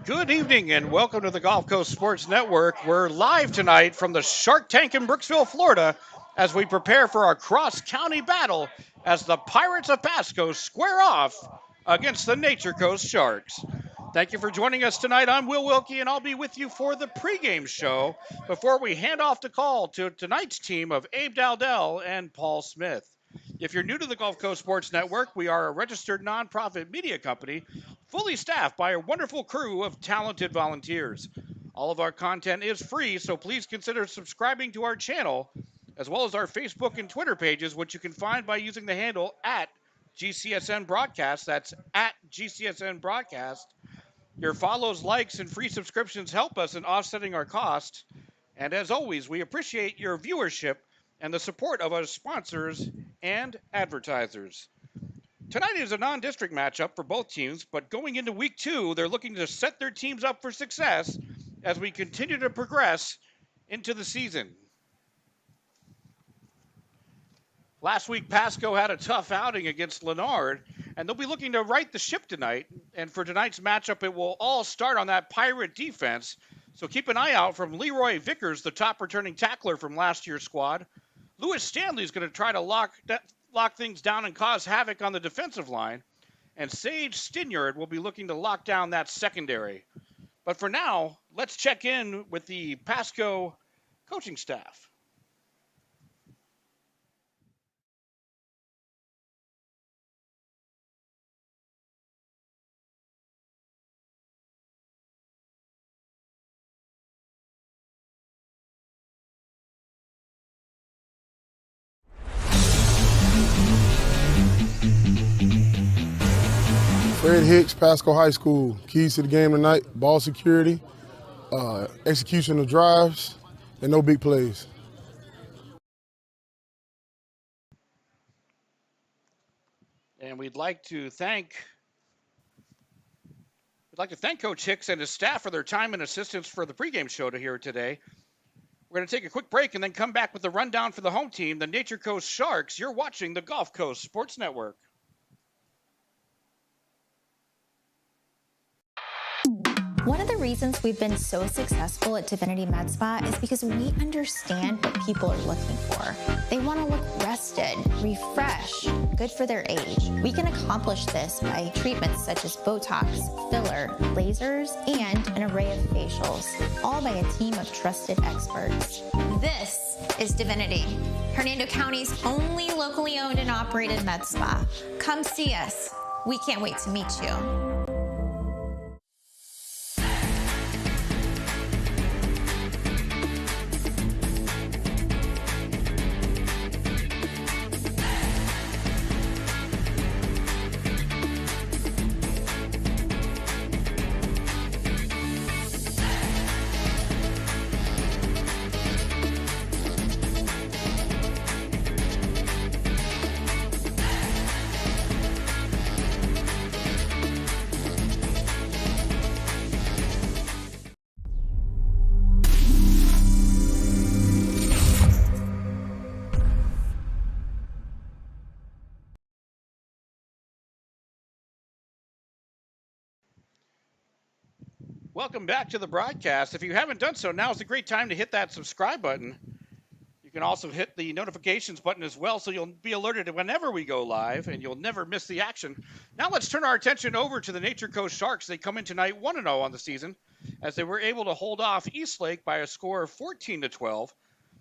Good evening and welcome to the Gulf Coast Sports Network. We're live tonight from the Shark Tank in Brooksville, Florida, as we prepare for our cross-county battle as the Pirates of Pasco square off against the Nature Coast Sharks. Thank you for joining us tonight. I'm Will Wilkie, and I'll be with you for the pregame show before we hand off the call to tonight's team of Abe Dowdell and Paul Smith. If you're new to the Gulf Coast Sports Network, we are a registered nonprofit media company fully staffed by a wonderful crew of talented volunteers. All of our content is free, so please consider subscribing to our channel, as well as our Facebook and Twitter pages, which you can find by using the handle at GCSN Broadcast. That's at GCSN Broadcast. Your follows, likes, and free subscriptions help us in offsetting our costs. And as always, we appreciate your viewership and the support of our sponsors and advertisers. Tonight is a non-district matchup for both teams, but going into week 2, they're looking to set their teams up for success as we continue to progress into the season. Last week, Pasco had a tough outing against Lennard, and they'll be looking to right the ship tonight. And for tonight's matchup, it will all start on that Pirate defense. So keep an eye out from Leroy Vickers, the top returning tackler from last year's squad. Lewis Stanley is going to try to lock things down and cause havoc on the defensive line. And Sage Stinyard will be looking to lock down that secondary. But for now, let's check in with the Pasco coaching staff. Fred Hicks, Pasco High School. Keys to the game tonight: ball security, execution of drives, and no big plays. And we'd like to thank Coach Hicks and his staff for their time and assistance for the pregame show here today. We're going to take a quick break and then come back with the rundown for the home team, the Nature Coast Sharks. You're watching the Gulf Coast Sports Network. One of the reasons we've been so successful at Divinity Med Spa is because we understand what people are looking for. They want to look rested, refreshed, good for their age. We can accomplish this by treatments such as Botox, filler, lasers, and an array of facials, all by a team of trusted experts. This is Divinity, Hernando County's only locally owned and operated med spa. Come see us. We can't wait to meet you. Welcome back to the broadcast. If you haven't done so, now is a great time to hit that subscribe button. You can also hit the notifications button as well, so you'll be alerted whenever we go live, and you'll never miss the action. Now let's turn our attention over to the Nature Coast Sharks. They come in tonight 1-0 on the season, as they were able to hold off Eastlake by a score of 14-12.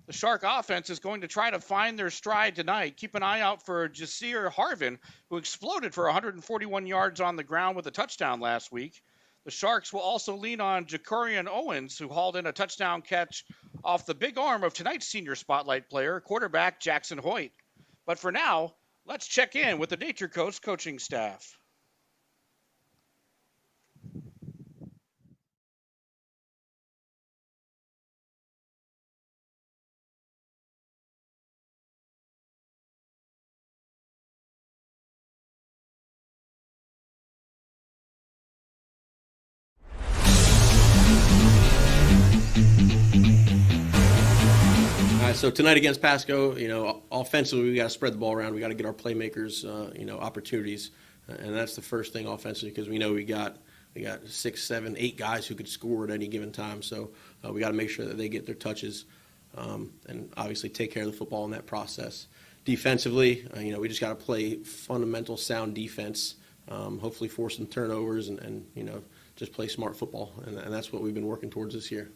The Shark offense is going to try to find their stride tonight. Keep an eye out for Jasir Harvin, who exploded for 141 yards on the ground with a touchdown last week. The Sharks will also lean on Jacorian Owens, who hauled in a touchdown catch off the big arm of tonight's senior spotlight player, quarterback Jackson Hoyt. But for now, let's check in with the Nature Coast coaching staff. So tonight against Pasco, offensively we got to spread the ball around. We got to get our playmakers, opportunities, and that's the first thing offensively because we know we got we got 6, 7, 8 guys who could score at any given time. So we got to make sure that they get their touches and obviously take care of the football in that process. Defensively, we just got to play fundamental sound defense, hopefully force some turnovers and just play smart football. And that's what we've been working towards this year.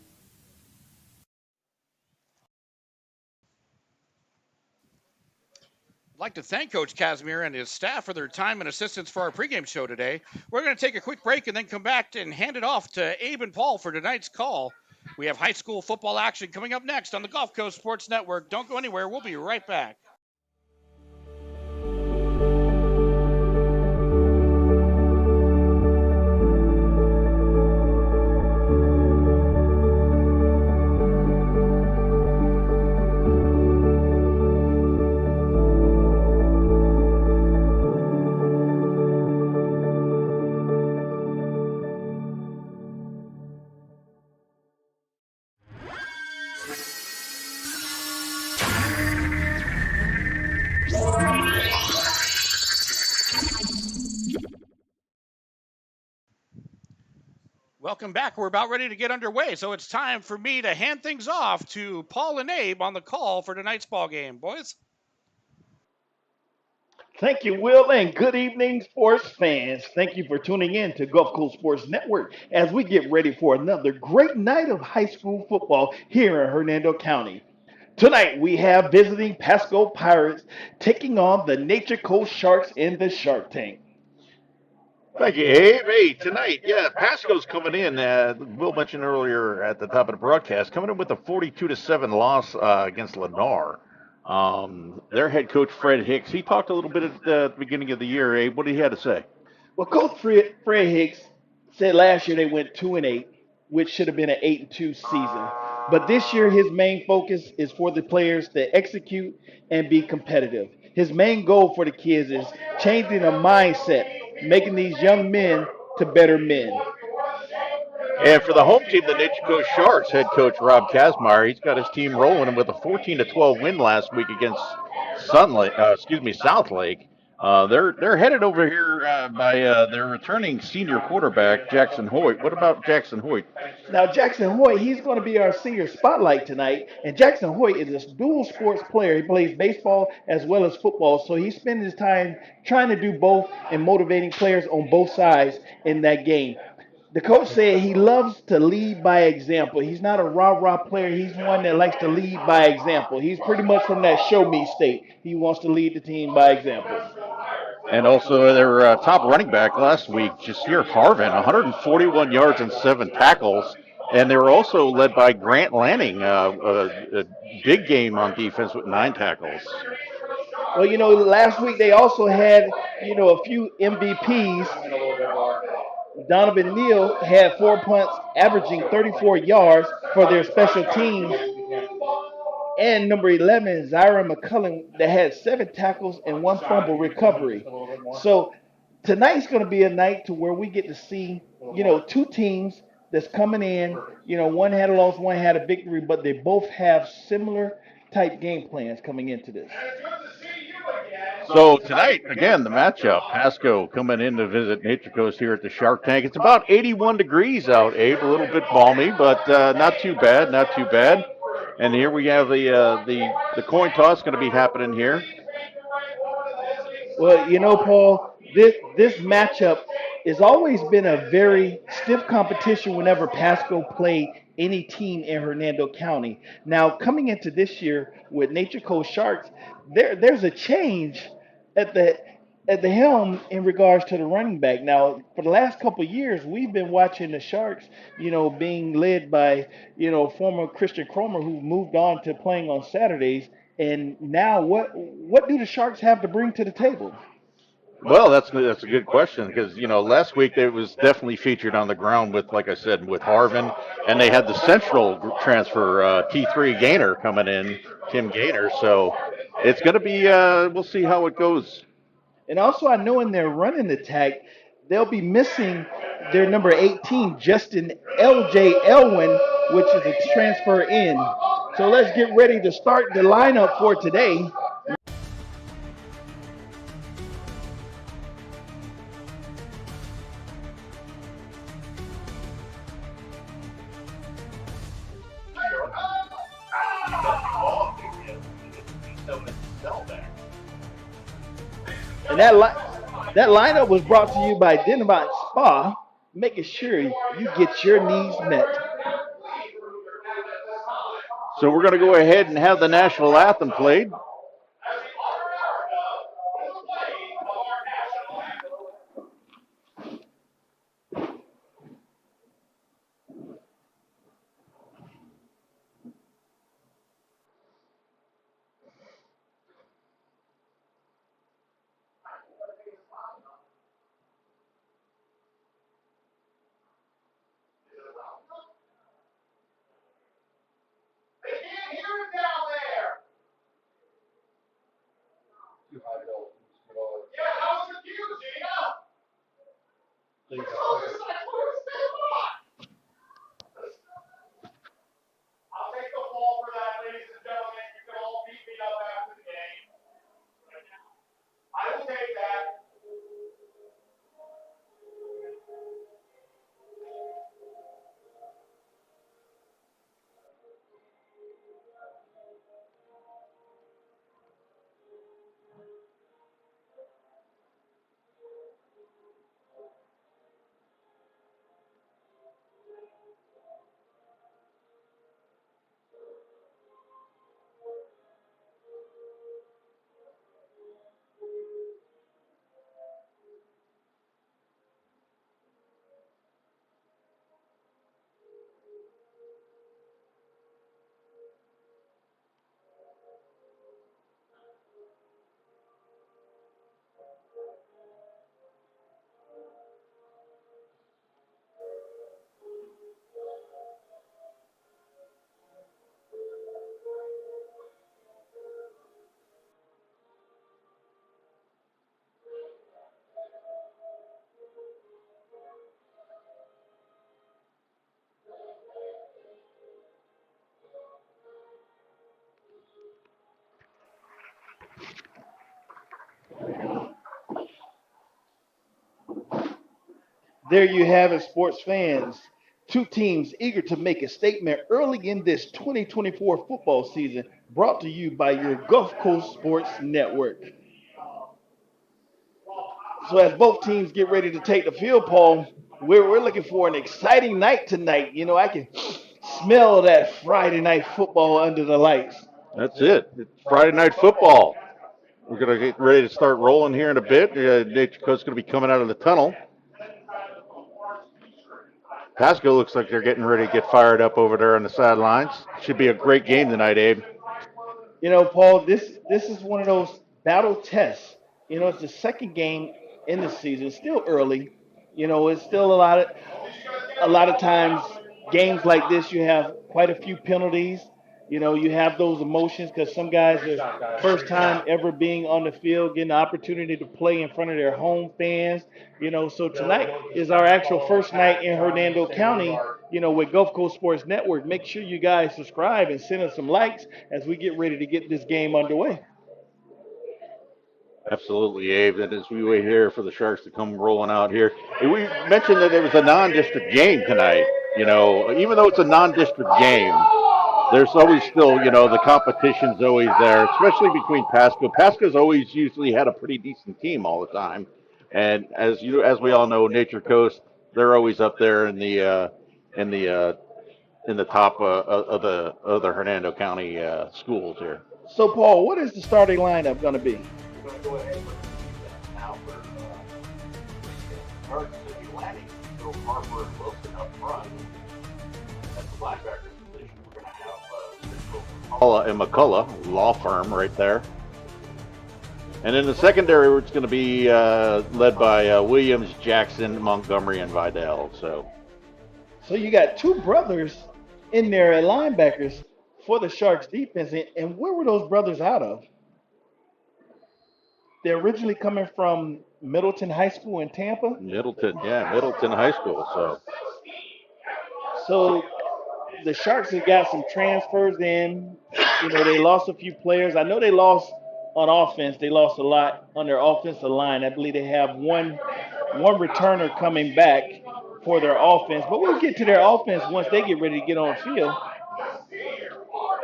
I'd like to thank Coach Casimir and his staff for their time and assistance for our pregame show today. We're going to take a quick break and then come back and hand it off to Abe and Paul for tonight's call. We have high school football action coming up next on the Gulf Coast Sports Network. Don't go anywhere. We'll be right back. Welcome back. We're about ready to get underway, so it's time for me to hand things off to Paul and Abe on the call for tonight's ball game. Boys? Thank you, Will, and good evening, sports fans. Thank you for tuning in to Gulf Coast Sports Network as we get ready for another great night of high school football here in Hernando County. Tonight, we have visiting Pasco Pirates taking on the Nature Coast Sharks in the Shark Tank. Thank you, Abe. Hey, tonight, Pasco's coming in. Will mentioned earlier at the top of the broadcast, coming in with a 42-7 loss against Lennar. Their head coach, Fred Hicks, he talked a little bit at the beginning of the year. Abe, what did he have to say? Well, Coach Fred Hicks said last year they went 2-8, which should have been an 8-2 season. But this year, his main focus is for the players to execute and be competitive. His main goal for the kids is changing a mindset, making these young men to better men. And for the home team, the Nature Coast Sharks, head coach Rob Kazmaier, he's got his team rolling with a 14-12 win last week against South Lake. They're headed over here by their returning senior quarterback, Jackson Hoyt. What about Jackson Hoyt? Now, Jackson Hoyt, he's going to be our senior spotlight tonight. And Jackson Hoyt is a dual sports player. He plays baseball as well as football. So he spends his time trying to do both and motivating players on both sides in that game. The coach said he loves to lead by example. He's not a rah-rah player. He's one that likes to lead by example. He's pretty much from that show-me state. He wants to lead the team by example. And also their top running back last week, Jasir Harvin, 141 yards and 7 tackles. And they were also led by Grant Lanning, a big game on defense with 9 tackles. Well, last week they also had, a few MVPs. Donovan Neal had 4 punts, averaging 34 yards for their special teams. And number 11, Zyra McCullen, that had 7 tackles and 1 fumble recovery. So tonight's going to be a night to where we get to see, 2 teams that's coming in. One had a loss, one had a victory, but they both have similar type game plans coming into this. So tonight, again, the matchup, Pasco coming in to visit Nature Coast here at the Shark Tank. It's about 81 degrees out, Abe, a little bit balmy, but not too bad. And here we have the coin toss going to be happening here. Well, Paul, this matchup has always been a very stiff competition whenever Pasco played any team in Hernando County. Now, coming into this year with Nature Coast Sharks, there's a change at the helm in regards to the running back. Now, for the last couple of years, we've been watching the Sharks, being led by, former Christian Cromer, who moved on to playing on Saturdays. And now what do the Sharks have to bring to the table? Well, that's a good question because, last week it was definitely featured on the ground with, like I said, with Harvin, and they had the Central transfer, T3 Gaynor coming in, Tim Gaynor. So it's going to be, we'll see how it goes. And also, I know in their running attack, they'll be missing their number 18, Justin L.J. Elwin, which is a transfer in. So let's get ready to start the lineup for today. And that lineup was brought to you by Denmark Spa, making sure you get your needs met. So we're going to go ahead and have the national anthem played. There you have it, sports fans. Two teams eager to make a statement early in this 2024 football season, brought to you by your Gulf Coast Sports Network. So as both teams get ready to take the field, Paul, we're looking for an exciting night tonight. You know, I can smell that Friday night football under the lights. That's it. It's Friday night football. We're going to get ready to start rolling here in a bit. Nature Coast's going to be coming out of the tunnel. Pasco looks like they're getting ready to get fired up over there on the sidelines. Should be a great game tonight, Abe. You know, Paul, this is one of those battle tests. You know, it's the second game in the season, still early. You know, it's still a lot of times games like this you have quite a few penalties. You know, you have those emotions because some guys are first time ever being on the field, getting the opportunity to play in front of their home fans. You know, so tonight is our actual first night in Hernando County, you know, with Gulf Coast Sports Network. Make sure you guys subscribe and send us some likes as we get ready to get this game underway. Absolutely, Abe. And as we wait here for the Sharks to come rolling out here, and we mentioned that it was a non-district game tonight. You know, even though it's a non-district game, there's always still, you know, the competition's always there, especially between Pasco. Pasco's always usually had a pretty decent team all the time, and as we all know, Nature Coast, they're always up there in the top of the Hernando County schools here. So, Paul, what is the starting lineup going to be? And McCullough, law firm right there. And in the secondary, it's going to be led by Williams, Jackson, Montgomery, and Vidal. So you got two brothers in there at linebackers for the Sharks defense. And where were those brothers out of? They're originally coming from Middleton High School in Tampa. Middleton High School. So the Sharks have got some transfers in. You know, they lost a few players. I know they lost on offense. They lost a lot on their offensive line. I believe they have one returner coming back for their offense. But we'll get to their offense once they get ready to get on the field.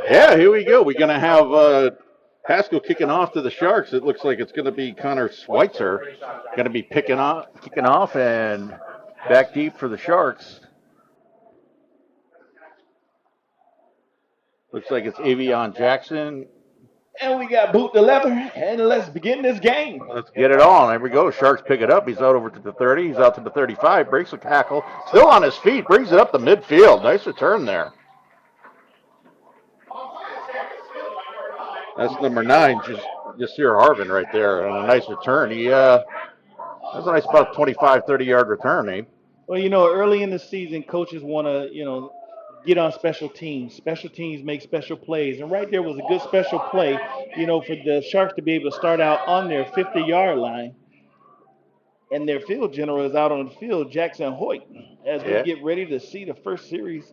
Yeah, here we go. We're going to have Pasco kicking off to the Sharks. It looks like it's going to be Connor Schweitzer going to be kicking off, and back deep for the Sharks. Looks like it's Avion Jackson. And we got boot to leather, and let's begin this game. Let's get it on. There we go. Sharks pick it up. He's out over to the 30. He's out to the 35. Breaks a tackle. Still on his feet. Brings it up the midfield. Nice return there. That's number 9, just here, Harvin right there, and a nice return. That's a nice about 25, 30-yard return, Abe. Well, early in the season, coaches want to, get on special teams. Special teams make special plays. And right there was a good special play, for the Sharks to be able to start out on their 50-yard line. And their field general is out on the field, Jackson Hoyt, as we get ready to see the first series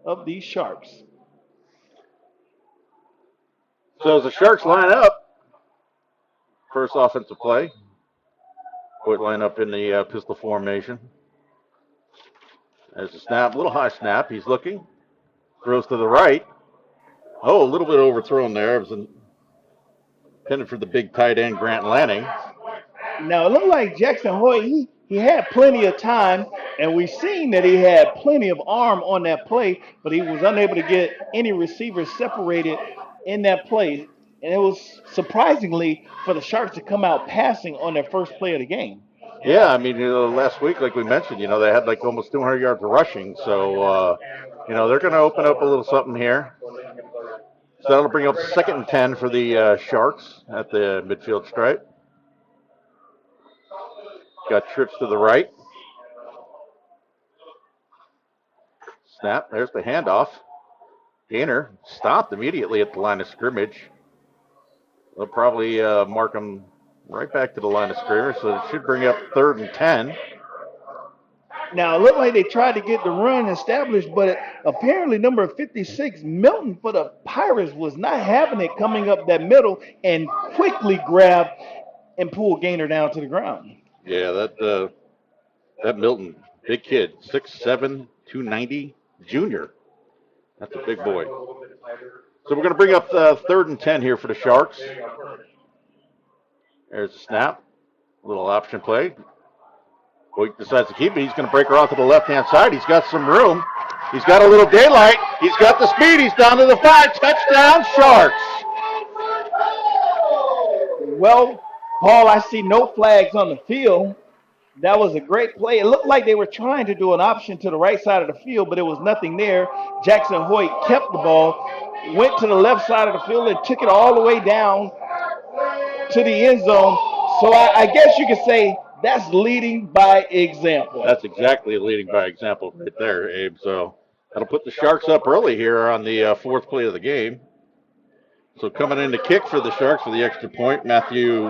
of these Sharks. So as the Sharks line up, first offensive play. Hoyt line up in the pistol formation. There's a snap, little high snap. He's looking. Throws to the right. Oh, a little bit overthrown there. It was intended for the big tight end, Grant Lanning. Now, it looked like Jackson Hoyt, he had plenty of time, and we've seen that he had plenty of arm on that play, but he was unable to get any receivers separated in that play. And it was surprisingly for the Sharks to come out passing on their first play of the game. Yeah, I mean, last week, like we mentioned, they had like almost 200 yards of rushing. So, they're going to open up a little something here. So that'll bring up 2nd and 10 for the Sharks at the midfield stripe. Got trips to the right. Snap, there's the handoff. Gainer stopped immediately at the line of scrimmage. They'll probably mark him right back to the line of scrimmage, so it should bring up 3rd and 10. Now, it looked like they tried to get the run established, but apparently number 56, Milton, for the Pirates was not having it coming up that middle and quickly grabbed and pulled Gainer down to the ground. Yeah, that Milton, big kid, 6'7", 290, junior. That's a big boy. So we're going to bring up 3rd and 10 here for the Sharks. There's a snap. Little option play. Hoyt decides to keep it. He's going to break her off to the left-hand side. He's got some room. He's got a little daylight. He's got the speed. He's down to the 5. Touchdown, Sharks. Well, Paul, I see no flags on the field. That was a great play. It looked like they were trying to do an option to the right side of the field, but there was nothing there. Jackson Hoyt kept the ball, went to the left side of the field, and took it all the way down to the end zone. So I guess you could say that's leading by example. That's exactly leading by example right there, Abe. So that'll put the Sharks up early here on the 4th play of the game. So coming in to kick for the Sharks for the extra point, Matthew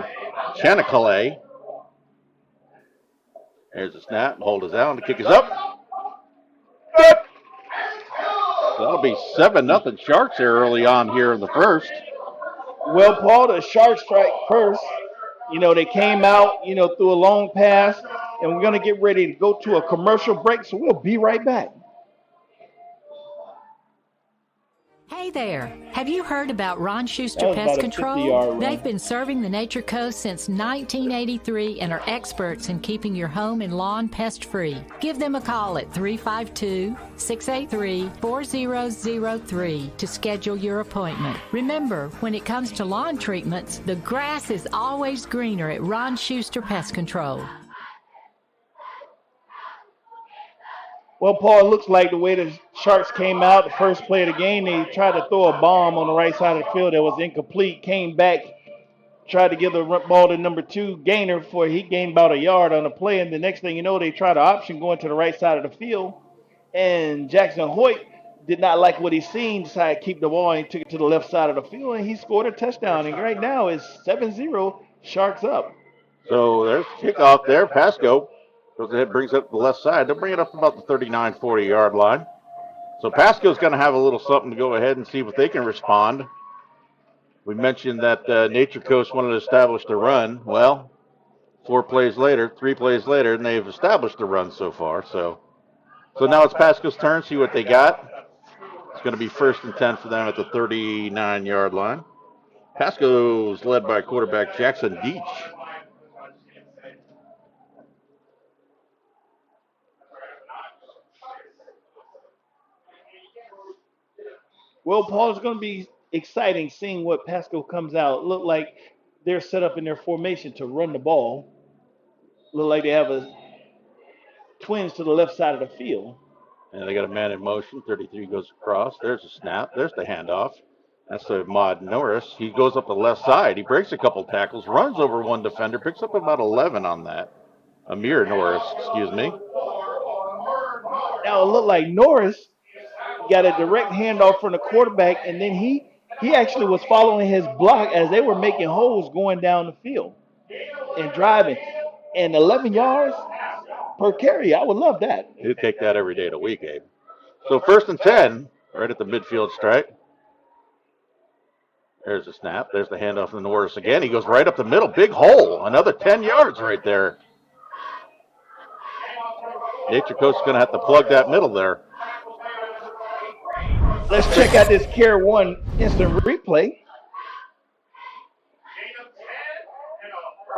Chanakale. There's a snap. Hold is down. The kick is up. Good. So that'll be 7-0 Sharks here early on here in the first. Well, Paul, the Sharks strike first. They came out, through a long pass, and we're going to get ready to go to a commercial break, so we'll be right back. Hey there. Have you heard about Ron Schuster Pest Control? They've been serving the Nature Coast since 1983 and are experts in keeping your home and lawn pest-free. Give them a call at 352-683-4003 to schedule your appointment. Remember, when it comes to lawn treatments, the grass is always greener at Ron Schuster Pest Control. Well, Paul, it looks like the way the Sharks came out, the first play of the game, they tried to throw a bomb on the right side of the field that was incomplete, came back, tried to give the ball to number 2, Gainer, for he gained about a yard on the play, and the next thing you know, they tried an option going to the right side of the field, and Jackson Hoyt did not like what he seen, decided to keep the ball, and he took it to the left side of the field, and he scored a touchdown, and right now it's 7-0, Sharks up. So there's kickoff there, Pasco. Goes ahead, brings it up to the left side. They'll bring it up about the 39, 40-yard line. So Pasco's going to have a little something to go ahead and see if they can respond. We mentioned that Nature Coast wanted to establish the run. Well, 3 plays later, and they've established the run so far. So now it's Pasco's turn, see what they got. It's going to be 1st and 10 for them at the 39-yard line. Pasco's led by quarterback Jackson Deach. Well, Paul, it's going to be exciting seeing what Pasco comes out. Look like they're set up in their formation to run the ball. Look like they have a twins to the left side of the field. And they got a man in motion. 33 goes across. There's a snap. There's the handoff. That's the Ahmad Norris. He goes up the left side. He breaks a couple tackles, runs over one defender, picks up about 11 on that. Amir Norris, excuse me. Now it looked like Norris got a direct handoff from the quarterback, and then he actually was following his block as they were making holes going down the field and driving. And 11 yards per carry, I would love that. He'd take that every day of the week, Abe. So 1st and 10, right at the midfield stripe. There's a snap. There's the handoff from Norris again. He goes right up the middle. Big hole. Another 10 yards right there. Nature Coast is going to have to plug that middle there. Let's check out this Care 1 instant replay.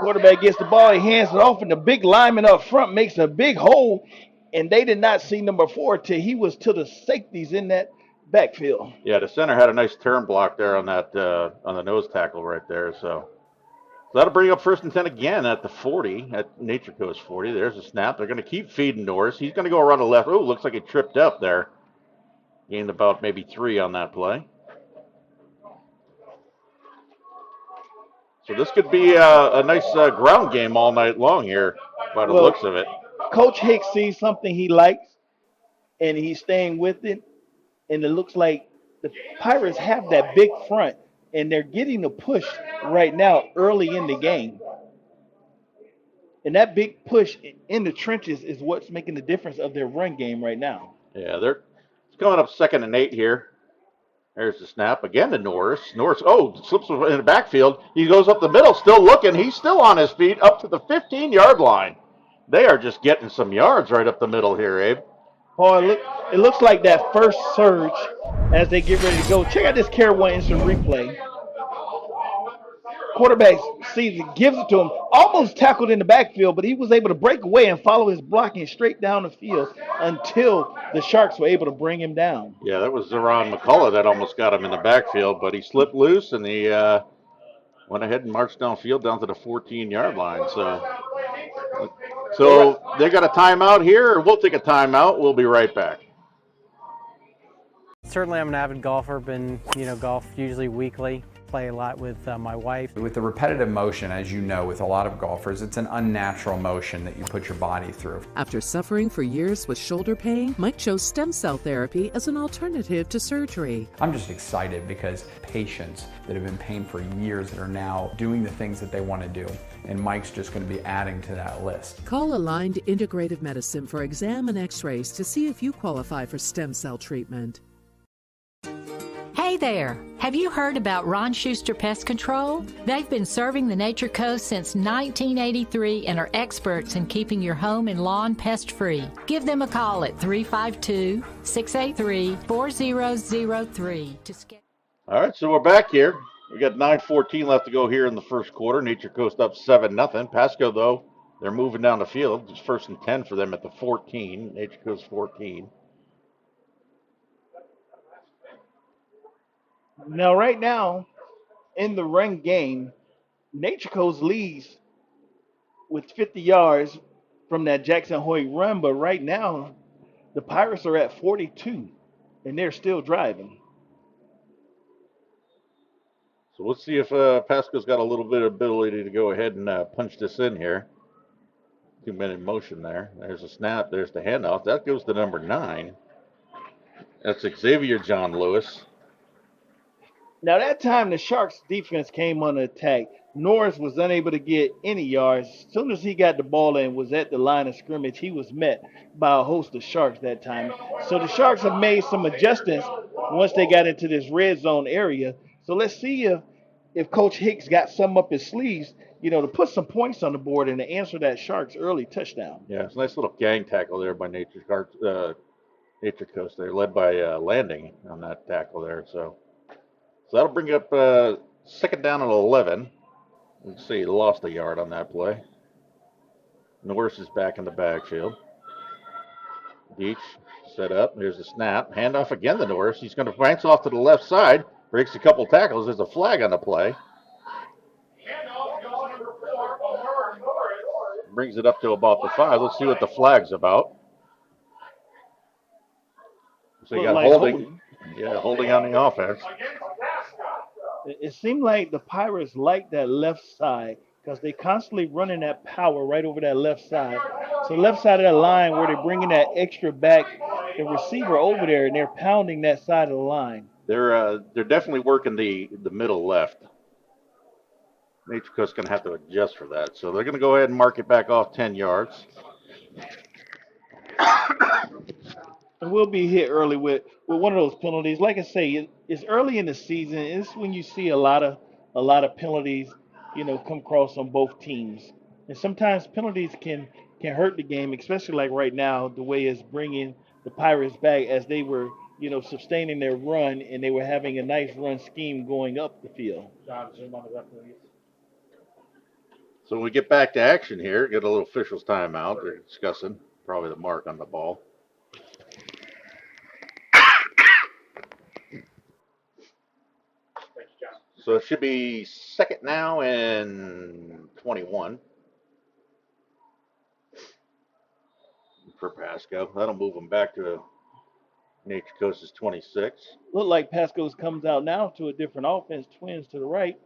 Quarterback gets the ball. He hands it off, and the big lineman up front makes a big hole, and they did not see number 4 till he was to the safeties in that backfield. Yeah, the center had a nice turn block there on that on the nose tackle right there. So that'll bring up 1st and 10 again at the 40, at Nature Coast 40. There's a snap. They're going to keep feeding Norris. He's going to go around the left. Oh, looks like he tripped up there. Gained about maybe 3 on that play. So this could be a nice ground game all night long here by the looks of it. Coach Hicks sees something he likes, and he's staying with it. And it looks like the Pirates have that big front, and they're getting the push right now early in the game. And that big push in the trenches is what's making the difference of their run game right now. Yeah, it's coming up 2nd and 8 here. There's the snap again to Norris. Norris, slips in the backfield. He goes up the middle, still looking. He's still on his feet up to the 15-yard line. They are just getting some yards right up the middle here, Abe. Oh, it looks like that first surge as they get ready to go. Check out this Care 1 instant replay. Quarterback sees it, gives it to him, almost tackled in the backfield, but he was able to break away and follow his blocking straight down the field until the Sharks were able to bring him down. Yeah, that was Zeron McCullough that almost got him in the backfield, but he slipped loose and he went ahead and marched downfield down to the 14-yard line. So they got a timeout here, or we'll take a timeout. We'll be right back. Certainly, I'm an avid golfer. Been, golf usually weekly. Play a lot with my wife. With the repetitive motion, as you know, with a lot of golfers, it's an unnatural motion that you put your body through. After suffering for years with shoulder pain, Mike chose stem cell therapy as an alternative to surgery. I'm just excited because patients that have been in pain for years that are now doing the things that they want to do, and Mike's just going to be adding to that list. Call Aligned Integrative Medicine for exam and x-rays to see if you qualify for stem cell treatment. Hey there! Have you heard about Ron Schuster Pest Control? They've been serving the Nature Coast since 1983 and are experts in keeping your home and lawn pest-free. Give them a call at 352-683-4003. All right, so we're back here. We got 9:14 left to go here in the first quarter. Nature Coast up 7-0. Pasco, though, they're moving down the field. It's 1st and 10 for them at the 14. Nature Coast 14. Now, right now, in the run game, Nature Coast leads with 50 yards from that Jackson Hoyt run, but right now, the Pirates are at 42, and they're still driving. So let's see if Pasco's got a little bit of ability to go ahead and punch this in here. 2-minute motion there. There's a snap. There's the handoff. That goes to number 9. That's Xavier John Lewis. Now, that time the Sharks defense came on attack. Norris was unable to get any yards. As soon as he got the ball and was at the line of scrimmage, he was met by a host of Sharks that time. So the Sharks have made some adjustments once they got into this red zone area. So let's see if Coach Hicks got some up his sleeves, to put some points on the board and to answer that Sharks early touchdown. Yeah, it's a nice little gang tackle there by Nature Coast. They're led by Landing on that tackle there. So that'll bring up Second down and 11. Let's see, lost a yard on that play. Norris is back in the backfield. Deach set up. There's the snap. Handoff again to Norris. He's going to bounce off to the left side. Breaks a couple tackles. There's a flag on the play. Brings it up to about the 5. Let's see what the flag's about. So you got like holding. Yeah, holding on the offense. It seemed like the Pirates like that left side because they constantly running that power right over that left side. So left side of that line where they're bringing that extra back, the receiver over there, and they're pounding that side of the line. They're definitely working the middle left. Nature Coast's going to have to adjust for that. So they're going to go ahead and mark it back off 10 yards. And we'll be hit early with one of those penalties. Like I say, it's early in the season. It's when you see a lot of penalties, come across on both teams. And sometimes penalties can hurt the game, especially like right now, the way it's bringing the Pirates back as they were, sustaining their run and they were having a nice run scheme going up the field. John, zoom on the referees. So when we get back to action here, get a little officials timeout. They're discussing probably the mark on the ball. So it should be second now and 21 for Pasco. That'll move them back to Nature Coast's 26. Look like Pasco's comes out now to a different offense, twins to the right.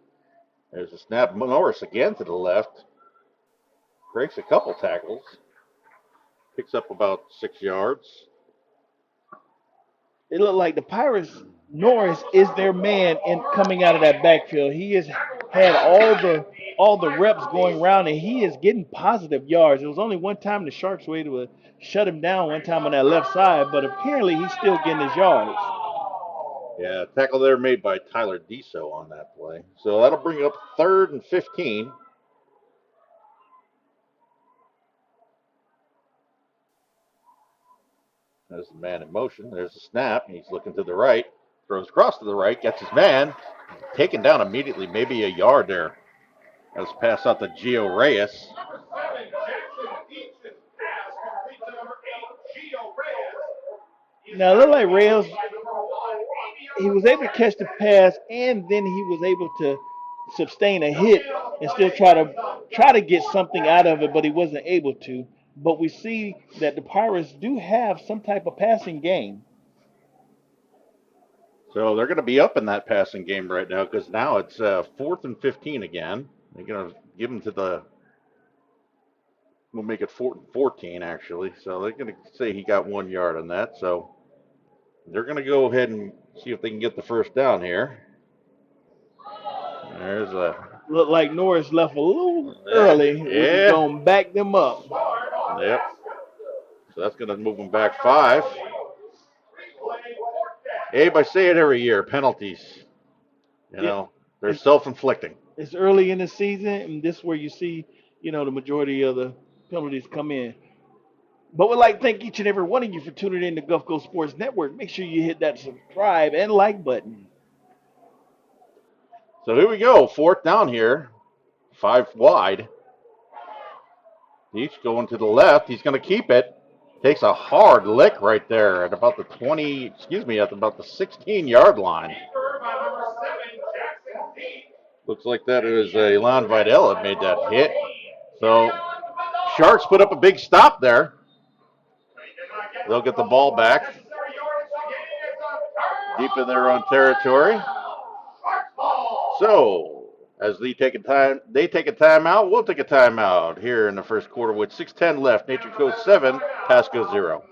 There's a snap. Norris again to the left. Breaks a couple tackles. Picks up about 6 yards. It looked like the Pirates, Norris is their man in coming out of that backfield. He has had all the reps going around, and he is getting positive yards. It was only one time the Sharks were able to shut him down one time on that left side, but apparently he's still getting his yards. Yeah, tackle there made by Tyler Deso on that play. So that'll bring up 3rd and 15. There's the man in motion. There's the snap. He's looking to the right. Throws across to the right. Gets his man. Taken down immediately. Maybe a yard there. Let's pass out to Gio Reyes. Now, it looked like Reyes, he was able to catch the pass, and then he was able to sustain a hit and still try to get something out of it, but he wasn't able to. But we see that the Pirates do have some type of passing game. So they're going to be up in that passing game right now because now it's 4th and 15 again. They're going to give them to the – we'll make it 4th and 14, actually. So they're going to say he got 1 yard on that. So they're going to go ahead and see if they can get the first down here. There's a – looked like Norris left a little early. Yeah. Which is going to back them up. Yep. So that's going to move them back 5. Abe, I say it every year, penalties. They're self-inflicting. It's early in the season, and this is where you see, the majority of the penalties come in. But we'd like to thank each and every one of you for tuning in to Gulf Coast Sports Network. Make sure you hit that subscribe and like button. So here we go, 4th down here, 5 wide. Each going to the left. He's going to keep it. Takes a hard lick right there at about the 16-yard line. Looks like that is Elon Vidal that made that hit. So Sharks put up a big stop there. They'll get the ball back. Deep in their own territory. So as they take a timeout, we'll take a timeout here in the first quarter with 6:10 left. Nature Coast 7, Pasco 0.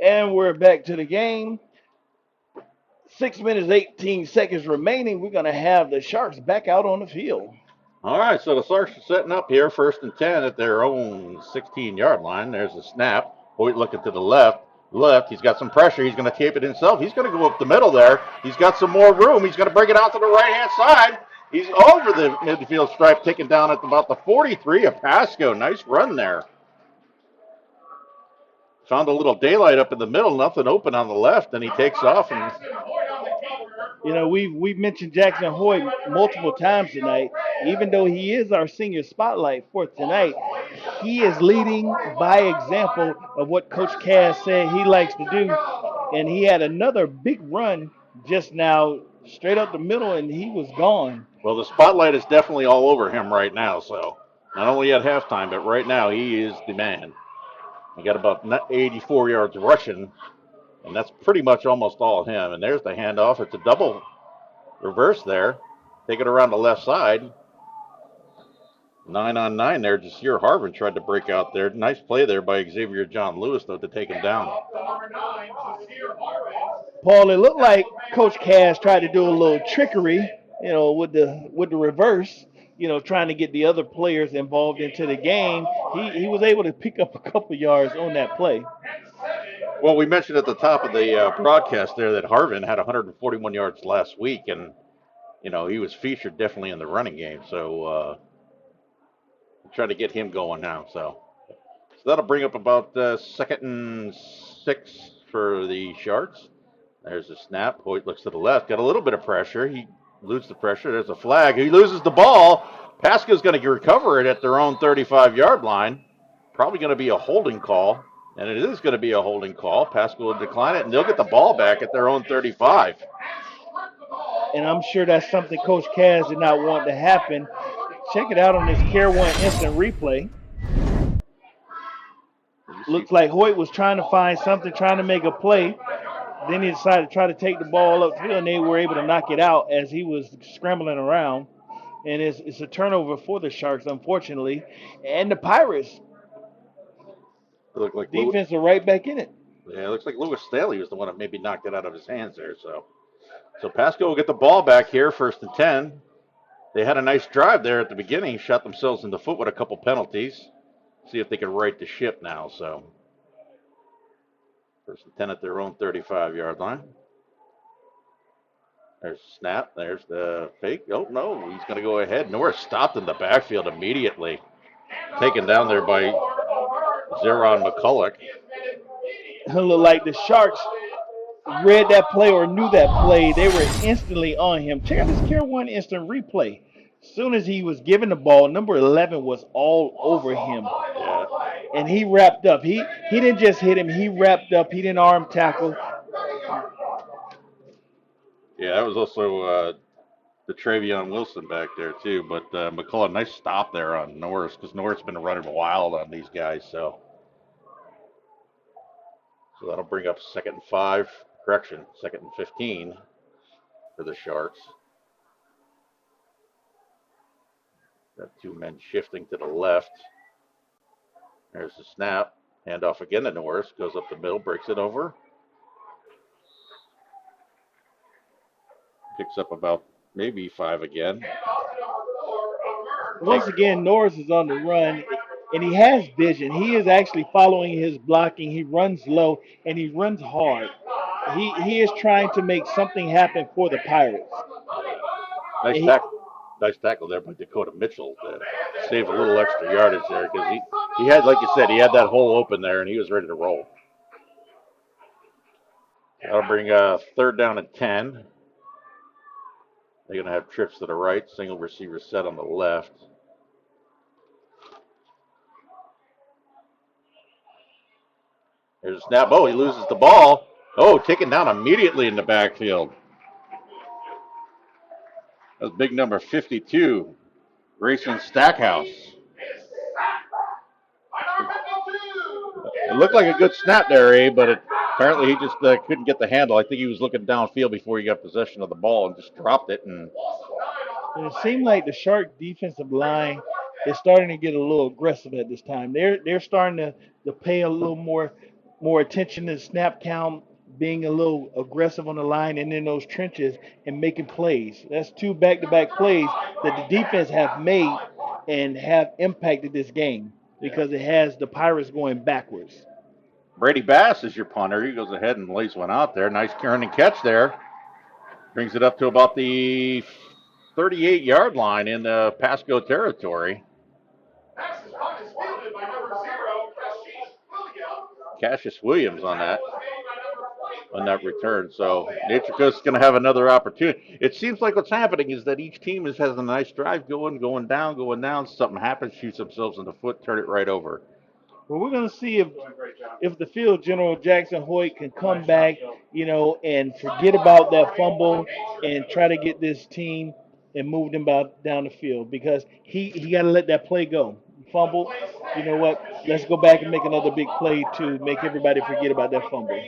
And we're back to the game. 6 minutes, 18 seconds remaining. We're going to have the Sharks back out on the field. All right, so the Sharks are setting up here, 1st and 10 at their own 16-yard line. There's a snap. Hoyt looking to the left. He's got some pressure. He's going to tape it himself. He's going to go up the middle there. He's got some more room. He's going to bring it out to the right-hand side. He's over the midfield stripe, taken down at about the 43 of Pasco. Nice run there. Found a little daylight up in the middle, nothing open on the left, and he takes off. And you know, we've mentioned Jackson Hoyt multiple times tonight. Even though he is our senior spotlight for tonight, he is leading by example of what Coach Cass said he likes to do. And he had another big run just now, straight up the middle, and he was gone. Well, the spotlight is definitely all over him right now. So not only at halftime, but right now he is the man. He got about 84 yards rushing, and that's pretty much almost all him. And there's the handoff. It's a double reverse there. Take it around the left side. 9-on-9 there. Jasir Harvin tried to break out there. Nice play there by Xavier John Lewis, though, to take him down. Paul, it looked like Coach Cass tried to do a little trickery, you know, with the reverse, you know, trying to get the other players involved into the game. He was able to pick up a couple yards on that play. Well, we mentioned at the top of the broadcast there that Harvin had 141 yards last week, and, you know, he was featured definitely in the running game. So try to get him going now. So that'll bring up about 2nd and 6 for the Sharks. There's a snap. Hoyt looks to the left. Got a little bit of pressure. He eludes the pressure. There's a flag. He loses the ball. Pasco's going to recover it at their own 35-yard line. Probably going to be a holding call. And it is going to be a holding call. Pasco will decline it, and they'll get the ball back at their own 35. And I'm sure that's something Coach Cass did not want to happen. Check it out on this Care One instant replay. Looks like Hoyt was trying to find something, trying to make a play. Then he decided to try to take the ball upfield, and they were able to knock it out as he was scrambling around. And it's a turnover for the Sharks, unfortunately. And the Pirates, like defense are right back in it. Yeah, it looks like Lewis Staley was the one that maybe knocked it out of his hands there. So Pasco will get the ball back here, 1st and 10. They had a nice drive there at the beginning, shot themselves in the foot with a couple penalties. See if they can right the ship now. So 1st and 10 at their own 35-yard line. There's the snap. There's the fake. Oh, no, he's going to go ahead. Norris stopped in the backfield immediately. Taken down there by Zeron McCulloch. It looked like the Sharks read that play or knew that play. They were instantly on him. Check out this Care One instant replay. As soon as he was given the ball, number 11 was all over him. Yeah. And he wrapped up. He didn't just hit him. He wrapped up. He didn't arm tackle. Yeah, that was also the Travion Wilson back there, too. But McCullough, nice stop there on Norris, because Norris has been running wild on these guys. So that'll bring up 2nd and 5. Correction, 2nd and 15 for the Sharks. Got 2 men shifting to the left. There's the snap. Handoff again to Norris. Goes up the middle, breaks it over. Picks up about maybe 5 again. Once again, Norris is on the run, and he has vision. He is actually following his blocking. He runs low, and he runs hard. He is trying to make something happen for the Pirates. Nice tackle there by Dakota Mitchell to save a little extra yardage there, because he had, like you said, he had that hole open there, and he was ready to roll. That'll bring 3rd down and 10. They're going to have trips to the right, single receiver set on the left. There's a snap. Oh, he loses the ball. Oh, taken down immediately in the backfield. That was big number 52, Grayson Stackhouse. It looked like a good snap there, Abe, but apparently he just couldn't get the handle. I think he was looking downfield before he got possession of the ball and just dropped it. And it seemed like the Shark defensive line is starting to get a little aggressive at this time. They're starting to pay a little more more attention to snap count, being a little aggressive on the line and in those trenches and making plays. That's 2 back-to-back plays that the defense have made and have impacted this game because it has the Pirates going backwards. Brady Bass is your punter. He goes ahead and lays one out there. Nice turn and catch there. Brings it up to about the 38-yard line in the Pasco territory. Cassius Williams on that return. So Nature Coast is going to have another opportunity. It seems like what's happening is that each team has a nice drive going down. Something happens, shoots themselves in the foot, turn it right over. Well, we're going to see if the field general Jackson Hoyt can come back, and forget about that fumble and try to get this team and move them down the field, because he got to let that play go. Fumble, you know what? Let's go back and make another big play to make everybody forget about that fumble.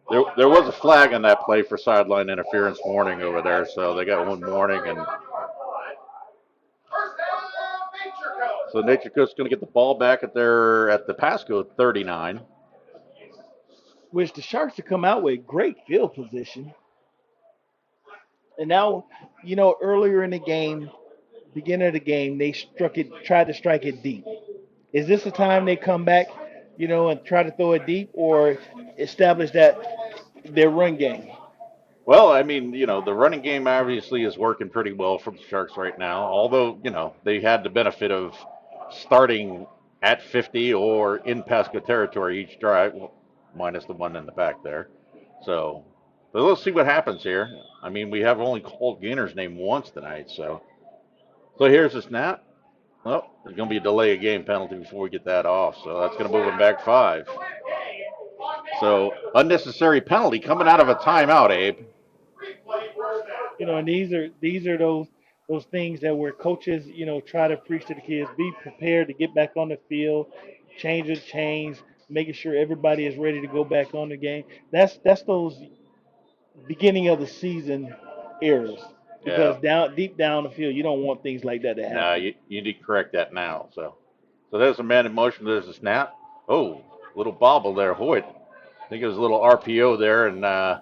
There was a flag on that play for sideline interference warning over there, so they got one warning, and so Nature Coast is going to get the ball back at the Pasco 39. Which the Sharks have come out with great field position. And now, earlier in the game, beginning of the game, they tried to strike it deep. Is this the time they come back, and try to throw it deep, or establish their run game? Well, I mean, the running game obviously is working pretty well for the Sharks right now, although, they had the benefit of starting at 50 or in Pasco territory each drive, minus the one in the back there. So, but let's see what happens here. I mean, we have only called Gainer's name once tonight, so here's the snap. Well, there's going to be a delay of game penalty before we get that off, so that's going to move him back 5. So, unnecessary penalty coming out of a timeout, Abe. And these are those things that where coaches, try to preach to the kids, be prepared to get back on the field, change the chains, making sure everybody is ready to go back on the game. That's those beginning of the season errors. Because deep down the field, you don't want things like that to happen. No, you need to correct that now. So there's a man in motion. There's a snap. Oh, little bobble there, Hoyt. I think it was a little RPO there, and I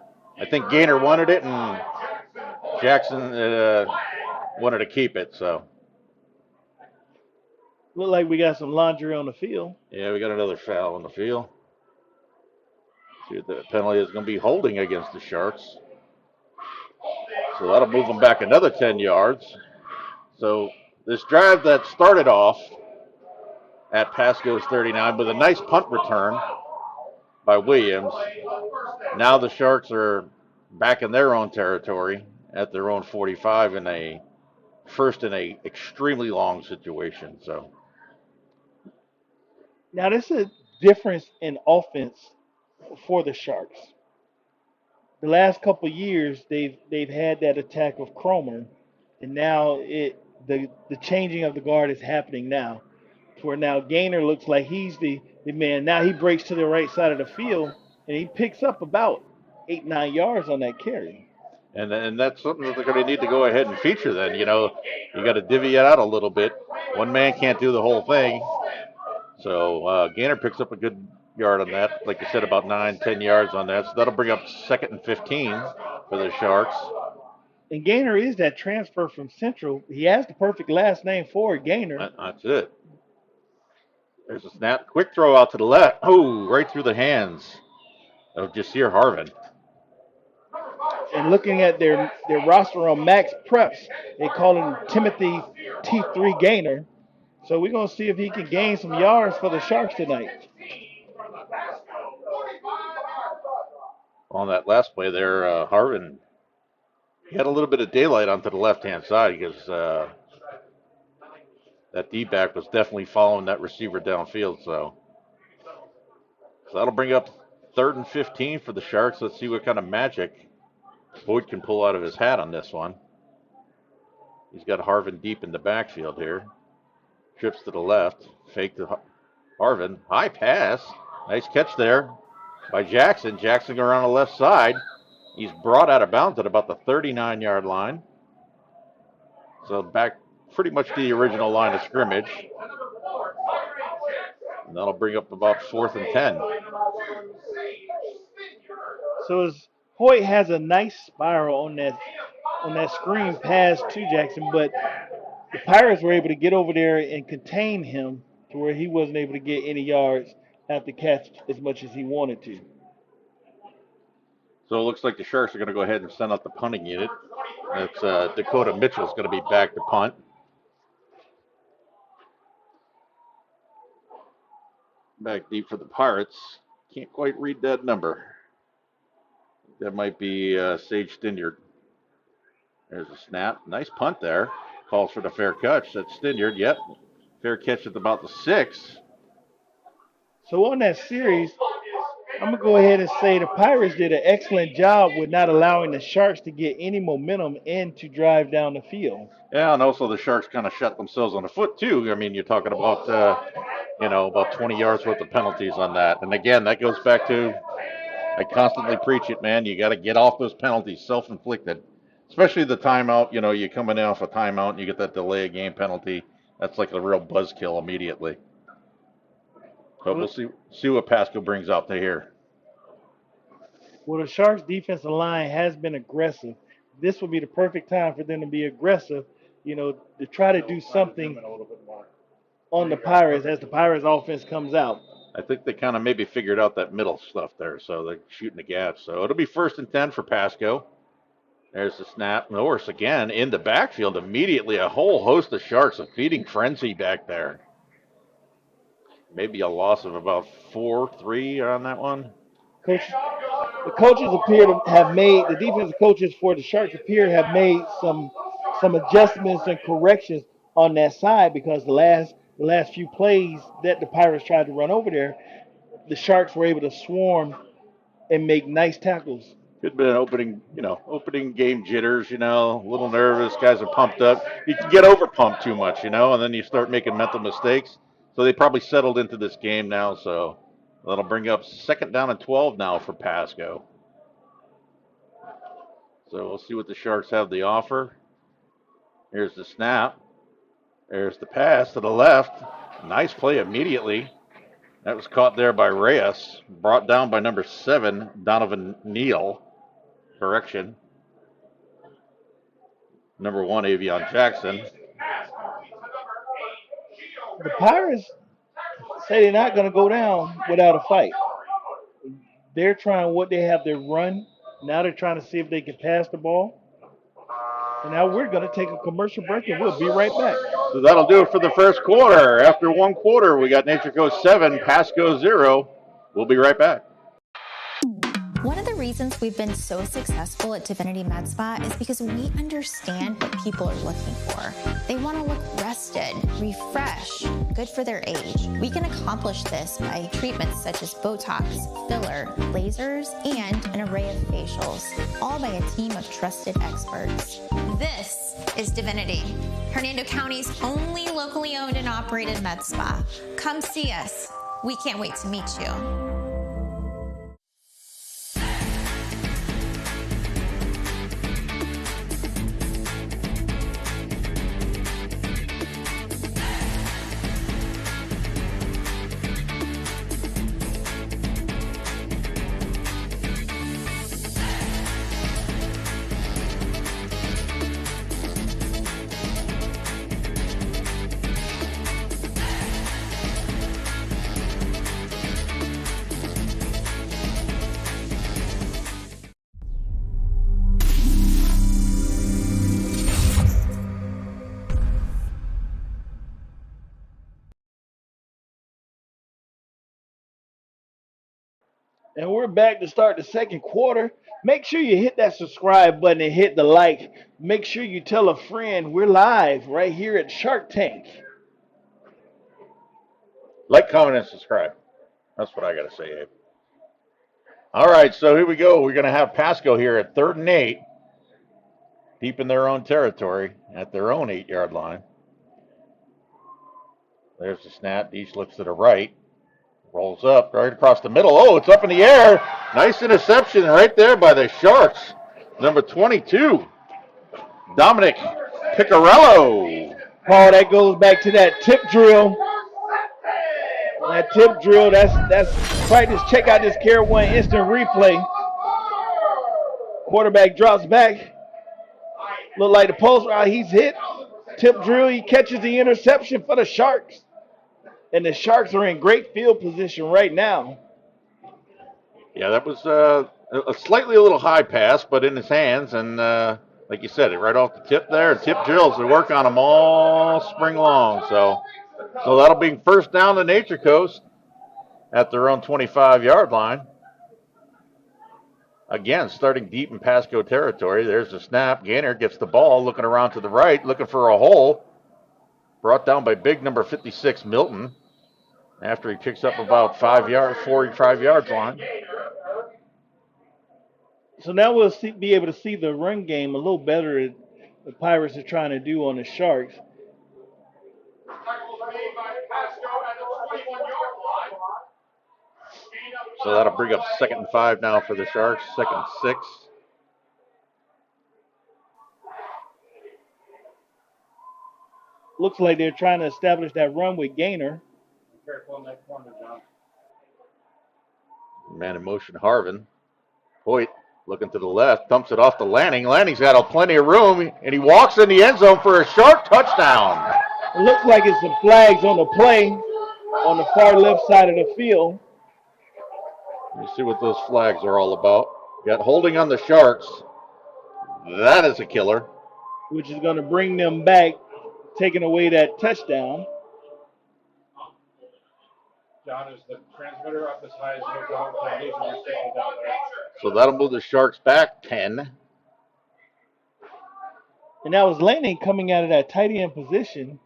think Gainer wanted it, and Jackson wanted to keep it. So look like we got some laundry on the field. Yeah, we got another foul on the field. See what the penalty is going to be, holding against the Sharks. So that'll move them back another 10 yards. So this drive that started off at Pasco's 39 with a nice punt return by Williams. Now the Sharks are back in their own territory at their own 45 in a extremely long situation. So now this is a difference in offense for the Sharks. The last couple of years, they've had that attack of Cromer, and now the changing of the guard is happening now. Where now Gainer looks like he's the man. Now he breaks to the right side of the field, and he picks up about 8-9 yards on that carry. And that's something that they're going to need to go ahead and feature then. You got to divvy it out a little bit. One man can't do the whole thing. So Gainer picks up a good yard on that. Like you said, about 9-10 yards on that. So that'll bring up 2nd and 15 for the Sharks. And Gainer is that transfer from Central. He has the perfect last name for it, Gainer. That's it. There's a snap. Quick throw out to the left. Oh, right through the hands of Jasir Harvin. And looking at their roster on Max Preps, they call him Timothy T3 Gainer. So we're going to see if he can gain some yards for the Sharks tonight. On that last play there, Harvin, he had a little bit of daylight onto the left-hand side because that D-back was definitely following that receiver downfield. So that'll bring up 3rd and 15 for the Sharks. Let's see what kind of magic Boyd can pull out of his hat on this one. He's got Harvin deep in the backfield here. Trips to the left. Fake to Harvin. High pass. Nice catch there by Jackson. Jackson around the left side. He's brought out of bounds at about the 39-yard line. So back pretty much to the original line of scrimmage. And that'll bring up about 4th and 10. So Hoyt has a nice spiral on that screen pass to Jackson, but the Pirates were able to get over there and contain him to where he wasn't able to get any yards after catch as much as he wanted to. So it looks like the Sharks are going to go ahead and send out the punting unit. That's Dakota Mitchell's going to be back to punt. Back deep for the Pirates. Can't quite read that number. That might be Sage Stinyard. There's a snap. Nice punt there. Calls for the fair catch. That's Stinyard. Yep. Fair catch at about the 6. So on that series, I'm going to go ahead and say the Pirates did an excellent job with not allowing the Sharks to get any momentum and to drive down the field. Yeah, and also the Sharks kind of shot themselves on the foot, too. I mean, you're talking about, about 20 yards worth of penalties on that. And again, that goes back to, I constantly preach it, man. You got to get off those penalties, self-inflicted. Especially the timeout, you're coming in off a timeout and you get that delay of game penalty. That's like a real buzzkill immediately. But we'll see what Pasco brings out to here. Well, the Sharks' defensive line has been aggressive. This will be the perfect time for them to be aggressive, to try to do something on the Pirates as the Pirates' offense comes out. I think they kind of maybe figured out that middle stuff there, so they're shooting the gap. So it'll be 1st and 10 for Pasco. There's the snap. Norris again in the backfield. Immediately a whole host of Sharks, a feeding frenzy back there. Maybe a loss of about 4-3 on that one. Coach, the coaches appear to have made, the defensive coaches for the Sharks appear to have made some adjustments and corrections on that side because the last few plays that the Pirates tried to run over there, the Sharks were able to swarm and make nice tackles. Could have been opening game jitters, a little nervous. Guys are pumped up. You can get over pumped too much, and then you start making mental mistakes. So they probably settled into this game now, so that'll bring up 2nd down and 12 now for Pasco. So we'll see what the Sharks have to offer. Here's the snap. There's the pass to the left. Nice play immediately. That was caught there by Reyes. Brought down by number 7, Donovan Neal. Correction. Number 1, Avion Jackson. The Pirates say they're not going to go down without a fight. They're trying what they have to run. Now they're trying to see if they can pass the ball. And now we're going to take a commercial break, and we'll be right back. So that'll do it for the first quarter. After one quarter, we got Nature Coast 7, Pasco 0. We'll be right back. One of the reasons we've been so successful at Divinity Med Spa is because we understand what people are looking for. They want to look rested, refreshed, good for their age. We can accomplish this by treatments such as Botox, filler, lasers, and an array of facials, all by a team of trusted experts. This is Divinity, Hernando County's only locally owned and operated med spa. Come see us. We can't wait to meet you. And we're back to start the second quarter. Make sure you hit that subscribe button and hit the like. Make sure you tell a friend we're live right here at Shark Tank. Like, comment, and subscribe. That's what I got to say, Abe. All right, so here we go. We're going to have Pasco here at 3rd and 8, deep in their own territory, at their own 8-yard line. There's the snap. Each looks to the right. Rolls up right across the middle. Oh, it's up in the air. Nice interception right there by the Sharks. Number 22, Dominic Picarello. Paul, that goes back to that tip drill That tip drill, that's practice. Check out this Care One instant replay. Quarterback drops back. Look like the post route, he's hit. Tip drill, he catches the interception for the Sharks. And the Sharks are in great field position right now. Yeah, that was a slightly a little high pass, but in his hands. And like you said, right off the tip there. Tip drills, they work on them all spring long. So that'll be first down to Nature Coast at their own 25-yard line. Again, starting deep in Pasco territory. There's the snap. Gaynor gets the ball, looking around to the right, looking for a hole. Brought down by big number 56, Milton, after he picks up about 5 yards, 45 yards line. So now we'll be able to see the run game a little better the Pirates are trying to do on the Sharks. So that'll bring up 2nd and 5 now for the Sharks, 2nd and 6. Looks like they're trying to establish that run with Gaynor. Man in motion, Harvin. Hoyt looking to the left, dumps it off to Lanning. Lanning's got plenty of room, and he walks in the end zone for a Shark touchdown. It looks like it's some flags on the play on the far left side of the field. Let's see what those flags are all about. Got holding on the Sharks. That is a killer. Which is going to bring them back, taking away that touchdown. John is the transmitter up as high as he'll go. You're sticking down there. So that'll move the Sharks back 10. And that was Lanning coming out of that tight end position.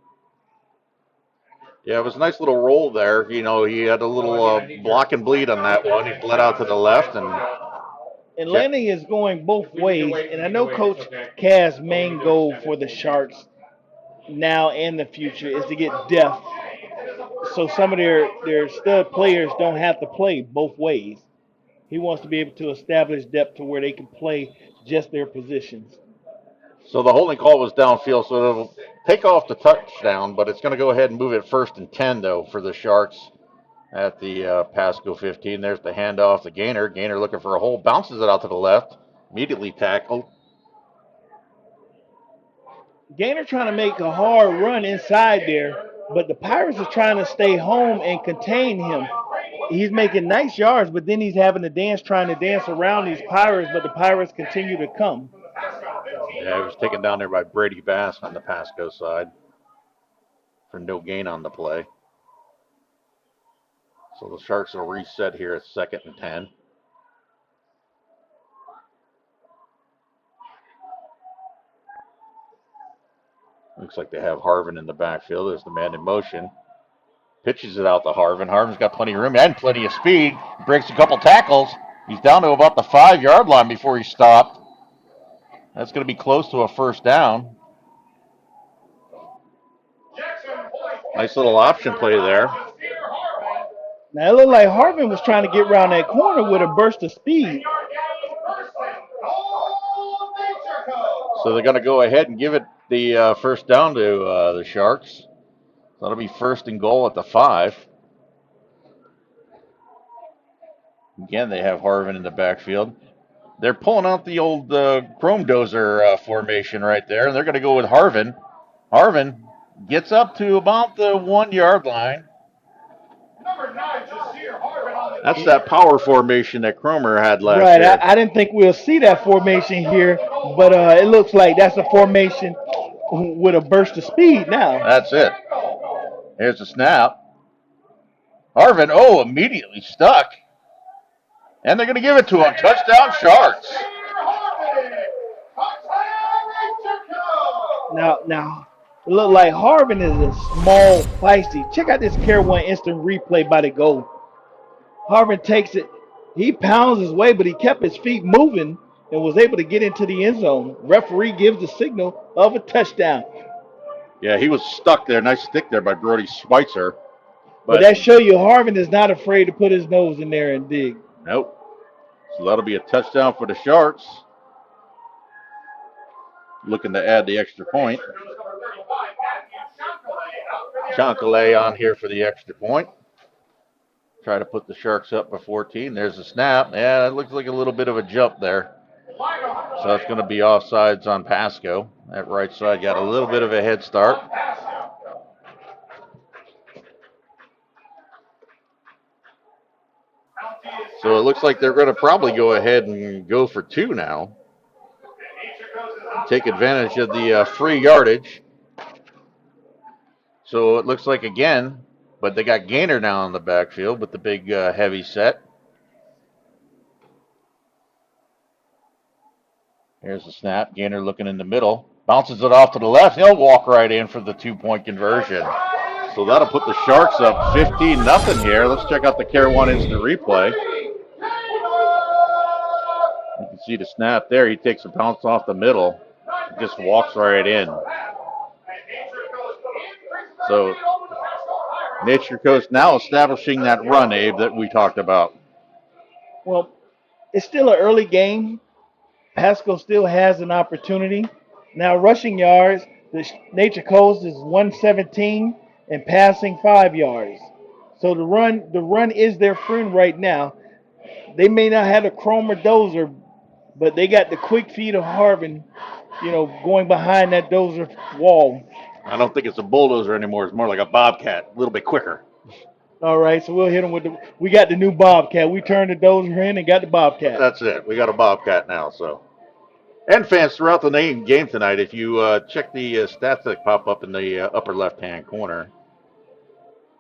Yeah, it was a nice little roll there. You know, he had a little block and bleed on that one. He bled out to the left. And Lanning is going both ways. And I know Coach Cass' main goal for the Sharks now and the future is to get depth. So some of their stud players don't have to play both ways. He wants to be able to establish depth to where they can play just their positions. So the holding call was downfield, so it'll take off the touchdown, but it's going to go ahead and move it 1st and 10, though, for the Sharks at the Pasco 15. There's the handoff to Gaynor. Gaynor looking for a hole, bounces it out to the left, immediately tackled. Gaynor trying to make a hard run inside there, but the Pirates are trying to stay home and contain him. He's making nice yards, but then he's having to trying to dance around these Pirates, but the Pirates continue to come. Yeah, he was taken down there by Brady Bass on the Pasco side for no gain on the play. So the Sharks will reset here at 2nd and 10. Looks like they have Harvin in the backfield. There's the man in motion. Pitches it out to Harvin. Harvin's got plenty of room and plenty of speed. Breaks a couple tackles. He's down to about the 5-yard line before he stopped. That's going to be close to a 1st down. Nice little option play there. Now it looked like Harvin was trying to get around that corner with a burst of speed. So they're going to go ahead and give it the 1st down to the Sharks. That'll be 1st and goal at the 5. Again, they have Harvin in the backfield. They're pulling out the old Chrome Dozer formation right there, and they're going to go with Harvin. Harvin gets up to about the 1-yard line. That's that power formation that Cromer had last year. Right, I didn't think we'll see that formation here, but it looks like that's a formation with a burst of speed now. That's it. Here's the snap. Harvin, immediately stuck. And they're going to give it to him. Touchdown, Sharks. Now, it looked like Harvin is a small, feisty. Check out this Care One instant replay by the goal. Harvin takes it. He pounds his way, but he kept his feet moving and was able to get into the end zone. Referee gives the signal of a touchdown. Yeah, he was stuck there. Nice stick there by Brody Schweitzer. But that show you Harvin is not afraid to put his nose in there and dig. Nope. So that'll be a touchdown for the Sharks. Looking to add the extra point. Chancalay on here for the extra point. try to put the Sharks up by 14. There's a snap. Yeah, it looks like a little bit of a jump there. So that's going to be offsides on Pasco. That right side got a little bit of a head start. So it looks like they're going to probably go ahead and go for 2 now. Take advantage of the free yardage. So it looks like again, but they got Gaynor now in the backfield with the big heavy set. Here's the snap. Gaynor looking in the middle. Bounces it off to the left. He'll walk right in for the 2-point conversion. So that'll put the Sharks up 15-0 here. Let's check out the Care 1 instant replay. You can see the snap there. He takes a bounce off the middle. Just walks right in. So Nature Coast now establishing that run, Abe, that we talked about. Well, it's still an early game. Pasco still has an opportunity. Now, rushing yards, the Nature Coast is 117 and passing 5 yards. So the run is their friend right now. They may not have a chrome or dozer, but they got the quick feet of Harvin, going behind that dozer wall. I don't think it's a bulldozer anymore. It's more like a bobcat, a little bit quicker. All right, so we'll hit them we got the new bobcat. We turned the dozer in and got the bobcat. That's it. We got a bobcat now, so. And fans throughout the game tonight, if you check the stats that pop up in the upper left-hand corner,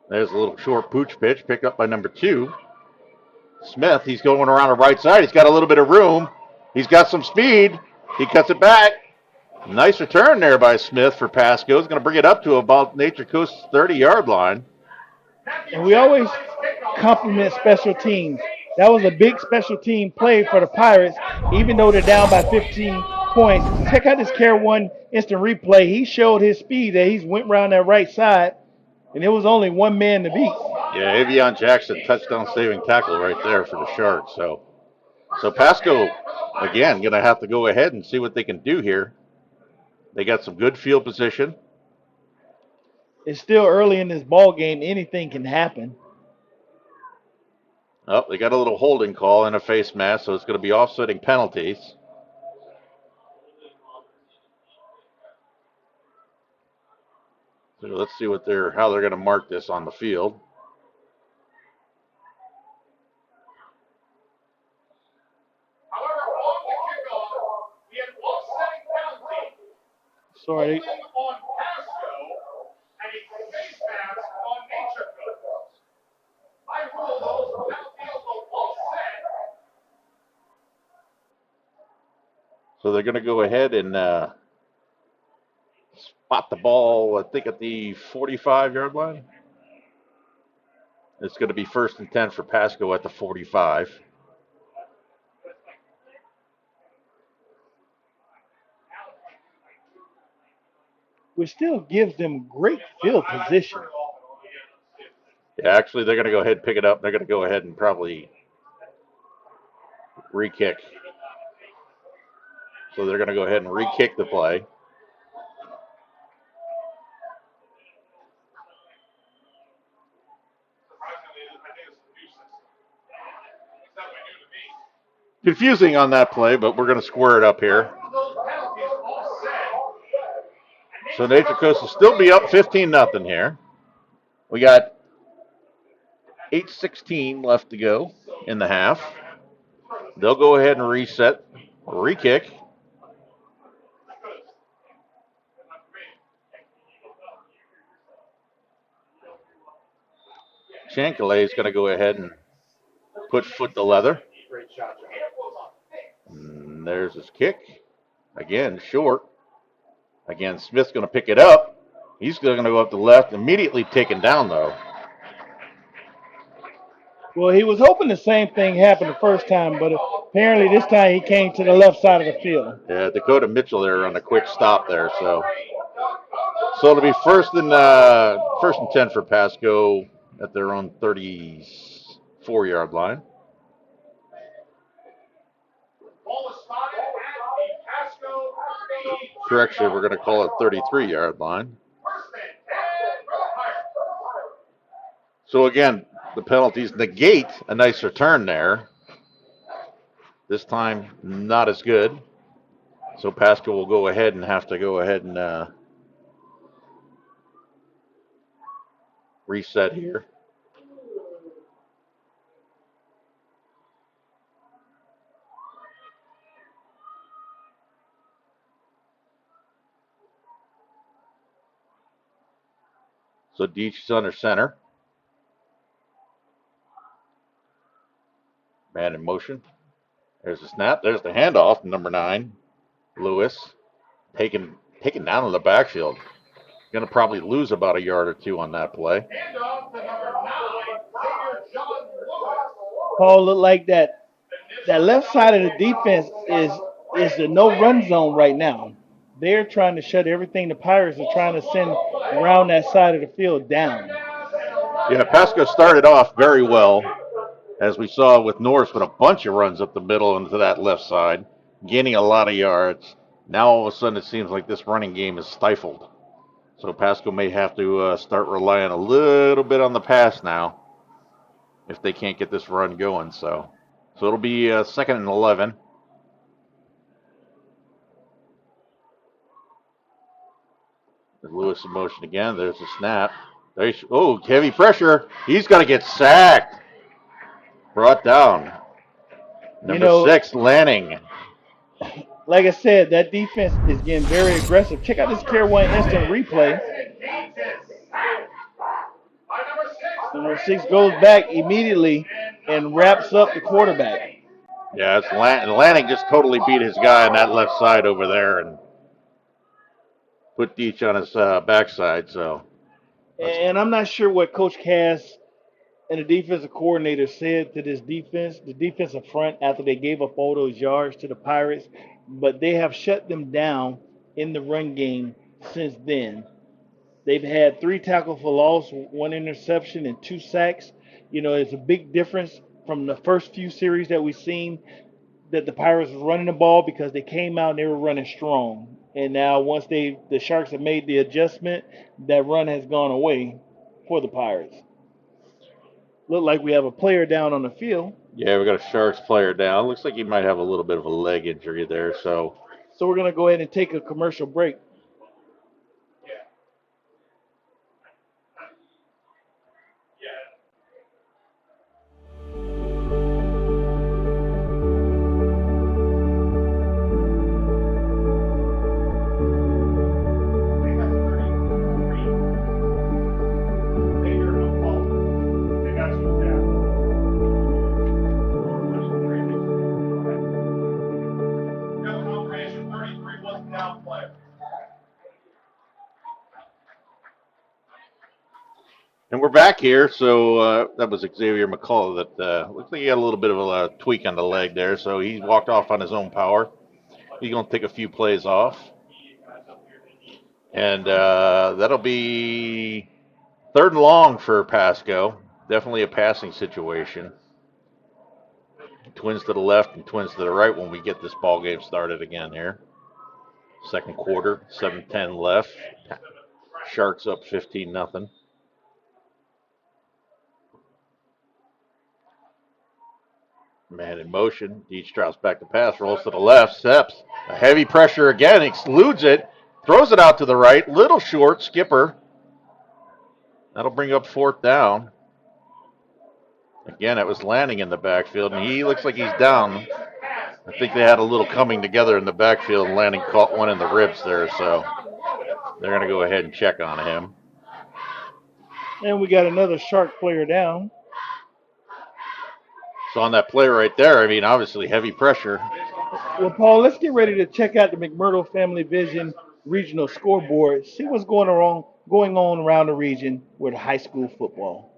there's a little short pooch pitch picked up by number 2. Smith, he's going around the right side. He's got a little bit of room. He's got some speed. He cuts it back. Nice return there by Smith for Pasco. He's going to bring it up to about Nature Coast's 30-yard line. And we always compliment special teams. That was a big special team play for the Pirates, even though they're down by 15 points. Check out this Care 1 instant replay. He showed his speed that he's went around that right side, and it was only one man to beat. Yeah, Avion Jackson, touchdown saving tackle right there for the Sharks. So Pasco, again, going to have to go ahead and see what they can do here. They got some good field position. It's still early in this ball game. Anything can happen. Oh, they got a little holding call and a face mask, so it's going to be offsetting penalties. So let's see how they're going to mark this on the field. However, on the kickoff, we had offsetting penalty. Sorry. On Pasco and a face mask on Nature Coast. I rule those penalties will offset. So they're going to go ahead and spot the ball, I think, at the 45-yard line. It's going to be 1st and 10 for Pasco at the 45. Which still gives them great field position. Yeah, actually, they're going to go ahead and pick it up. They're going to go ahead and probably re-kick. So they're going to go ahead and re-kick the play. Confusing on that play, but we're going to square it up here. So Nature Coast will still be up 15-0 here. We got 8:16 left to go in the half. They'll go ahead and reset, re-kick. Chancalay is going to go ahead and put foot to leather. And there's his kick. Again, short. Again, Smith's going to pick it up. He's going to go up the left, immediately taken down, though. Well, he was hoping the same thing happened the first time, but apparently this time he came to the left side of the field. Yeah, Dakota Mitchell there on a quick stop there. So it'll be 1st and 10 for Pasco at their own 34-yard line. Correction, we're going to call it 33-yard line. So again, the penalties negate a nice return there. This time, not as good. So Pasco will go ahead and have to go ahead and reset here. So Deach is under center. Man in motion. There's the snap. There's the handoff. Number 9, Lewis, taken down in the backfield. Going to probably lose about a yard or two on that play. Handoff to number 9, senior John Lewis. Paul, look like that left side of the defense is the no-run zone right now. They're trying to shut everything the Pirates are trying to send around that side of the field down. Yeah, Pasco started off very well, as we saw with Norris, with a bunch of runs up the middle into that left side, gaining a lot of yards. Now all of a sudden it seems like this running game is stifled. So Pasco may have to start relying a little bit on the pass now if they can't get this run going. So it'll be 2nd and 11. Lewis in motion again. There's a snap. Heavy pressure. He's got to get sacked. Brought down. Number 6, Lanning. Like I said, that defense is getting very aggressive. Check out this Care One instant replay. Number 6 goes back immediately and wraps up the quarterback. Yeah, it's Lanning just totally beat his guy on that left side over there and put Deach on his backside. So, and I'm not sure what Coach Cass and the defensive coordinator said to this defense, the defensive front, after they gave up all those yards to the Pirates, but they have shut them down in the run game since then. They've had 3 tackles for loss, 1 interception, and 2 sacks. You know, it's a big difference from the first few series that we've seen that the Pirates were running the ball because they came out and they were running strong. And now once the Sharks have made the adjustment, that run has gone away for the Pirates. Look like we have a player down on the field. Yeah, we got a Sharks player down. Looks like he might have a little bit of a leg injury there. So we're going to go ahead and take a commercial break. And we're back here, so that was Xavier McCall that looks like he had a little bit of a tweak on the leg there, so he walked off on his own power. He's going to take a few plays off. And that'll be 3rd and long for Pasco. Definitely a passing situation. Twins to the left and twins to the right when we get this ball game started again here. 2nd quarter, 7:10 left. Sharks up 15-0. Man in motion. Deach drops back to pass, rolls to the left, steps. A heavy pressure again, eludes it, throws it out to the right, little short, skipper. That'll bring up 4th down. Again, it was Lanning in the backfield, and he looks like he's down. I think they had a little coming together in the backfield, and Lanning caught one in the ribs there, so they're going to go ahead and check on him. And we got another Shark player down. So on that play right there, I mean, obviously heavy pressure. Well, Paul, let's get ready to check out the McMurdo Family Vision regional scoreboard, see what's going on around the region with high school football.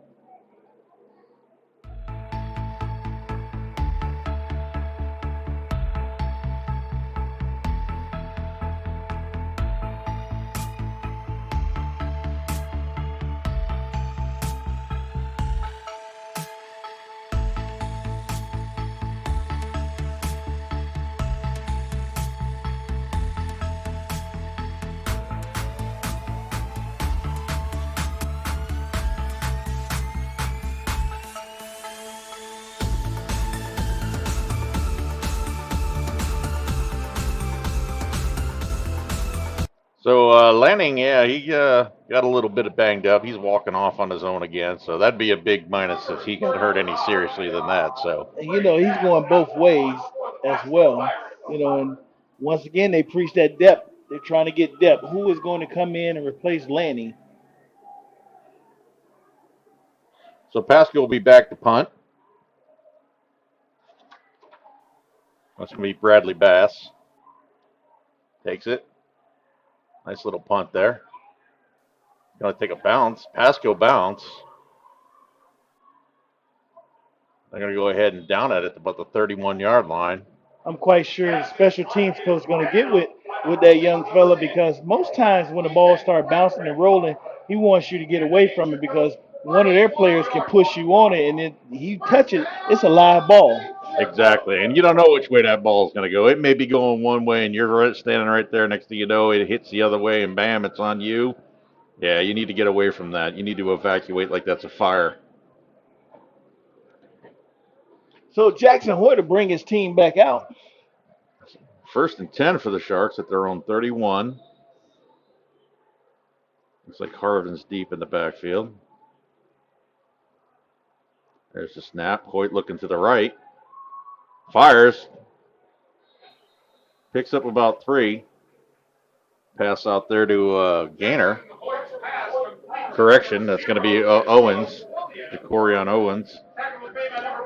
So Lanning, yeah, he got a little bit of banged up. He's walking off on his own again, so that'd be a big minus if he got hurt any seriously than that. So And, he's going both ways as well. And once again, they preach that depth. They're trying to get depth. Who is going to come in and replace Lanning? So Pasco will be back to punt. That's going to be Bradley Bass. Takes it. Nice little punt there. Going to take a bounce. Pasco bounce. They're going to go ahead and down it at about the 31-yard line. I'm quite sure the special teams coach is going to get with that young fella, because most times when the ball starts bouncing and rolling, he wants you to get away from it, because one of their players can push you on it, and then you touch it, it's a live ball. Exactly, and you don't know which way that ball is going to go. It may be going one way, and you're standing right there. Next thing you know, it hits the other way, and bam, it's on you. Yeah, you need to get away from that. You need to evacuate like that's a fire. So Jackson Hoyt to bring his team back out. 1st and 10 for the Sharks at their own 31. Looks like Harvin's deep in the backfield. There's the snap. Hoyt looking to the right. Fires. Picks up about 3. Pass out there to Gainer. Correction, that's going to be Owens. Jacorian Owens.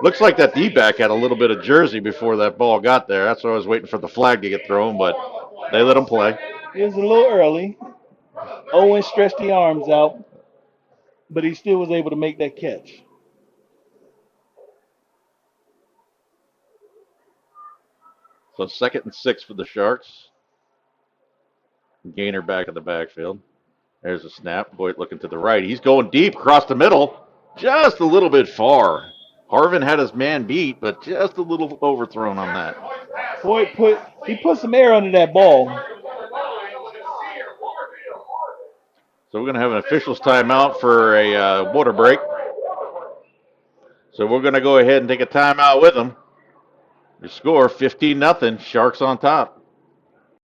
Looks like that D-back had a little bit of jersey before that ball got there. That's why I was waiting for the flag to get thrown, but they let him play. It was a little early. Owens stretched the arms out, but he still was able to make that catch. So 2nd and 6 for the Sharks. Gainer back in the backfield. There's a snap. Hoyt looking to the right. He's going deep across the middle. Just a little bit far. Harvin had his man beat, but just a little overthrown on that. Hoyt put some air under that ball. So we're going to have an officials timeout for a water break. So we're going to go ahead and take a timeout with them. The score 15-0. Sharks on top.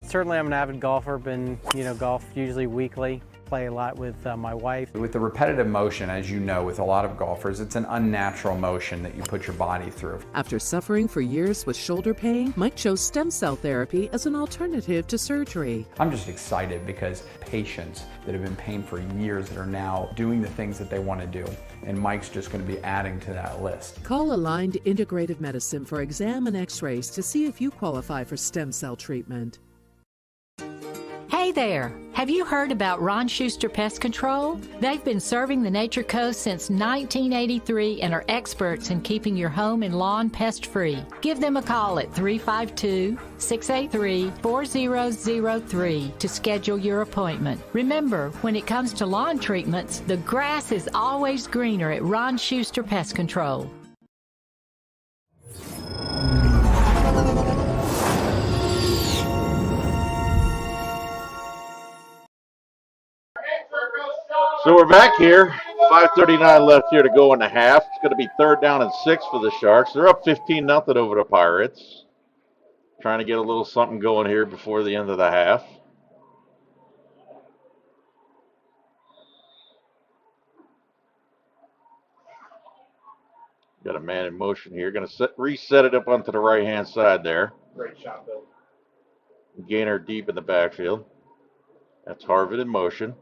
Certainly, I'm an avid golfer. Been, golf usually weekly. Play a lot with my wife. With the repetitive motion, as you know, with a lot of golfers, it's an unnatural motion that you put your body through. After suffering for years with shoulder pain, Mike chose stem cell therapy as an alternative to surgery. I'm just excited because patients that have been paying for years that are now doing the things that they want to do, and Mike's just going to be adding to that list. Call Aligned Integrative Medicine for exam and x-rays to see if you qualify for stem cell treatment. Hey there! Have you heard about Ron Schuster Pest Control? They've been serving the Nature Coast since 1983 and are experts in keeping your home and lawn pest-free. Give them a call at 352-683-4003 to schedule your appointment. Remember, when it comes to lawn treatments, the grass is always greener at Ron Schuster Pest Control. So we're back here. 5:39 left here to go in the half. It's going to be 3rd down and 6 for the Sharks. They're up 15-0 over the Pirates. Trying to get a little something going here before the end of the half. Got a man in motion here. Going to reset it up onto the right-hand side there. Great shot, Bill. Gainer deep in the backfield. That's Harvin in motion.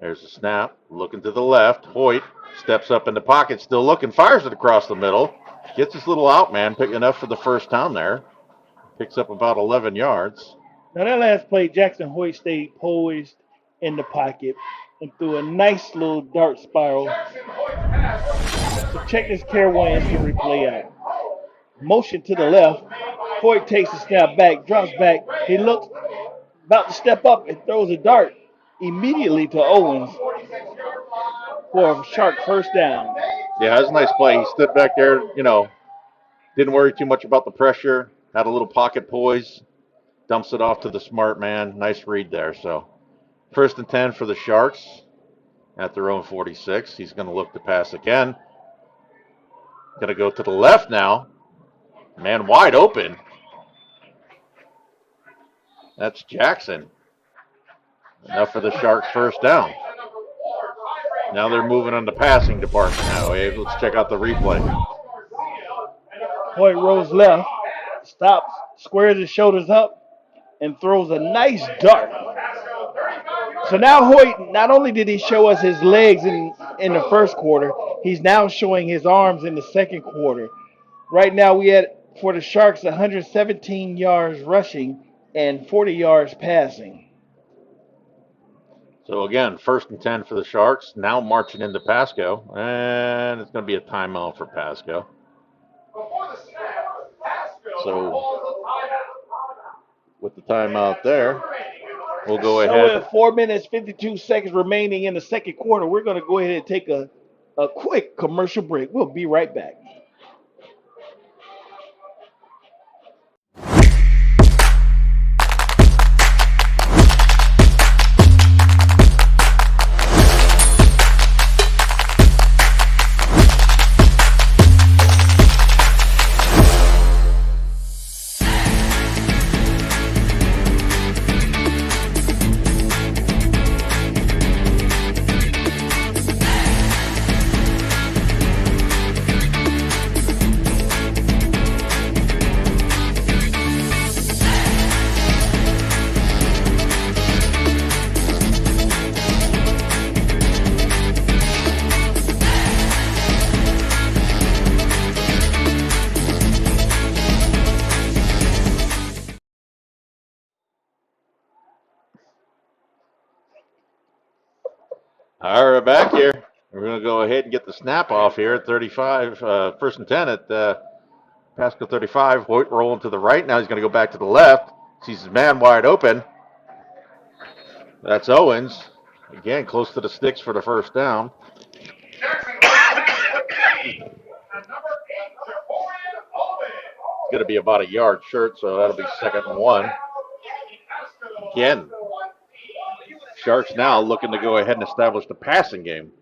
There's a snap. Looking to the left. Hoyt steps up in the pocket, still looking, fires it across the middle. Gets his little out man, picking enough for the first down there. Picks up about 11 yards. Now that last play, Jackson Hoyt stayed poised in the pocket and threw a nice little dart spiral. So check this Carolina instant replay out. Motion to the left. Hoyt takes a step back, drops back. He looks about to step up and throws a dart immediately to Owens for a Shark first down. Yeah, that's a nice play. He stood back there, didn't worry too much about the pressure, had a little pocket poise, dumps it off to the smart man. Nice read there. So 1st and 10 for the Sharks at their own 46. He's going to look to pass again. Going to go to the left now. Man wide open. That's Jackson. Enough for the Sharks' first down. Now they're moving on the passing department now. Abe, let's check out the replay. Hoyt rolls left, stops, squares his shoulders up, and throws a nice dart. So now Hoyt, not only did he show us his legs in the first quarter, he's now showing his arms in the second quarter. Right now we had, for the Sharks, 117 yards rushing and 40 yards passing. So again, 1st and 10 for the Sharks. Now marching into Pasco, and it's going to be a timeout for Pasco. So with the timeout there, we'll go ahead. With 4 minutes, 52 seconds remaining in the second quarter, we're going to go ahead and take a quick commercial break. We'll be right back. All right, back here. We're going to go ahead and get the snap off here at 35, 1st and 10 at Pasco 35. Hoyt rolling to the right. Now he's going to go back to the left. Sees his man wide open. That's Owens. Again, close to the sticks for the first down. It's going to be about a yard short, so that'll be 2nd and 1. Again, Sharks now looking to go ahead and establish the passing game.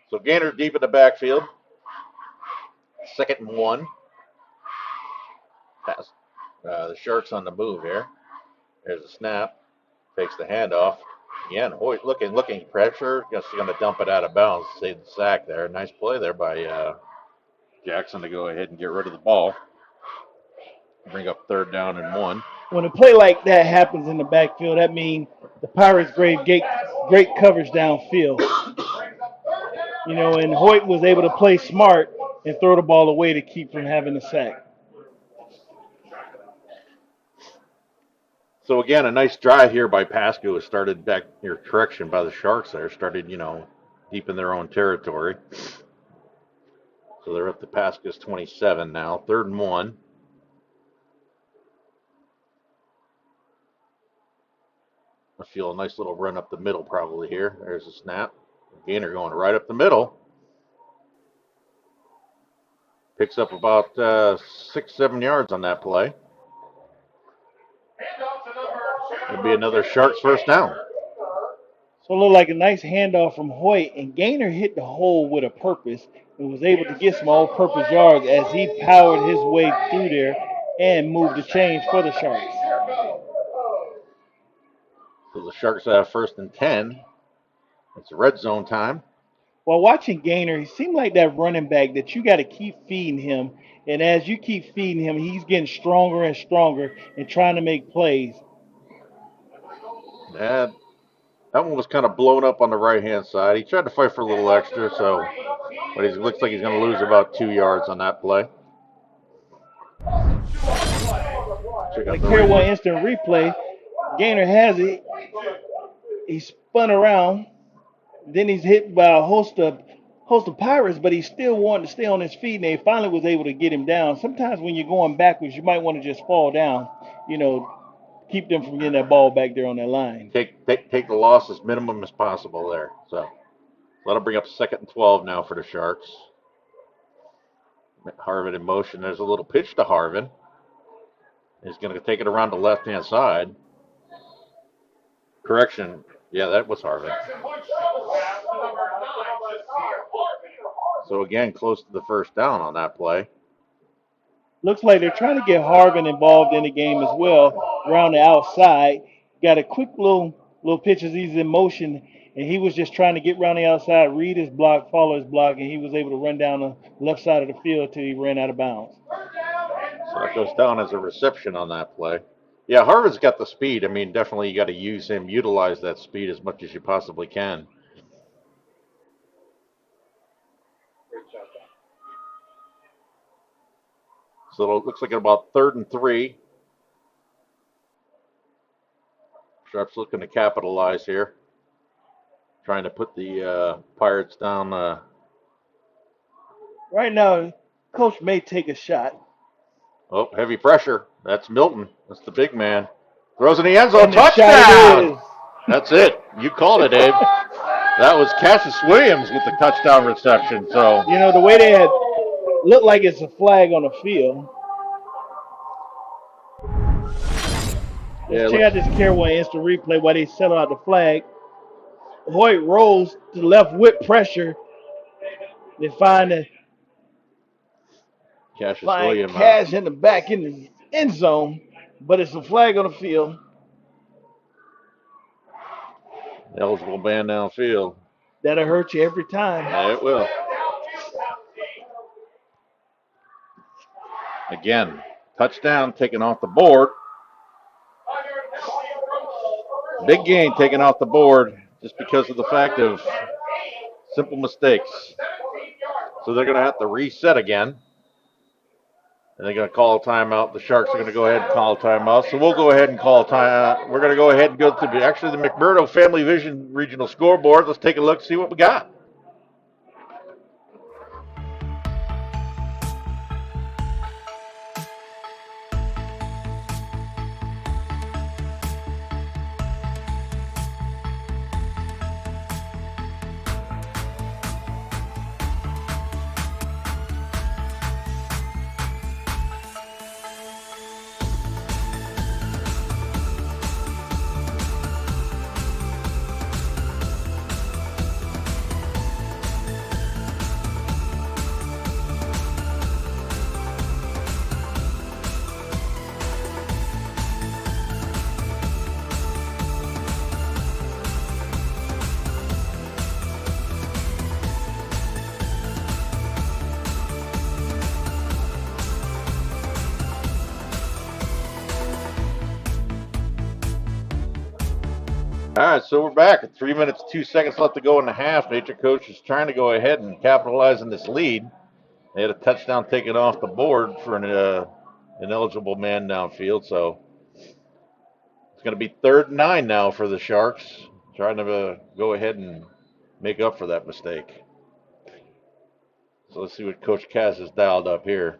So Gainer deep in the backfield. 2nd and 1. Pass. The Sharks on the move here. There's a snap. Takes the handoff. Again, Hoyt looking pressure. Guess he's going to dump it out of bounds. Save the sack there. Nice play there by Jackson to go ahead and get rid of the ball. Bring up 3rd down and 1. When a play like that happens in the backfield, that means the Pirates great coverage downfield. You know, and Hoyt was able to play smart and throw the ball away to keep from having a sack. So again, a nice drive here by Pasco. It started back your correction by the Sharks there. Started, deep in their own territory. So they're up to Pasco's 27 now. 3rd and 1. I feel a nice little run up the middle probably here. There's a snap. Gainer going right up the middle. Picks up about 6-7 yards on that play. It'll be another Sharks first down. So it looked like a nice handoff from Hoyt, and Gainer hit the hole with a purpose and was able to get some all-purpose yards as he powered his way through there and moved the chains for the Sharks. So the Sharks have 1st and 10. It's red zone time. While watching Gainer, he seemed like that running back that you got to keep feeding him, and as you keep feeding him, he's getting stronger and stronger and trying to make plays. That one was kind of blown up on the right-hand side. He tried to fight for a little extra, but it looks like he's going to lose about 2 yards on that play. Like here, one instant replay, Gainer has it. He spun around. Then he's hit by a host of Pirates, but he still wanted to stay on his feet, and they finally was able to get him down. Sometimes when you're going backwards, you might want to just fall down, keep them from getting that ball back there on that line. Take the loss as minimum as possible there. So that'll bring up 2nd and 12 now for the Sharks. Harvin in motion. There's a little pitch to Harvin. He's going to take it around the left-hand side. Correction. Yeah, that was Harvin. So again, close to the first down on that play. Looks like they're trying to get Harvin involved in the game as well, around the outside. Got a quick little pitch as he's in motion, and he was just trying to get around the outside, read his block, follow his block, and he was able to run down the left side of the field till he ran out of bounds. So that goes down as a reception on that play. Yeah, Harvin's got the speed. I mean, definitely you got to use him, utilize that speed as much as you possibly can. So it looks like about 3rd and 3. Sharps looking to capitalize here. Trying to put the Pirates down. Right now, Coach may take a shot. Oh, heavy pressure. That's Milton. That's the big man. Throws in the end zone. And the shot Touchdown! That's it. You called it, Abe. That was Cassius Williams with the touchdown reception. So You know, the way they had looked like it's a flag on the field. yeah, Check out this Care One instant replay while they settle out the flag. Hoyt rolls to the left with pressure. They find Cassius Williams. Cash in the back in the end zone, but it's a flag on the field. Eligible man downfield. That'll hurt you every time. Yeah, it will. Again, touchdown taken off the board. Big gain taken off the board just because of the fact of simple mistakes. So they're going to have to reset again. And they're going to call a timeout. The Sharks are going to go ahead and call a timeout. So we'll go ahead and call a timeout. We're going to go ahead and go to the McMurdo Family Vision Regional Scoreboard. Let's take a look, see what we got. All right, so we're back at 3 minutes, 2 seconds left to go in the half. Nature Coach is trying to go ahead and capitalize on this lead. They had a touchdown taken off the board for an eligible man downfield, so it's going to be 3rd and 9 now for the Sharks, trying to go ahead and make up for that mistake. So let's see what Coach Cass has dialed up here.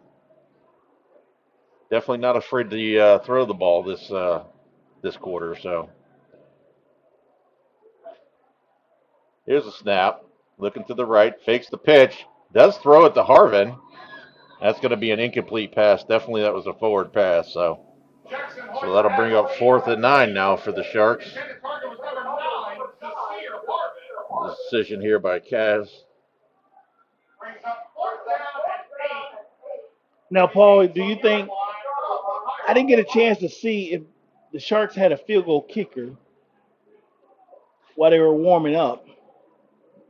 Definitely not afraid to throw the ball this quarter, so. Here's a snap. Looking to the right. Fakes the pitch. Does throw it to Harvin. That's going to be an incomplete pass. Definitely that was a forward pass. So that'll bring up 4th and 9 now for the Sharks. Decision here by Kaz. Now, Paul, do you think I didn't get a chance to see if the Sharks had a field goal kicker while they were warming up?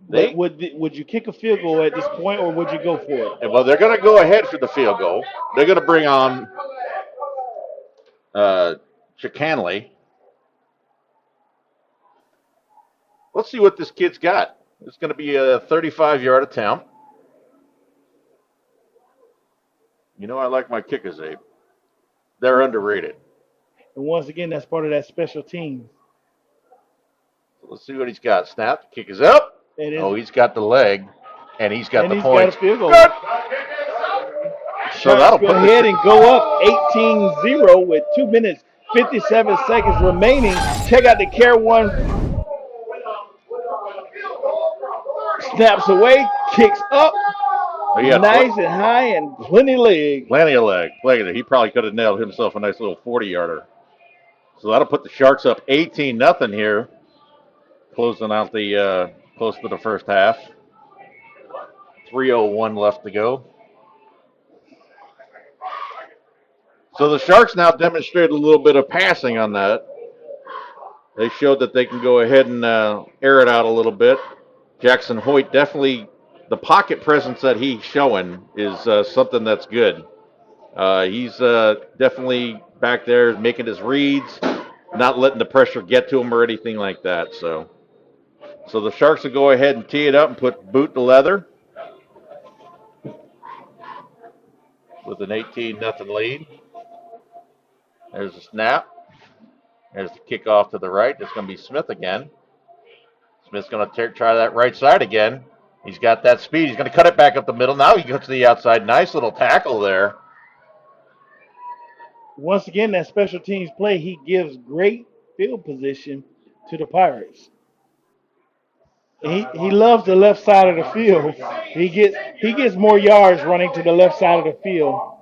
But would you kick a field goal at this point, or would you go for it? Well, they're going to go ahead for the field goal. They're going to bring on Chicanley. Let's see what this kid's got. It's going to be a 35-yard attempt. You know I like my kickers, Abe. They're underrated. And once again, that's part of that special team. So let's see what he's got. Snap. Kick is up. Oh, he's got the leg, and he's got the point. Good. So that'll go ahead and go up 18-0 with 2 minutes, 57 seconds remaining. Check out the Care One. Snaps away, kicks up. Nice and high and plenty of leg. Plenty of leg. He probably could have nailed himself a nice little 40-yarder. So that'll put the Sharks up 18-0 here. closing out the close to the first half. 3:01 left to go. So the Sharks now demonstrated a little bit of passing on that. They showed that they can go ahead and air it out a little bit. Jackson Hoyt definitely, the pocket presence that he's showing is something that's good. He's definitely back there making his reads, not letting the pressure get to him or anything like that. So the Sharks will go ahead and tee it up and put boot to leather with an 18-0 lead. There's a snap. There's the kickoff to the right. It's going to be Smith again. Smith's going to try that right side again. He's got that speed. He's going to cut it back up the middle. Now he goes to the outside. Nice little tackle there. Once again, that special teams play, he gives great field position to the Pirates. He loves the left side of the field. He gets more yards running to the left side of the field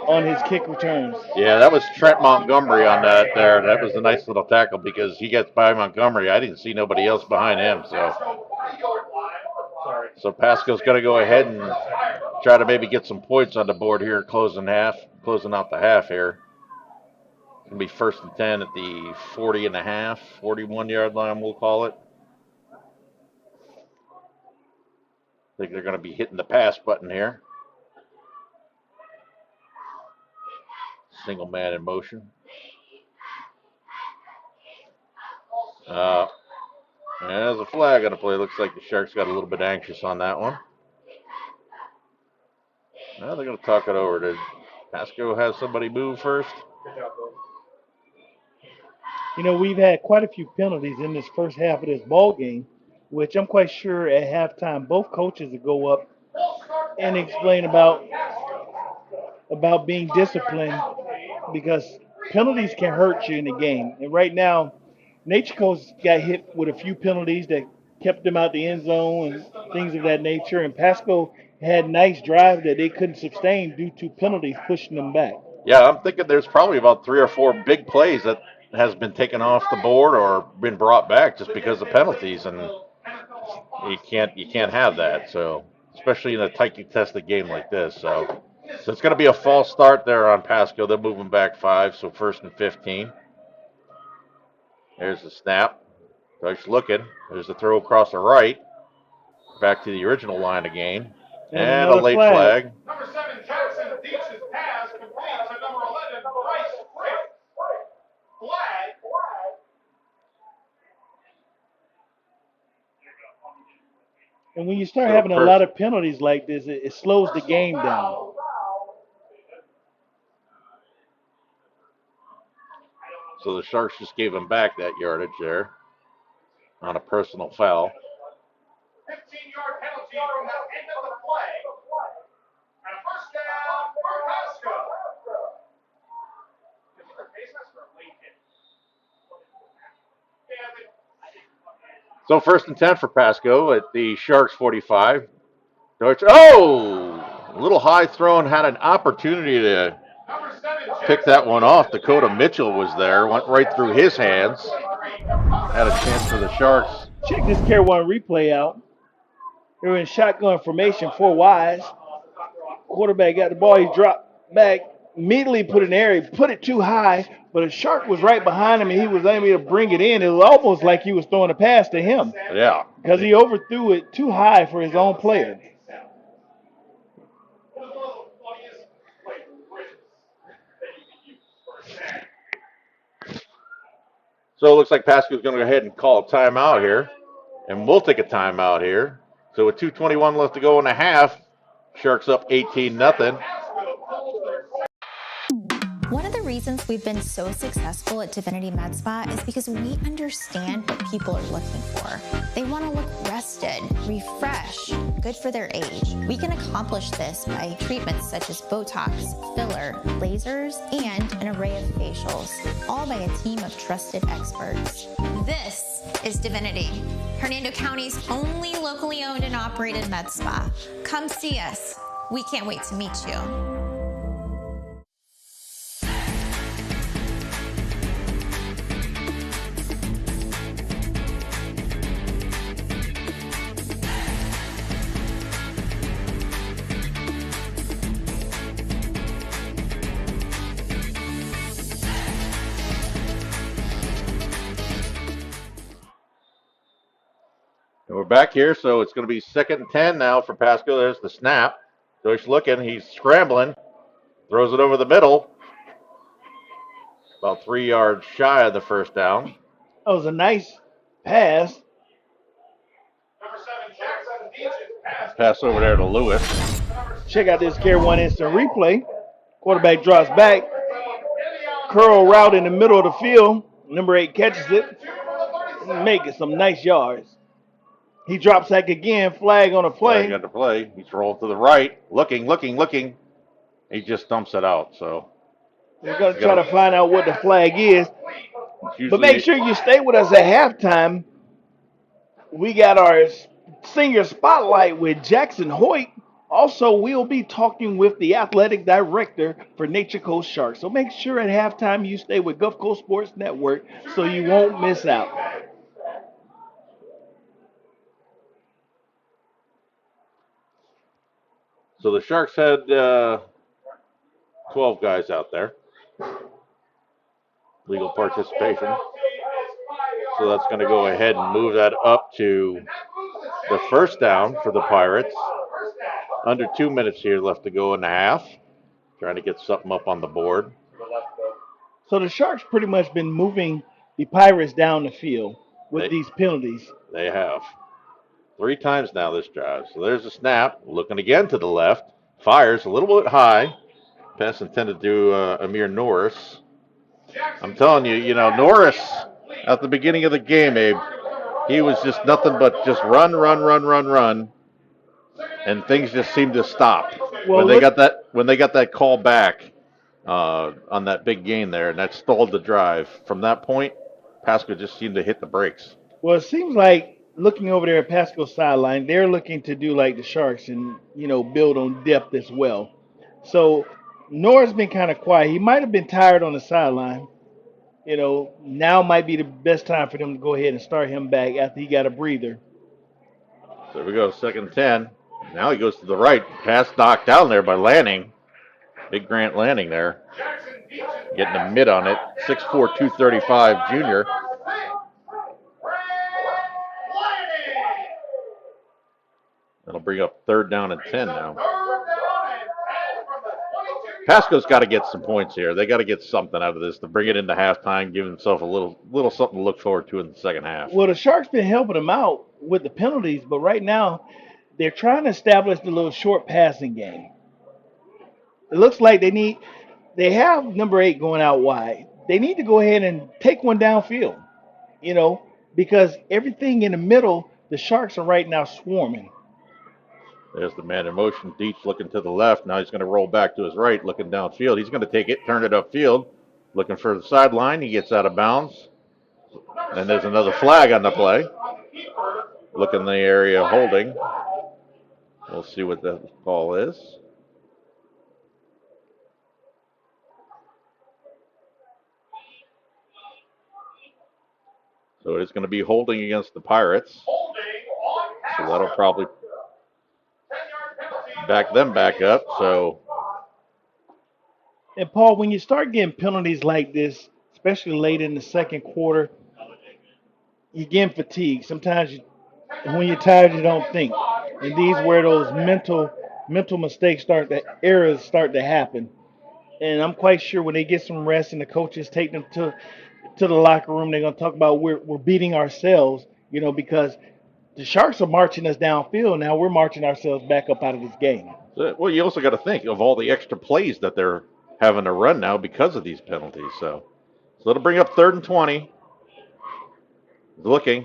on his kick returns. Yeah, that was Trent Montgomery on that there. That was a nice little tackle because he gets by Montgomery. I didn't see nobody else behind him. So Pasco's going to go ahead and try to maybe get some points on the board here, closing out the half here. It's going to be 1st and 10 at the 40.5, 41-yard line, we'll call it. I think they're going to be hitting the pass button here. Single man in motion. There's a flag on the play. Looks like the Sharks got a little bit anxious on that one. Now they're going to talk it over. Did Pasco have somebody move first? You know, we've had quite a few penalties in this first half of this ball game, which I'm quite sure at halftime both coaches will go up and explain about being disciplined, because penalties can hurt you in the game. And right now, Nature Coast got hit with a few penalties that kept them out the end zone and things of that nature. And Pasco had nice drive that they couldn't sustain due to penalties pushing them back. Yeah, I'm thinking there's probably about 3 or 4 big plays that has been taken off the board or been brought back just because of penalties, and you can't have that. So especially in a tight contested game like this. So it's going to be a false start there on Pasco. They're moving back 5, so 1st and 15. There's the snap. Coach looking. There's the throw across the right. Back to the original line again. And a late flag. Number 7, Jackson Deeps' pass complete to number 11, Bryce Frick. Flag. And when you start having a lot of penalties like this, it slows the game down. So the Sharks just gave him back that yardage there on a personal foul. 15-yard penalty from the end of the play. And a first down for Pasco. So 1st and 10 for Pasco at the Sharks 45. Deutsch, a little high throw and had an opportunity to pick that one off. Dakota Mitchell was there, went right through his hands. Had a chance for the Sharks. Check this Care One replay out. They were in shotgun formation, 4 wides. Quarterback got the ball, he dropped back, immediately put it in the air. He put it too high, but a Shark was right behind him and he was able to bring it in. It was almost like he was throwing a pass to him. Yeah. Because he overthrew it too high for his own player. So it looks like Pasco's going to go ahead and call a timeout here. And we'll take a timeout here. So with 2:21 left to go in the half, Sharks up 18-0. One of the reasons we've been so successful at Divinity Med Spa is because we understand what people are looking for. They want to look rested, refreshed, good for their age. We can accomplish this by treatments such as Botox, filler, lasers, and an array of facials, all by a team of trusted experts. This is Divinity, Hernando County's only locally owned and operated med spa. Come see us. We can't wait to meet you. And we're back here, so it's going to be 2nd and 10 now for Pasco. There's the snap. Deutsch looking. He's scrambling. Throws it over the middle. About 3 yards shy of the first down. That was a nice pass. Pass over there to Lewis. Check out this Care One instant replay. Quarterback drops back. Curl route in the middle of the field. Number 8 catches it. Making some nice yards. He drops back again. Flag on the play. Flag on the play. He's rolled to the right. Looking. He just dumps it out. So we're going to try to find out what the flag is. Usually, but make sure you stay with us at halftime. We got our senior spotlight with Jackson Hoyt. Also, we'll be talking with the athletic director for Nature Coast Sharks. So make sure at halftime you stay with Gulf Coast Sports Network so you won't miss out. So the Sharks had 12 guys out there. Legal participation. So that's going to go ahead and move that up to the first down for the Pirates. Under 2 minutes here left to go in the half. Trying to get something up on the board. So the Sharks pretty much been moving the Pirates down the field with these penalties. They have. 3 times now this drive. So there's a snap. Looking again to the left. Fires a little bit high. Pass intended to Amir Norris. I'm telling you, Norris at the beginning of the game, Abe, he was just nothing but just run. And things just seemed to stop. Well, when they got that call back on that big gain there, and that stalled the drive. From that point, Pasco just seemed to hit the brakes. Well, it seems like looking over there at Pasco's sideline, they're looking to do like the Sharks and, build on depth as well. So Norris been kind of quiet. He might have been tired on the sideline. Now might be the best time for them to go ahead and start him back after he got a breather. So here we go, 2nd and 10. Now he goes to the right. Pass knocked down there by Lanning. Big Grant Lanning there. Getting a mid on it. 6'4", 235 junior. That'll bring up 3rd down and 10 now. Pasco's got to get some points here. They got to get something out of this to bring it into halftime, give himself a little something to look forward to in the second half. Well, the Sharks been helping them out with the penalties, but right now they're trying to establish the little short passing game. It looks like they have number 8 going out wide. They need to go ahead and take one downfield, because everything in the middle, the Sharks are right now swarming. There's the man in motion. Deach looking to the left. Now he's going to roll back to his right, looking downfield. He's going to take it, turn it upfield, looking for the sideline. He gets out of bounds. And there's another flag on the play. Look in the area holding. We'll see what the call is. So it's going to be holding against the Pirates. So that'll probably back them back up. So, and Paul, when you start getting penalties like this, especially late in the second quarter, you get fatigued. Sometimes when you're tired, you don't think. And these where those mental mistakes errors start to happen. And I'm quite sure when they get some rest and the coaches take them to the locker room, they're going to talk about we're beating ourselves, because the Sharks are marching us downfield. Now we're marching ourselves back up out of this game. Well, you also got to think of all the extra plays that they're having to run now because of these penalties. So it'll bring up 3rd and 20. Looking,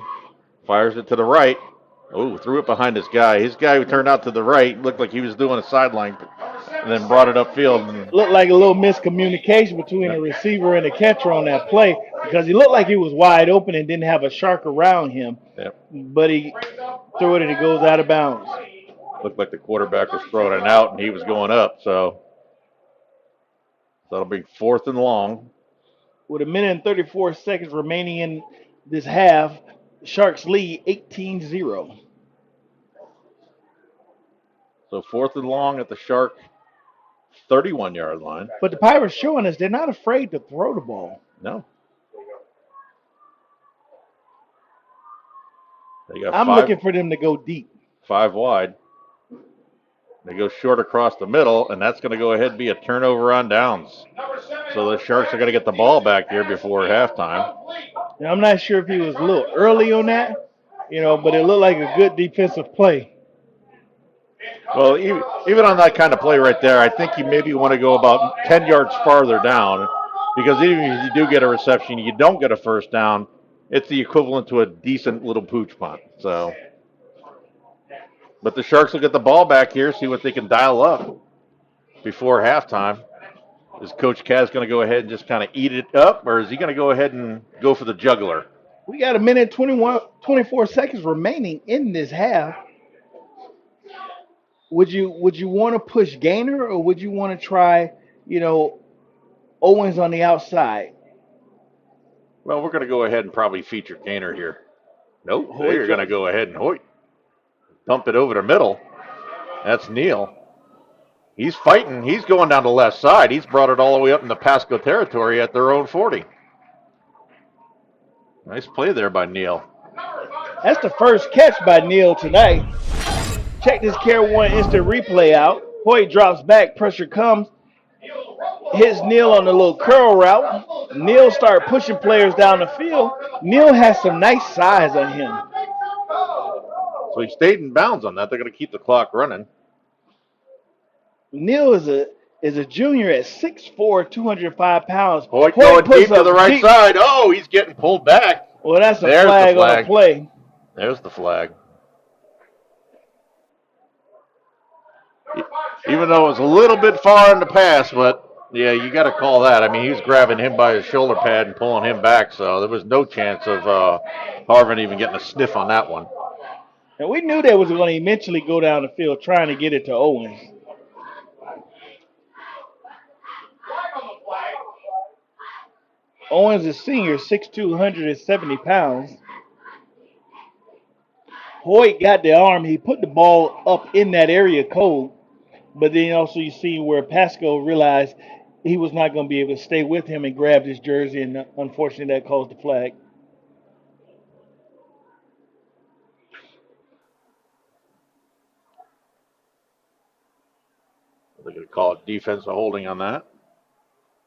fires it to the right. Oh, threw it behind his guy. His guy who turned out to the right looked like he was doing a sideline and then brought it upfield. Looked like a little miscommunication between the receiver and the catcher on that play because he looked like he was wide open and didn't have a shark around him. Yep. But he threw it and it goes out of bounds. Looked like the quarterback was throwing it out and he was going up. So that'll be 4th and long. With 1 minute and 34 seconds remaining in this half, Sharks lead 18-0. So 4th and long at the Shark 31-yard line. But the Pirates showing us they're not afraid to throw the ball. No. They I'm looking for them to go deep. 5 wide. They go short across the middle, and that's going to go ahead and be a turnover on downs. So the Sharks are going to get the ball back here before halftime. Now, I'm not sure if he was a little early on that, but it looked like a good defensive play. Well, even on that kind of play right there, I think you maybe want to go about 10 yards farther down, because even if you do get a reception, you don't get a first down, it's the equivalent to a decent little pooch punt. So, but the Sharks will get the ball back here, see what they can dial up before halftime. Is Coach Kaz going to go ahead and just kind of eat it up, or is he going to go ahead and go for the juggler? We got a minute 24 seconds remaining in this half. Would you want to push Gaynor, or would you want to try, Owens on the outside? Well, we're going to go ahead and probably feature Gaynor here. Nope, they're going to go ahead and Hoyt. Dump it over the middle. That's Neal. He's fighting. He's going down the left side. He's brought it all the way up in the Pasco territory at their own 40. Nice play there by Neal. That's the first catch by Neal tonight. Check this Care 1 instant replay out. Hoyt drops back. Pressure comes. Hits Neal on the little curl route. Neal start pushing players down the field. Neal has some nice size on him. So he stayed in bounds on that. They're going to keep the clock running. Neal is a junior at 6'4", 205 pounds. Hoyt going deep to the right side. Oh, he's getting pulled back. Well, that's a flag on the play. There's the flag. Even though it was a little bit far in the pass, but yeah, you got to call that. I mean, he was grabbing him by his shoulder pad and pulling him back, so there was no chance of Harvin even getting a sniff on that one. And we knew they was going to eventually go down the field trying to get it to Owens. Owens is senior, 6'2", 170 pounds. Hoyt got the arm. He put the ball up in that area code. But then also you see where Pasco realized he was not going to be able to stay with him and grabbed his jersey, and unfortunately that caused the flag. They're going to call it defensive holding on that.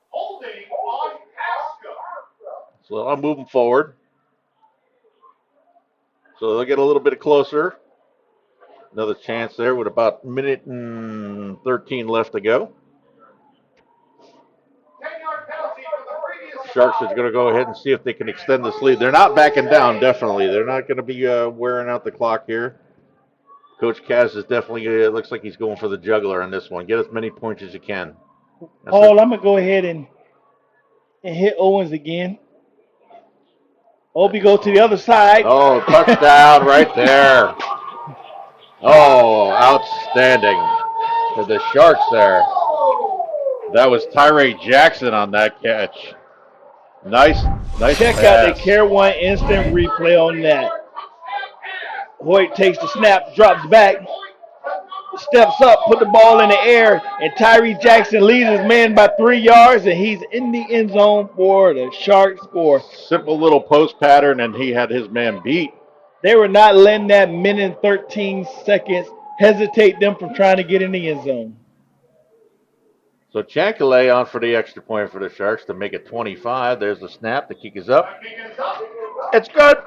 Holding on Pasco. So I'm moving forward. So they'll get a little bit closer. Another chance there with about a minute and 13 left to go. 10-yard penalty for the previous. Sharks is going to go ahead and see if they can extend this lead. They're not backing down, definitely. They're not going to be wearing out the clock here. Coach Kaz is definitely, it looks like he's going for the juggler on this one. Get as many points as you can. Paul, I'm going to go ahead and hit Owens again. Obi go to the other side. Oh, touchdown right there. Oh, outstanding for the Sharks there. That was Tyree Jackson on that catch. Nice Check pass. out the Care 1 instant replay on that. Hoyt takes the snap, drops back, steps up, put the ball in the air, and Tyree Jackson leads his man by 3 yards, and he's in the end zone for the Sharks score. Simple little post pattern, and he had his man beat. They were not letting that minute and 13 seconds hesitate them from trying to get in the end zone. So Chancalay on for the extra point for the Sharks to make it 25. There's the snap. The kick is up. It's good.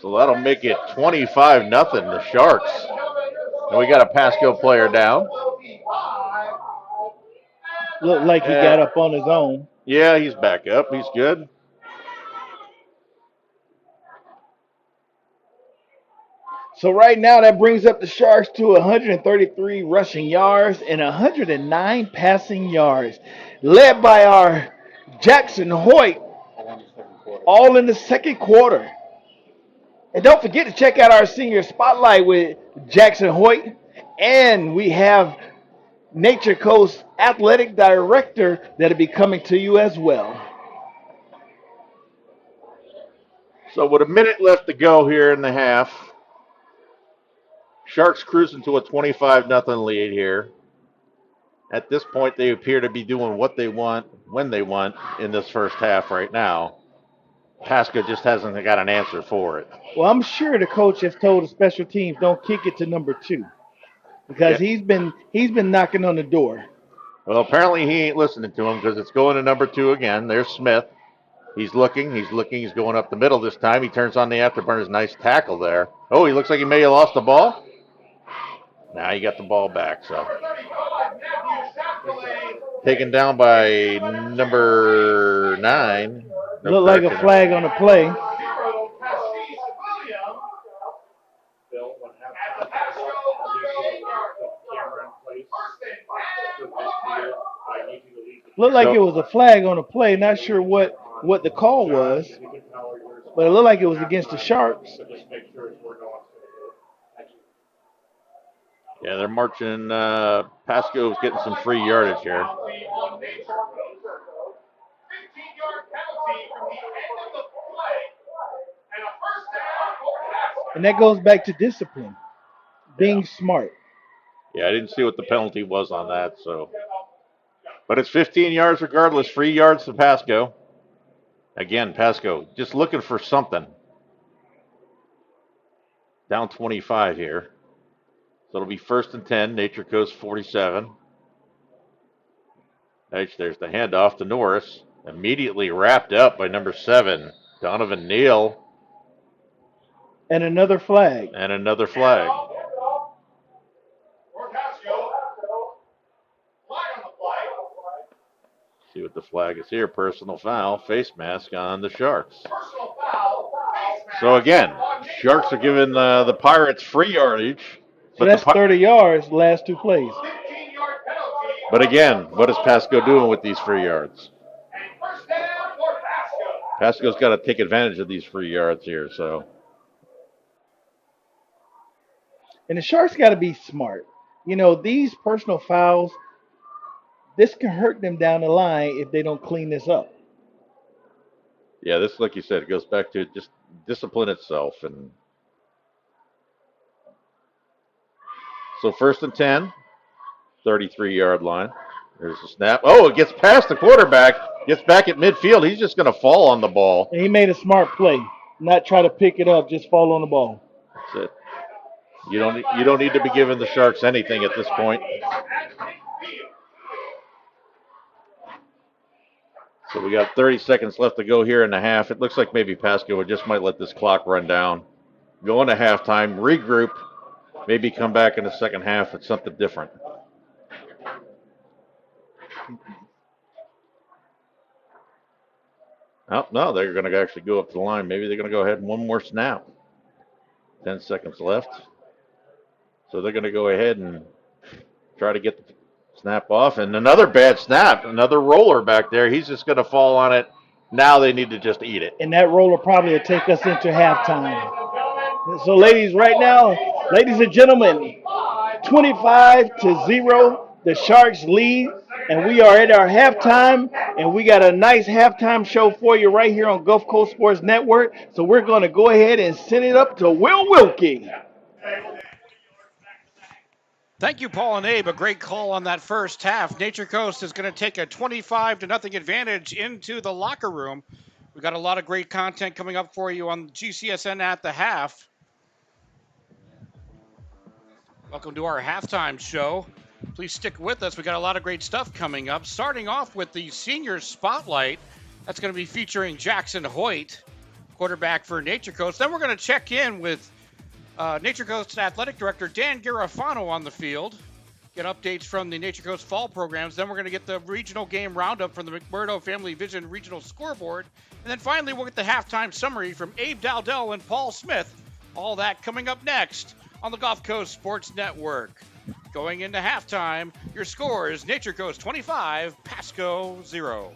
So that'll make it 25-0, the Sharks. And we got a Pasco player down. Looked like he got up on his own. Yeah, he's back up. He's good. So right now that brings up the Sharks to 133 rushing yards and 109 passing yards, led by our Jackson Hoyt, all in the second quarter. And don't forget to check out our senior spotlight with Jackson Hoyt, and we have Nature Coast athletic director that'll be coming to you as well. So with a minute left to go here in the half, Sharks cruising to a 25-0 lead here. At this point, they appear to be doing what they want, when they want in this first half right now. Pasco just hasn't got an answer for it. Well, I'm sure the coach has told the special teams don't kick it to number 2 because he's been knocking on the door. Well, apparently he ain't listening to him because it's going to number 2 again. There's Smith. He's looking. He's going up the middle this time. He turns on the afterburners. Nice tackle there. Oh, he looks like he may have lost the ball. Now he got the ball back. So taken down by number 9. Looked like a flag on the play. Looked like it was a flag on the play. Not sure what the call was, but it looked like it was against the Sharks. Yeah, they're marching. Pasco's getting some free yardage here. And that goes back to discipline, being smart. Yeah, I didn't see what the penalty was on that, so. But it's 15 yards regardless, free yards to Pasco. Again, Pasco just looking for something. Down 25 here. So it'll be 1st and 10, Nature Coast 47. There's the handoff to Norris. Immediately wrapped up by number 7, Donovan Neal. And another flag. See what the flag is here. Personal foul, face mask on the Sharks. So again, Sharks are giving the Pirates free yardage. So that's 30 yards, last 2 plays. But again, what is Pasco doing with these free yards? Pasco's got to take advantage of these free yards here, so. And the Sharks got to be smart. You know, these personal fouls, this can hurt them down the line if they don't clean this up. Yeah, this, like you said, goes back to just discipline itself. And so 1st and 10, 33-yard line. There's a snap. Oh, it gets past the quarterback, gets back at midfield. He's just going to fall on the ball. And he made a smart play, not try to pick it up, just fall on the ball. That's it. You don't need to be giving the Sharks anything at this point. So we got 30 seconds left to go here in the half. It looks like maybe Pasco just might let this clock run down. Go into halftime, regroup, maybe come back in the second half with something different. Oh, no, they're going to actually go up to the line. Maybe they're going to go ahead and one more snap. 10 seconds left. So they're going to go ahead and try to get the snap off. And another bad snap, another roller back there. He's just going to fall on it. Now they need to just eat it. And that roller probably will take us into halftime. So, ladies and gentlemen, 25-0, the Sharks lead. And we are at our halftime, and we got a nice halftime show for you right here on Gulf Coast Sports Network. So we're going to go ahead and send it up to Will Wilkie. Thank you, Paul and Abe. A great call on that first half. Nature Coast is going to take a 25-0 advantage into the locker room. We've got a lot of great content coming up for you on GCSN at the half. Welcome to our halftime show. Please stick with us. We got a lot of great stuff coming up. Starting off with the senior spotlight. That's going to be featuring Jackson Hoyt, quarterback for Nature Coast. Then we're going to check in with Nature Coast Athletic Director Dan Garofano on the field. Get updates from the Nature Coast fall programs. Then we're going to get the regional game roundup from the McMurdo Family Vision Regional Scoreboard. And then finally, we'll get the halftime summary from Abe Dowdell and Paul Smith. All that coming up next on the Gulf Coast Sports Network. Going into halftime, your score is Nature Coast 25, Pasco 0.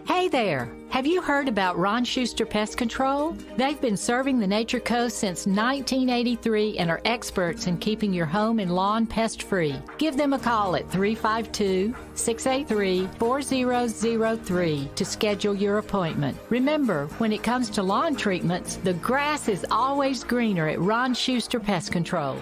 Hey there! Have you heard about Ron Schuster Pest Control? They've been serving the Nature Coast since 1983 and are experts in keeping your home and lawn pest-free. Give them a call at 352-683-4003 to schedule your appointment. Remember, when it comes to lawn treatments, the grass is always greener at Ron Schuster Pest Control.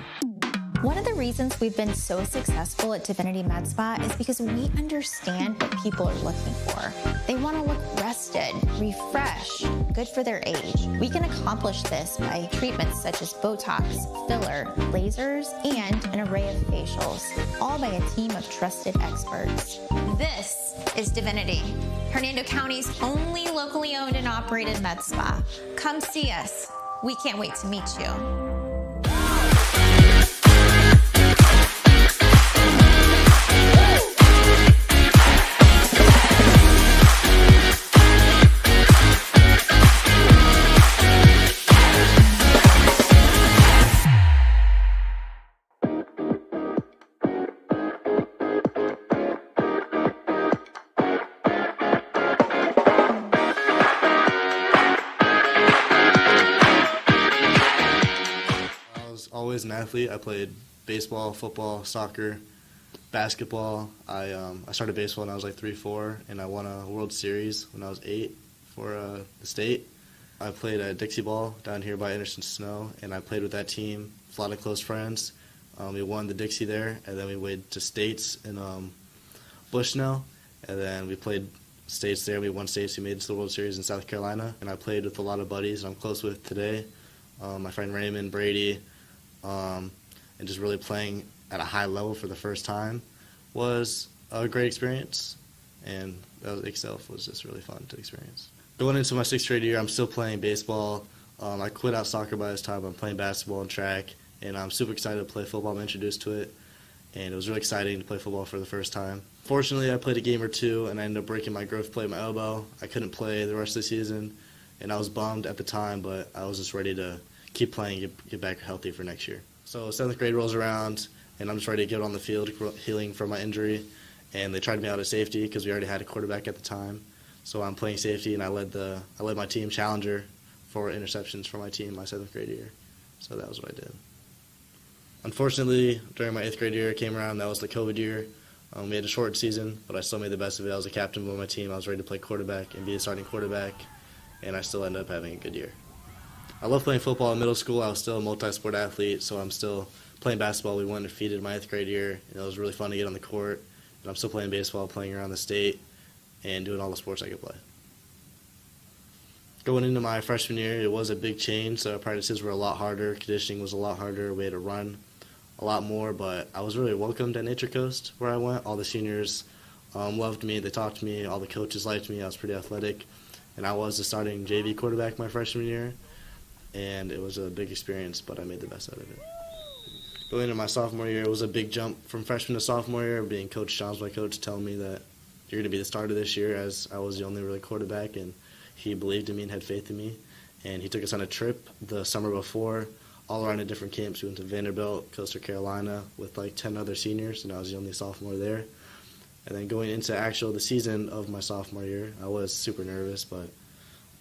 One of the reasons we've been so successful at Divinity Med Spa is because we understand what people are looking for. They want to look rested, refreshed, good for their age. We can accomplish this by treatments such as Botox, filler, lasers, and an array of facials, all by a team of trusted experts. This is Divinity, Hernando County's only locally owned and operated med spa. Come see us. We can't wait to meet you. Always an athlete. I played baseball, football, soccer, basketball. I started baseball when I was like 3-4, and I won a World Series when I was 8 for the state. I played Dixie ball down here by Anderson Snow, and I played with that team. A lot of close friends. We won the Dixie there, and then we went to states in Bushnell, and then we played states there. We won states. We made it to the World Series in South Carolina, and I played with a lot of buddies I'm close with today. My friend Raymond, Brady, and just really playing at a high level for the first time was a great experience, and that itself was just really fun to experience. Going into my 6th grade year, I'm still playing baseball. I quit out soccer by this time. I'm playing basketball and track, and I'm super excited to play football. I'm introduced to it, and it was really exciting to play football for the first time. Fortunately, I played a game or two, and I ended up breaking my growth plate in my elbow. I couldn't play the rest of the season, and I was bummed at the time, but I was just ready to keep playing, get back healthy for next year. So 7th grade rolls around, and I'm just ready to get on the field, healing from my injury, and they tried me out at safety because we already had a quarterback at the time. So I'm playing safety, and I led my team challenger for interceptions for my team my 7th grade year. So that was what I did. Unfortunately, during my 8th grade year, it came around. That was the COVID year. We had a short season, but I still made the best of it. I was a captain of my team. I was ready to play quarterback and be a starting quarterback, and I still ended up having a good year. I love playing football in middle school. I was still a multi-sport athlete, so I'm still playing basketball. We won undefeated in my 8th grade year, and it was really fun to get on the court. And I'm still playing baseball, playing around the state, and doing all the sports I could play. Going into my freshman year, it was a big change, so practices were a lot harder. Conditioning was a lot harder. We had to run a lot more, but I was really welcomed at Nature Coast where I went. All the seniors loved me. They talked to me. All the coaches liked me. I was pretty athletic, and I was the starting JV quarterback my freshman year. And it was a big experience, but I made the best out of it. Going into my sophomore year, it was a big jump from freshman to sophomore year, being Coach John's my coach, telling me that you're going to be the starter this year, as I was the only really quarterback, and he believed in me and had faith in me. And he took us on a trip the summer before, all around the different camps. We went to Vanderbilt, Coastal Carolina, with like 10 other seniors, and I was the only sophomore there. And then going into the season of my sophomore year, I was super nervous, but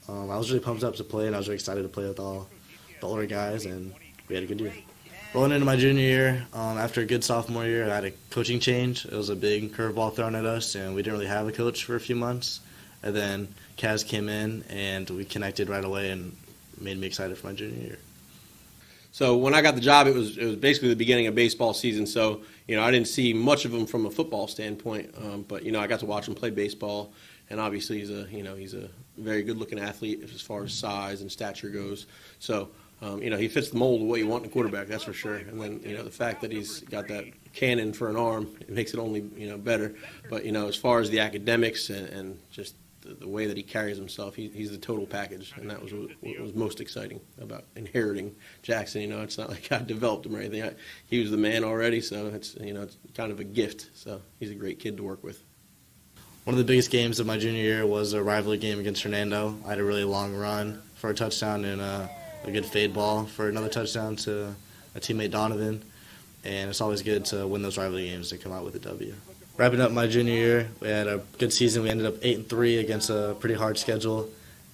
I was really pumped up to play, and I was really excited to play with all the older guys, and we had a good year. Rolling into my junior year, after a good sophomore year, I had a coaching change. It was a big curveball thrown at us, and we didn't really have a coach for a few months. And then Kaz came in, and we connected right away, and made me excited for my junior year. So when I got the job, it was basically the beginning of baseball season. So I didn't see much of him from a football standpoint, but I got to watch him play baseball. And obviously he's a very good-looking athlete as far as size and stature goes. So, he fits the mold of what you want in a quarterback, that's for sure. And then, the fact that he's got that cannon for an arm, it makes it only, better. But, as far as the academics and just the way that he carries himself, he's the total package. And that was what was most exciting about inheriting Jackson. It's not like I developed him or anything. He was the man already, so it's kind of a gift. So he's a great kid to work with. One of the biggest games of my junior year was a rivalry game against Hernando. I had a really long run for a touchdown and a good fade ball for another touchdown to a teammate, Donovan. And it's always good to win those rivalry games and come out with a W. Wrapping up my junior year, we had a good season. We ended up 8-3 against a pretty hard schedule,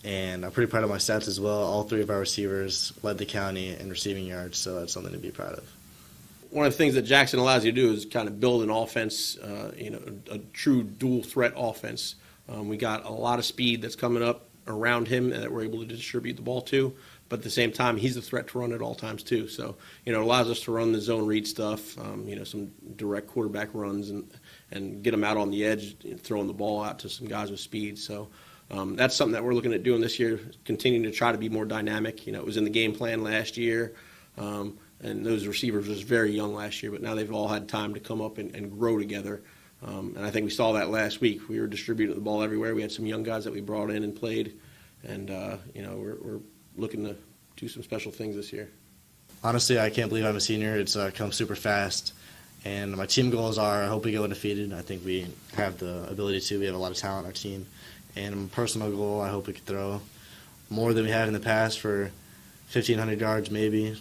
and I'm pretty proud of my stats as well. All 3 of our receivers led the county in receiving yards, so that's something to be proud of. One of the things that Jackson allows you to do is kind of build an offense, a true dual threat offense. We got a lot of speed that's coming up around him and that we're able to distribute the ball to. But at the same time, he's a threat to run at all times too. So, it allows us to run the zone read stuff, some direct quarterback runs and get them out on the edge, throwing the ball out to some guys with speed. So that's something that we're looking at doing this year, continuing to try to be more dynamic. It was in the game plan last year, and those receivers was very young last year, but now they've all had time to come up and grow together. And I think we saw that last week. We were distributing the ball everywhere. We had some young guys that we brought in and played, and we're looking to do some special things this year. Honestly, I can't believe I'm a senior. It's come super fast. And my team goals are, I hope we go undefeated. I think we have the ability to. We have a lot of talent on our team. And my personal goal, I hope we could throw more than we have in the past for 1,500 yards maybe,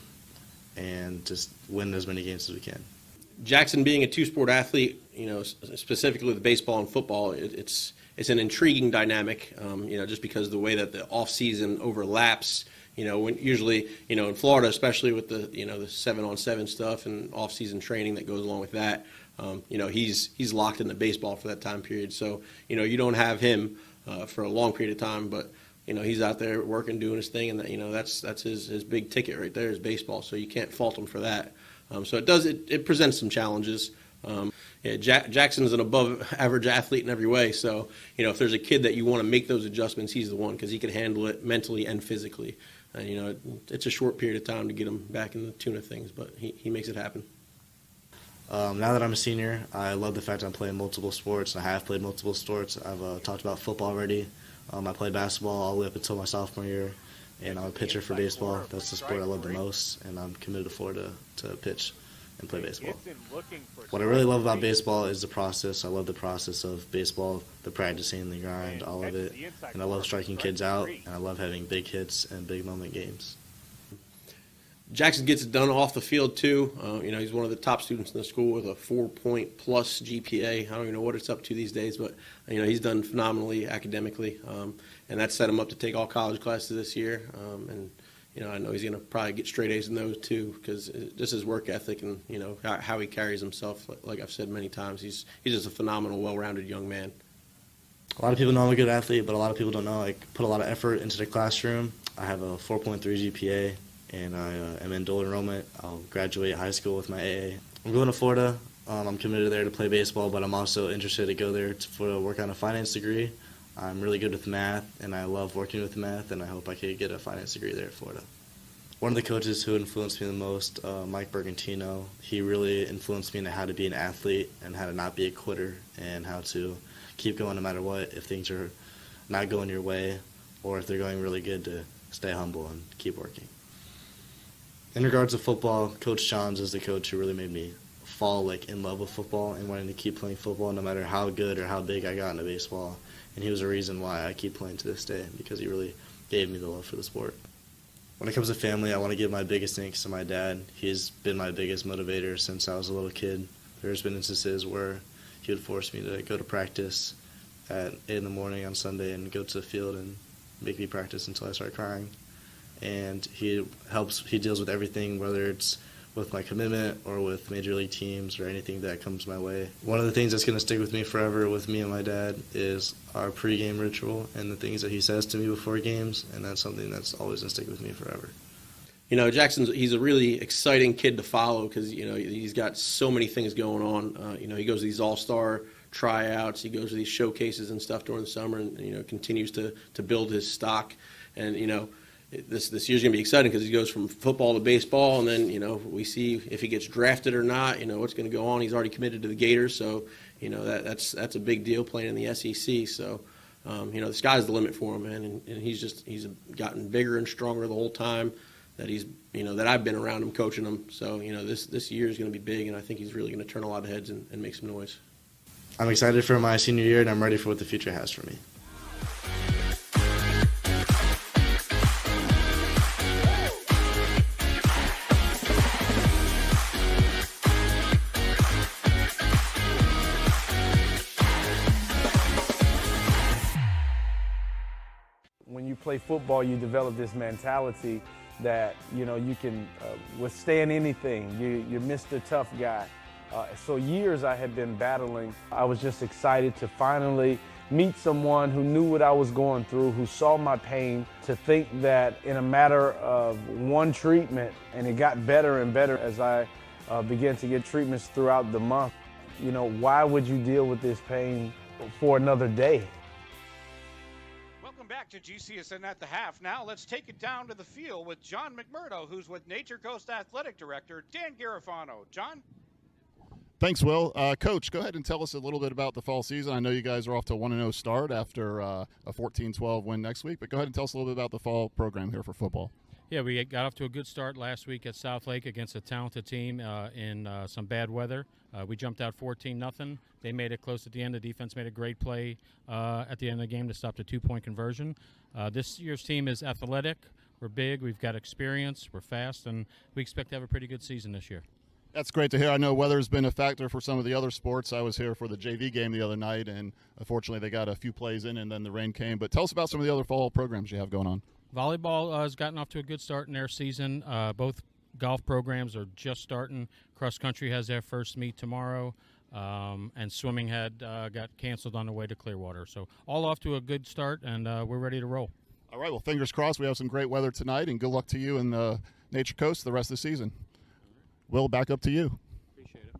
and just win as many games as we can. Jackson being a two-sport athlete, specifically with baseball and football, it's an intriguing dynamic, just because of the way that the off-season overlaps. When usually, in Florida, especially with the 7-on-7 stuff and off-season training that goes along with that, he's locked into baseball for that time period. So, you don't have him for a long period of time, but he's out there working, doing his thing, and that's his big ticket right there is baseball. So you can't fault him for that. So it presents some challenges. Jackson's an above-average athlete in every way. So, if there's a kid that you want to make those adjustments, he's the one because he can handle it mentally and physically. And, it's a short period of time to get him back in the tune of things, but he makes it happen. Now that I'm a senior, I love the fact I'm playing multiple sports. I have played multiple sports. I've talked about football already. I played basketball all the way up until my sophomore year, and I'm a pitcher for baseball. That's the sport I love the most, and I'm committed to Florida to pitch and play baseball. What I really love about baseball is the process. I love the process of baseball, the practicing, the grind, all of it. And I love striking kids out, and I love having big hits and big moment games. Jackson gets it done off the field, too. He's one of the top students in the school with a 4-point-plus GPA. I don't even know what it's up to these days, but, he's done phenomenally academically. And that set him up to take all college classes this year. I know he's going to probably get straight A's in those, too, because just his work ethic and, how he carries himself. Like I've said many times, he's just a phenomenal, well-rounded young man. A lot of people know I'm a good athlete, but a lot of people don't know I put a lot of effort into the classroom. I have a 4.3 GPA. And I am in dual enrollment. I'll graduate high school with my AA. I'm going to Florida. I'm committed there to play baseball, but I'm also interested to go there to work on a finance degree. I'm really good with math, and I love working with math, and I hope I could get a finance degree there at Florida. One of the coaches who influenced me the most, Mike Bergantino, he really influenced me into how to be an athlete and how to not be a quitter and how to keep going no matter what. If things are not going your way or if they're going really good, to stay humble and keep working. In regards to football, Coach Johns is the coach who really made me fall in love with football and wanting to keep playing football no matter how good or how big I got into baseball. And he was a reason why I keep playing to this day, because he really gave me the love for the sport. When it comes to family, I want to give my biggest thanks to my dad. He's been my biggest motivator since I was a little kid. There's been instances where he would force me to go to practice at 8 in the morning on Sunday and go to the field and make me practice until I start crying. And he deals with everything, whether it's with my commitment or with major league teams or anything that comes my way. One of the things that's going to stick with me forever with me and my dad is our pregame ritual and the things that he says to me before games, and that's something that's always going to stick with me forever. He's a really exciting kid to follow because, he's got so many things going on. He goes to these all-star tryouts, he goes to these showcases and stuff during the summer and continues to build his stock. And, this year's going to be exciting because he goes from football to baseball, and then, we see if he gets drafted or not, what's going to go on. He's already committed to the Gators, so, that's a big deal playing in the SEC. So, the sky's the limit for him, man, and he's gotten bigger and stronger the whole time that that I've been around him, coaching him. So, this year is going to be big, and I think he's really going to turn a lot of heads and make some noise. I'm excited for my senior year, and I'm ready for what the future has for me. When you play football, you develop this mentality that, you know, you can withstand anything. You're Mr. Tough Guy. So years I had been battling. I was just excited to finally meet someone who knew what I was going through, who saw my pain, to think that in a matter of one treatment, and it got better and better as I began to get treatments throughout the month. You know, why would you deal with this pain for another day? Welcome back to GCSN at the Half. Now let's take it down to the field with John McMurdo, who's with Nature Coast Athletic Director Dan Garifano. John? Thanks, Will. Coach, go ahead and tell us a little bit about the fall season. I know you guys are off to a 1-0 start after a 14-12 win next week, but go ahead and tell us a little bit about the fall program here for football. Yeah, we got off to a good start last week at Southlake against a talented team in some bad weather. We jumped out 14-0. They made it close at the end. The defense made a great play at the end of the game to stop the 2-point conversion. This year's team is athletic. We're big. We've got experience. We're fast, and we expect to have a pretty good season this year. That's great to hear. I know weather's been a factor for some of the other sports. I was here for the JV game the other night, and unfortunately they got a few plays in, and then the rain came. But tell us about some of the other fall programs you have going on. Volleyball has gotten off to a good start in their season. Both golf programs are just starting. Cross country has their first meet tomorrow, and swimming had got canceled on the way to Clearwater. So all off to a good start, and we're ready to roll. All right, well, fingers crossed we have some great weather tonight, and good luck to you and the Nature Coast the rest of the season. Will, back up to you. Appreciate it.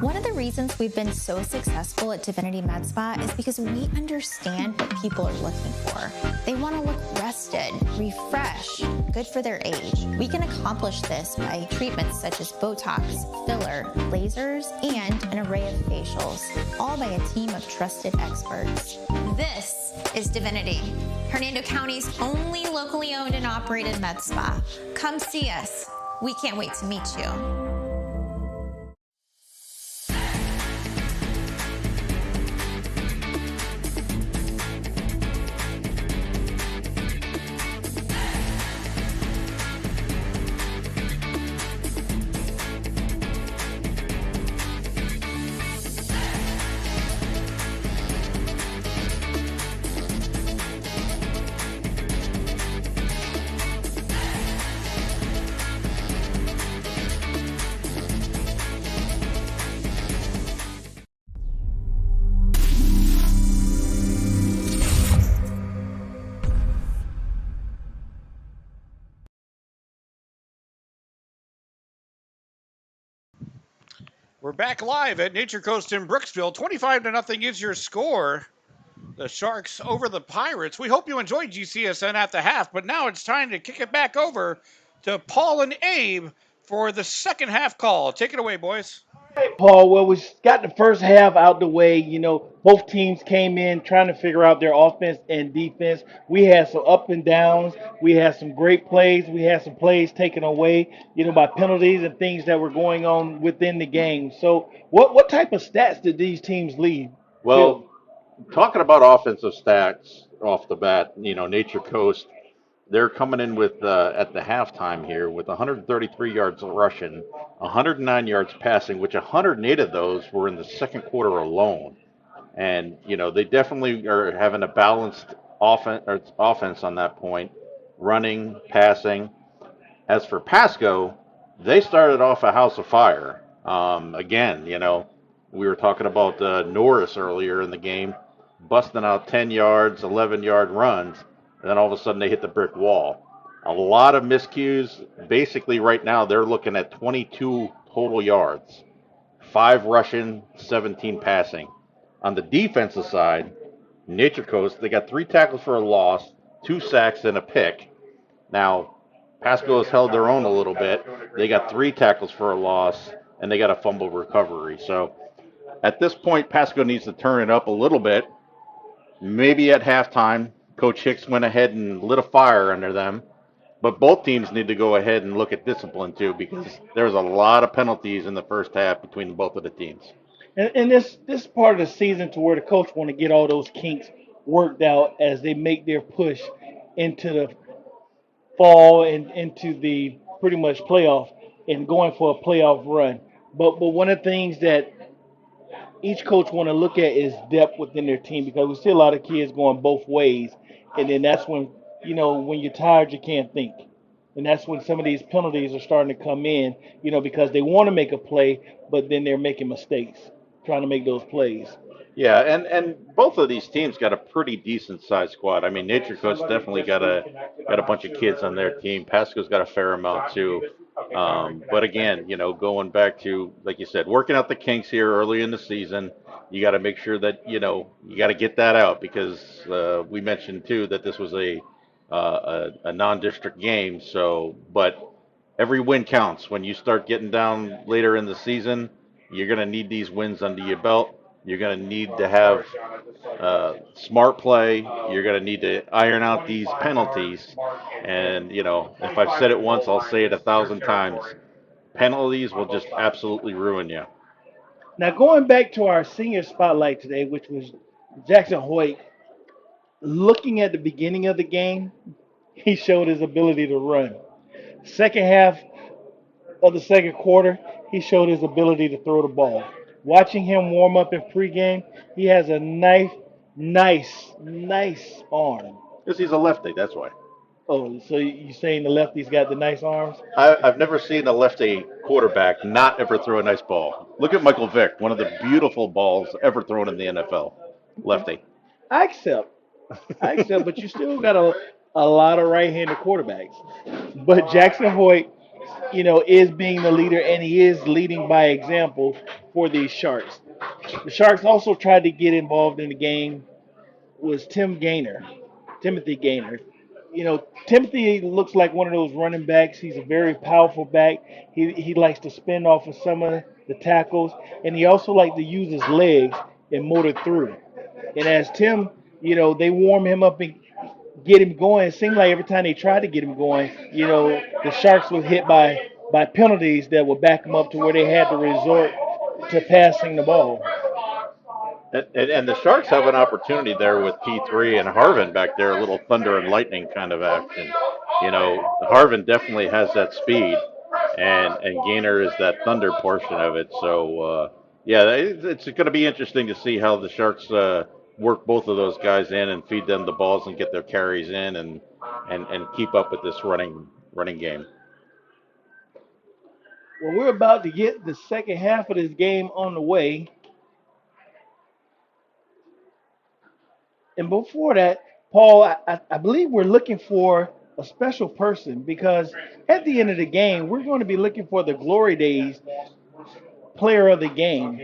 One of the reasons we've been so successful at Divinity Med Spa is because we understand what people are looking for. They want to look rested, refreshed, good for their age. We can accomplish this by treatments such as Botox, filler, lasers, and an array of facials, all by a team of trusted experts. This is Divinity, Hernando County's only locally owned and operated med spa. Come see us. We can't wait to meet you. We're back live at Nature Coast in Brooksville. 25-0 is your score. The Sharks over the Pirates. We hope you enjoyed GCSN at the half, but now it's time to kick it back over to Paul and Abe for the second half call. Take it away, boys. Paul, well, we got the first half out the way. Both teams came in trying to figure out their offense and defense. We had some up and downs. We had some great plays. We had some plays taken away, by penalties and things that were going on within the game. So what type of stats did these teams leave? Well, talking about offensive stats off the bat, Nature Coast, they're coming in with at the halftime here with 133 yards rushing, 109 yards passing, which 108 of those were in the second quarter alone. And they definitely are having a balanced offense on that point, running, passing. As for Pasco, they started off a house of fire. Again, we were talking about Norris earlier in the game, busting out 10 yards, 11-yard runs. And then all of a sudden they hit the brick wall. A lot of miscues. Basically, right now they're looking at 22 total yards, 5 rushing, 17 passing. On the defensive side, Nature Coast, they got 3 tackles for a loss, 2 sacks, and a pick. Now, Pasco has held their own a little bit. They got 3 tackles for a loss, and they got a fumble recovery. So at this point, Pasco needs to turn it up a little bit. Maybe at halftime, Coach Hicks went ahead and lit a fire under them, but both teams need to go ahead and look at discipline too, because there's a lot of penalties in the first half between both of the teams. And this part of the season to where the coach want to get all those kinks worked out as they make their push into the fall and into the pretty much playoff and going for a playoff run. But one of the things that each coach want to look at is depth within their team, because we see a lot of kids going both ways. And then that's when, when you're tired, you can't think. And that's when some of these penalties are starting to come in, because they want to make a play, but then they're making mistakes trying to make those plays. Yeah, and both of these teams got a pretty decent sized squad. I mean, Nature Coast definitely got a bunch of kids on their team. Pasco's got a fair amount too. But again, going back to, like you said, working out the kinks here early in the season, you got to make sure that, you got to get that out, because we mentioned too that this was a non-district game. So, but every win counts. When you start getting down later in the season, you're going to need these wins under your belt. You're going to need to have smart play. You're going to need to iron out these penalties. And, if I've said it once, I'll say it 1,000 times. Penalties will just absolutely ruin you. Now, going back to our senior spotlight today, which was Jackson Hoyt, looking at the beginning of the game, he showed his ability to run. Second half of the second quarter, he showed his ability to throw the ball. Watching him warm up in pregame, he has a nice arm. Because he's a lefty, that's why. Oh, so you saying the lefty's got the nice arms? I've never seen a lefty quarterback not ever throw a nice ball. Look at Michael Vick, one of the beautiful balls ever thrown in the NFL. Lefty. I accept, but you still got a lot of right-handed quarterbacks. But Jackson Hoyt, is being the leader, and he is leading by example for these Sharks. The Sharks also tried to get involved in the game was Timothy Gaynor. Timothy looks like one of those running backs. He's a very powerful back. He likes to spin off of some of the tackles, and he also likes to use his legs and motor through. And as Tim, they warm him up and get him going. It seemed like every time they tried to get him going, the Sharks were hit by penalties that would back them up to where they had to resort to passing the ball. And the Sharks have an opportunity there with P3 and Harvin back there, a little thunder and lightning kind of action. Harvin definitely has that speed, and Gaynor is that thunder portion of it. So, it's going to be interesting to see how the Sharks work both of those guys in and feed them the balls and get their carries in and keep up with this running game. Well, we're about to get the second half of this game on the way. And before that, Paul, I believe we're looking for a special person, because at the end of the game, we're going to be looking for the glory days player of the game.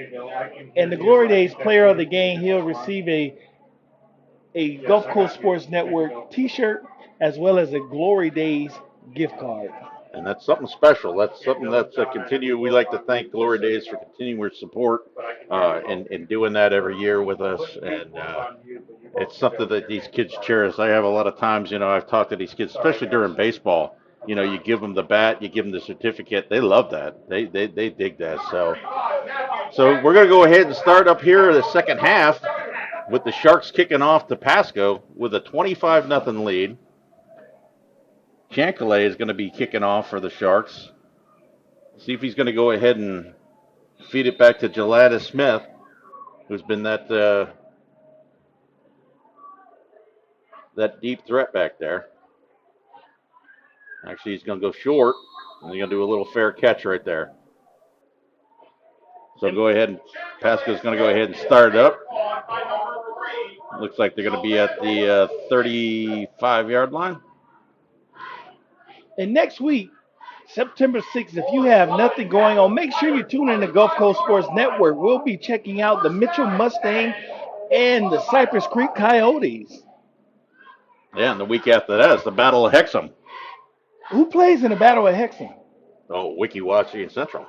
And the Glory Days player of the game, he'll receive a Gulf Coast Sports Network T-shirt as well as a Glory Days gift card. And that's something special. That's something that's continue. We like to thank Glory Days for continuing their support and doing that every year with us. And it's something that these kids cherish. I have a lot of times, I've talked to these kids, especially during baseball. You give them the bat, you give them the certificate. They love that. They dig that. So we're going to go ahead and start up here the second half with the Sharks kicking off to Pasco with a 25-0 lead. Chancalay is going to be kicking off for the Sharks. See if he's going to go ahead and feed it back to Jelada Smith, who's been that deep threat back there. Actually, he's going to go short, and he's going to do a little fair catch right there. So go ahead and Pasco's going to go ahead and start it up. Looks like they're going to be at the 35-yard line. And next week, September 6th, if you have nothing going on, make sure you tune in to Gulf Coast Sports Network. We'll be checking out the Mitchell Mustang and the Cypress Creek Coyotes. Yeah, and the week after that is the Battle of Hexham. Who plays in the Battle of Hexham? Oh, Wikiwachi and Central.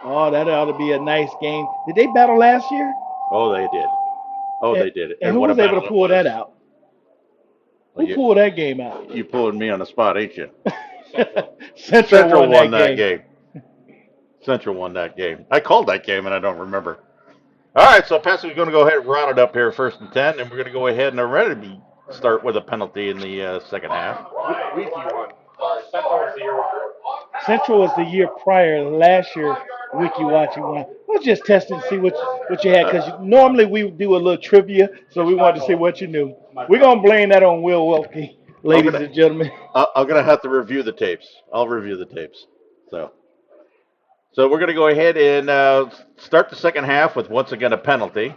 Oh, that ought to be a nice game. Did they battle last year? Oh, they did. They did. And who was able to pull that out? Who pulled that game out? You pulling me on the spot, ain't you? Central won that game. Central won that game. I called that game, and I don't remember. All right, so Pasco's going to go ahead and round it up here, 1st and 10, and we're going to go ahead and already start with a penalty in the second half. Central was the year prior. Last year, Wikiwachi won. Let's just test it and see what you had, because normally we do a little trivia, so we wanted to see what you knew. We're going to blame that on Will Welke, ladies and gentlemen. I'm going to have to review the tapes. I'll review the tapes. So we're going to go ahead and start the second half with, once again, a penalty.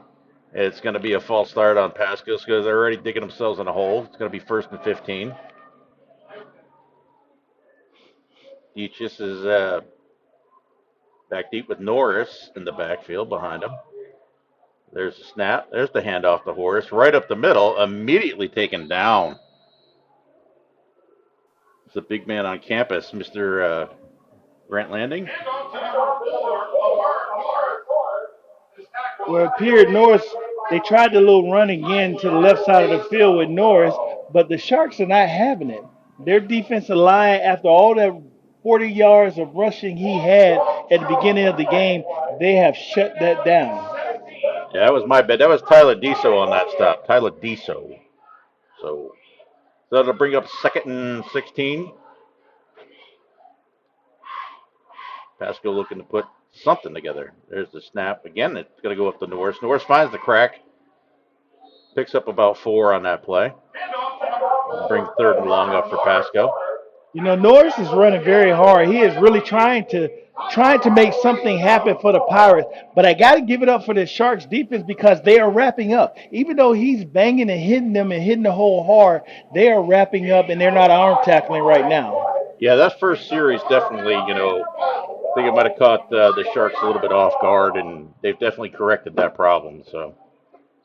It's going to be a false start on Pasco because they're already digging themselves in a hole. It's going to be 1st and 15. Deitchis is back deep with Norris in the backfield behind him. There's a snap. There's the handoff to Horace. Right up the middle, immediately taken down. It's a big man on campus, Mr. Grant Landing. Well, it appeared Norris, they tried the little run again to the left side of the field with Norris, but the Sharks are not having it. Their defensive line, after all that 40 yards of rushing he had at the beginning of the game, they have shut that down. Yeah, that was my bad. That was Tyler Deso on that stop. Tyler Deso. So that'll bring up 2nd and 16. Pasco looking to put something together. There's the snap. Again, it's going to go up to Norris. Norris finds the crack. Picks up about 4 on that play. Bring 3rd and long up for Pasco. Norris is running very hard. He is really trying to make something happen for the Pirates. But I got to give it up for the Sharks defense because they are wrapping up. Even though he's banging and hitting them and hitting the hole hard, they are wrapping up and they're not arm tackling right now. Yeah, that first series definitely, I think it might have caught the Sharks a little bit off guard, and they've definitely corrected that problem. So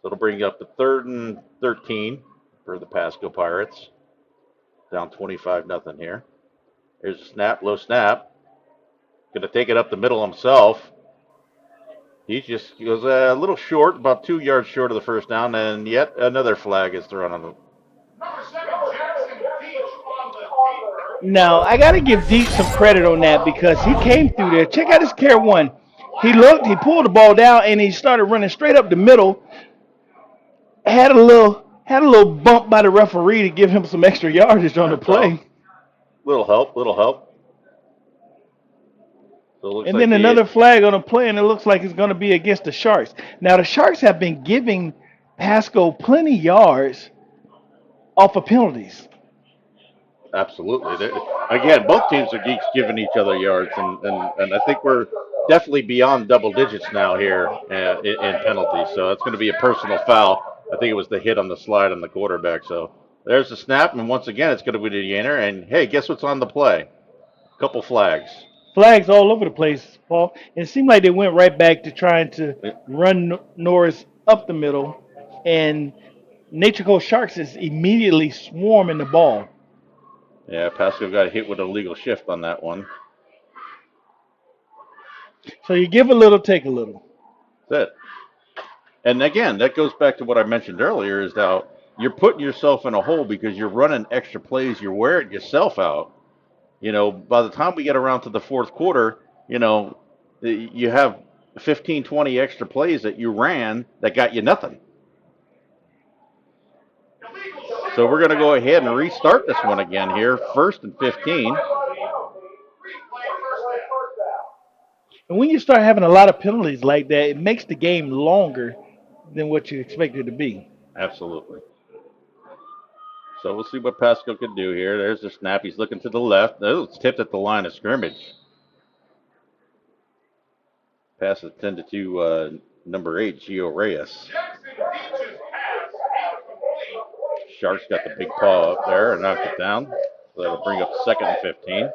it'll bring up the 3rd and 13 for the Pasco Pirates. Down 25-0 here. Here's a snap, low snap. Going to take it up the middle himself. He just goes a little short, about 2 yards short of the first down, and yet another flag is thrown on the. Now, I got to give Deep some credit on that because he came through there. Check out his care one. He looked, he pulled the ball down, and he started running straight up the middle. Had a little bump by the referee to give him some extra yardage on the play. Little help. So and then another flag on the play, and it looks like it's going to be against the Sharks. Now, the Sharks have been giving Pasco plenty yards off of penalties. Absolutely. Again, both teams are giving each other yards, and I think we're definitely beyond double digits now here in penalties. So it's going to be a personal foul. I think it was the hit on the slide on the quarterback. So there's the snap, and once again, it's going to be the Yaner. And, hey, guess what's on the play? A couple flags. flags all over the place, Paul. And it seemed like they went right back to trying to run Norris up the middle, and Nature Coast Sharks is immediately swarming the ball. Yeah, Pasco got hit with a legal shift on that one. So you give a little, take a little. That's it. And again, that goes back to what I mentioned earlier, is that you're putting yourself in a hole because you're running extra plays. You're wearing yourself out. By the time we get around to the fourth quarter, you have 15, 20 extra plays that you ran that got you nothing. So we're going to go ahead and restart this one again here, 1st and 15. And when you start having a lot of penalties like that, it makes the game longer than what you expect it to be. Absolutely. So we'll see what Pasco can do here. There's the snap. He's looking to the left. Oh, it's tipped at the line of scrimmage. Pass is intended to number 8, Gio Reyes. Sharks got the big paw up there and knocked it down. So that'll bring up 2nd and 15.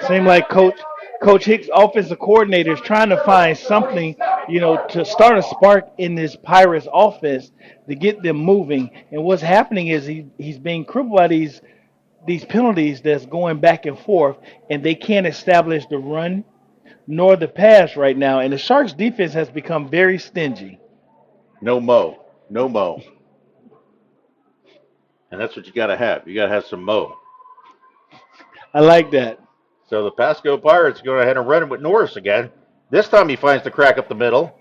Seemed like Coach Hicks, offensive coordinator, is trying to find something, to start a spark in this Pirates offense to get them moving. And what's happening is he's being crippled by these penalties that's going back and forth, and they can't establish the run nor the pass right now. And the Sharks defense has become very stingy. No mo. And that's what you got to have. You got to have some mo. I like that. So the Pasco Pirates go ahead and run it with Norris again. This time he finds the crack up the middle.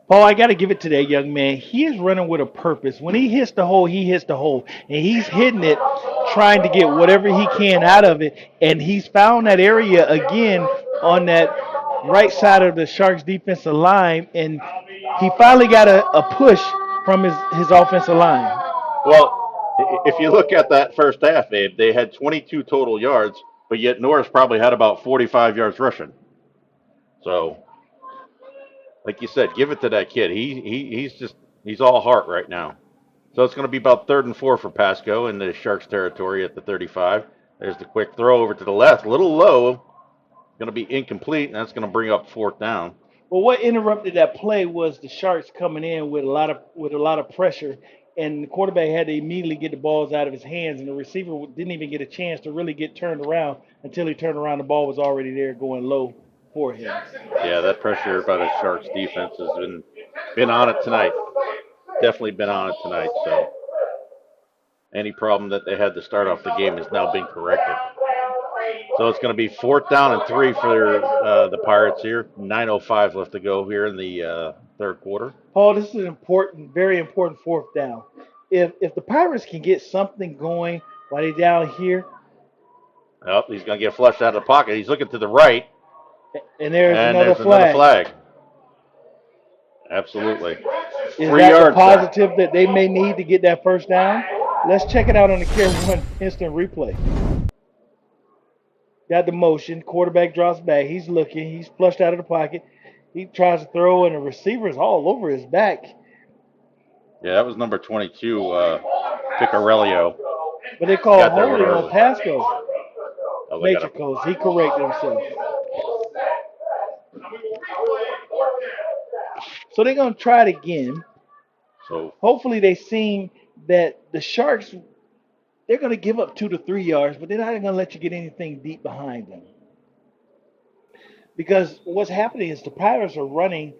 Paul, I got to give it to that young man. He is running with a purpose. When he hits the hole, he hits the hole. And he's hitting it, trying to get whatever he can out of it. And he's found that area again on that right side of the Sharks defensive line. And he finally got a push from his offensive line. Well, if you look at that first half, Abe, they had 22 total yards, but yet Norris probably had about 45 yards rushing. So, like you said, give it to that kid. He's all heart right now. So it's going to be about 3rd and 4 for Pasco in the Sharks territory at the 35. There's the quick throw over to the left, a little low, going to be incomplete, and that's going to bring up 4th down. Well, what interrupted that play was the Sharks coming in with a lot of pressure, and the quarterback had to immediately get the balls out of his hands, and the receiver didn't even get a chance to really get turned around. Until he turned around, the ball was already there going low for him. Yeah, that pressure by the Sharks defense has been on it tonight. Definitely been on it tonight. So any problem that they had to start off the game has now been corrected. So it's going to be 4th down and 3 for the Pirates here. 9:05 left to go here in the 3rd quarter. Paul, this is an important, very important 4th down. If the Pirates can get something going while they're down here. Oh, he's going to get flushed out of the pocket. He's looking to the right. And there's another flag. Absolutely. Is that a positive that they may need to get that 1st down? Let's check it out on the Care 1 instant replay. Got the motion. Quarterback drops back. He's looking. He's flushed out of the pocket. He tries to throw, and the receiver's all over his back. Yeah, that was number 22, Picarello. But they call holding on Pasco. Nature Coast. He corrected himself. So they're going to try it again. So hopefully they seem that the Sharks, they're going to give up 2 to 3 yards, but they're not going to let you get anything deep behind them. Because what's happening is the Pirates are running,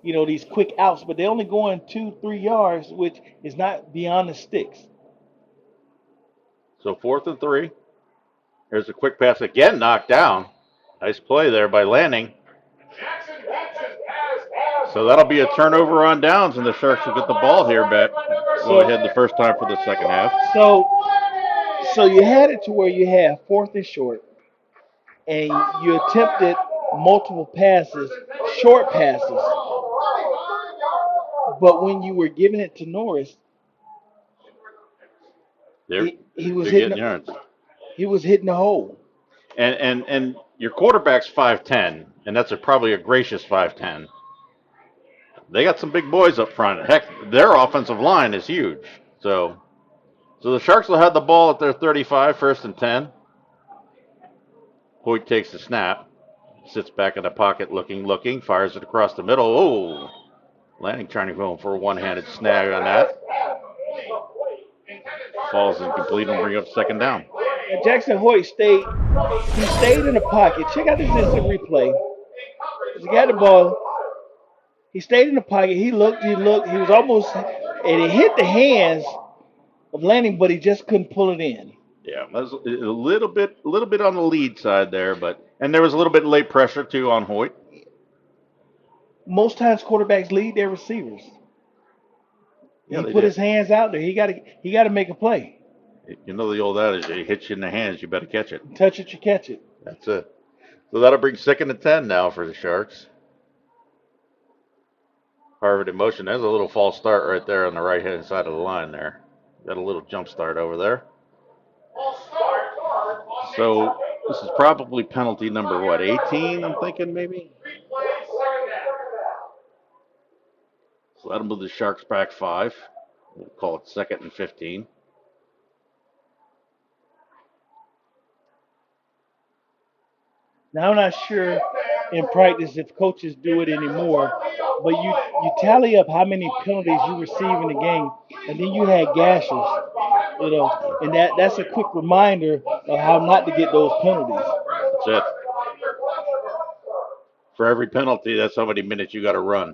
these quick outs, but they're only going 2-3 yards, which is not beyond the sticks. So 4th and 3. Here's a quick pass again, knocked down. Nice play there by Lanning. So that'll be a turnover on downs, and the Sharks will get the ball here back. Go ahead the first time for the 2nd half. So you had it to where you have 4th and short, and you attempted multiple passes, short passes. But when you were giving it to Norris, he was hitting yards. He was hitting the hole. And your quarterback's 5'10", and that's probably a gracious 5'10". They got some big boys up front. Heck, their offensive line is huge. So So the Sharks will have the ball at their 35, 1st and 10. Hoyt takes the snap, sits back in the pocket looking, fires it across the middle. Oh, Lanning trying to go for a one-handed snag on that. Falls incomplete and bring up 2nd down. And Jackson Hoyt stayed in the pocket. Check out this instant replay. He got the ball. He stayed in the pocket. He looked. He was almost, and it hit the hands of Lanning, but he just couldn't pull it in. Yeah, that was a little bit on the lead side there, and there was a little bit of late pressure too on Hoyt. Most times quarterbacks lead their receivers. Yeah, he put his hands out there. He got to make a play. You know the old adage, it hits you in the hands, you better catch it. Touch it, you catch it. That's it. So that'll bring 2nd and 10 now for the Sharks. Harvard in motion. There's a little false start right there on the right-hand side of the line there. Got a little jump start over there. So this is probably penalty number, 18, I'm thinking maybe? So that'll move the Sharks back 5. We'll call it 2nd and 15. Now I'm not sure in practice if coaches do it anymore, but you tally up how many penalties you receive in the game, and then you had gashes, and that's a quick reminder of how not to get those penalties. That's it. For every penalty, that's how many minutes you got to run.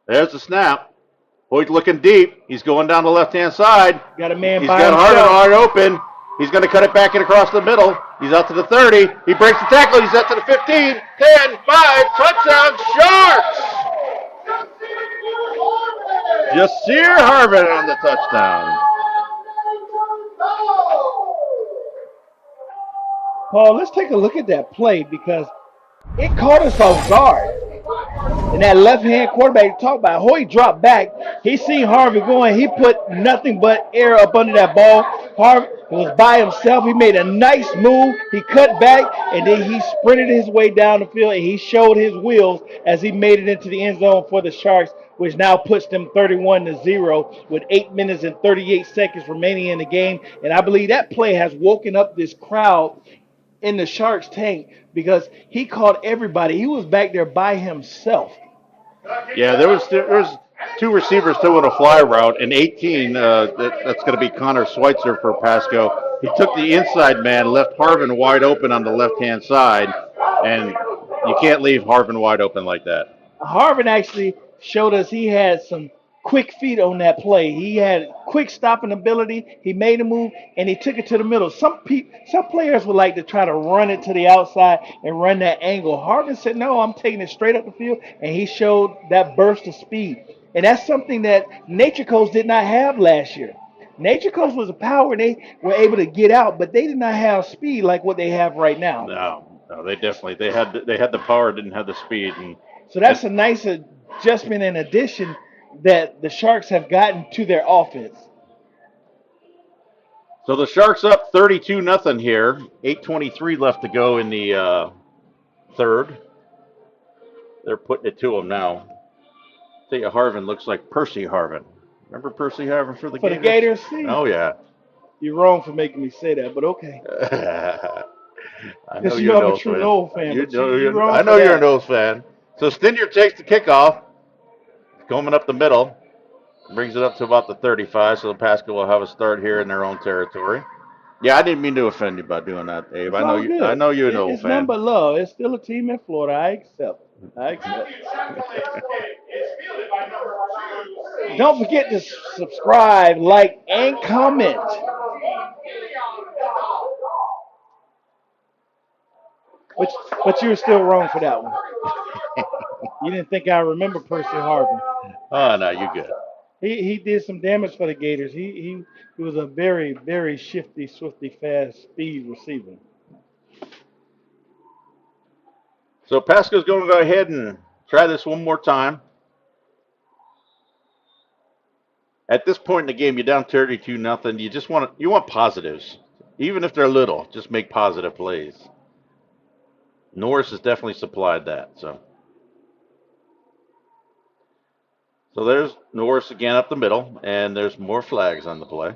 There's the snap. Hoyt looking deep. He's going down the left-hand side. Got a man He's by got himself. Harvard open. He's going to cut it back in across the middle. He's out to the 30. He breaks the tackle. He's out to the 15, 10, 5. Touchdown, Sharks! Jasir Harvard on the touchdown. Paul, let's take a look at that play because it caught us off guard. And that left-hand quarterback talked about, Hoyt dropped back. He seen Harvey going. He put nothing but air up under that ball. Harvey was by himself. He made a nice move. He cut back, and then he sprinted his way down the field, and he showed his wheels as he made it into the end zone for the Sharks, which now puts them 31-0 with 8 minutes and 38 seconds remaining in the game. And I believe that play has woken up this crowd in the Sharks tank because he caught everybody. He was back there by himself. Yeah, there was 2 receivers doing a fly route, and 18, that's going to be Connor Schweitzer for Pasco. He took the inside man, left Harvin wide open on the left-hand side, and you can't leave Harvin wide open like that. Harvin actually showed us he had some quick feet on that play. He had quick stopping ability. He made a move, and he took it to the middle. Some players would like to try to run it to the outside and run that angle. Harvin said, no, I'm taking it straight up the field, and he showed that burst of speed. And that's something that Nature Coast did not have last year. Nature Coast was a power, and they were able to get out, but they did not have speed like what they have right now. No, they definitely they had the power, didn't have the speed, and so that's a nice adjustment and addition that the Sharks have gotten to their offense. So the Sharks up 32-0 here. 8:23 left to go in the 3rd. They're putting it to them now. I tell you, Harvin looks like Percy Harvin. Remember Percy Harvin for the Gators? For the Gators? Oh, yeah. You're wrong for making me say that, but okay. I know you're you're a true Noles fan. I know you're a Noles fan. So Stinyer takes the kickoff. Coming up the middle, brings it up to about the 35, so the Pasco will have a start here in their own territory. Yeah, I didn't mean to offend you by doing that, Abe. I know you're an old it's fan. It's nothing but love. It's still a team in Florida. I accept. Don't forget to subscribe, like, and comment. But you were still wrong for that one. You didn't think I remember Percy Harvin. Oh, no, you're good. He did some damage for the Gators. He was a very, very shifty, swifty, fast speed receiver. So Pasco's going to go ahead and try this one more time. At this point in the game, you're down 32-0. You want positives, even if they're little. Just make positive plays. Norris has definitely supplied that. So there's Norris again up the middle, and there's more flags on the play.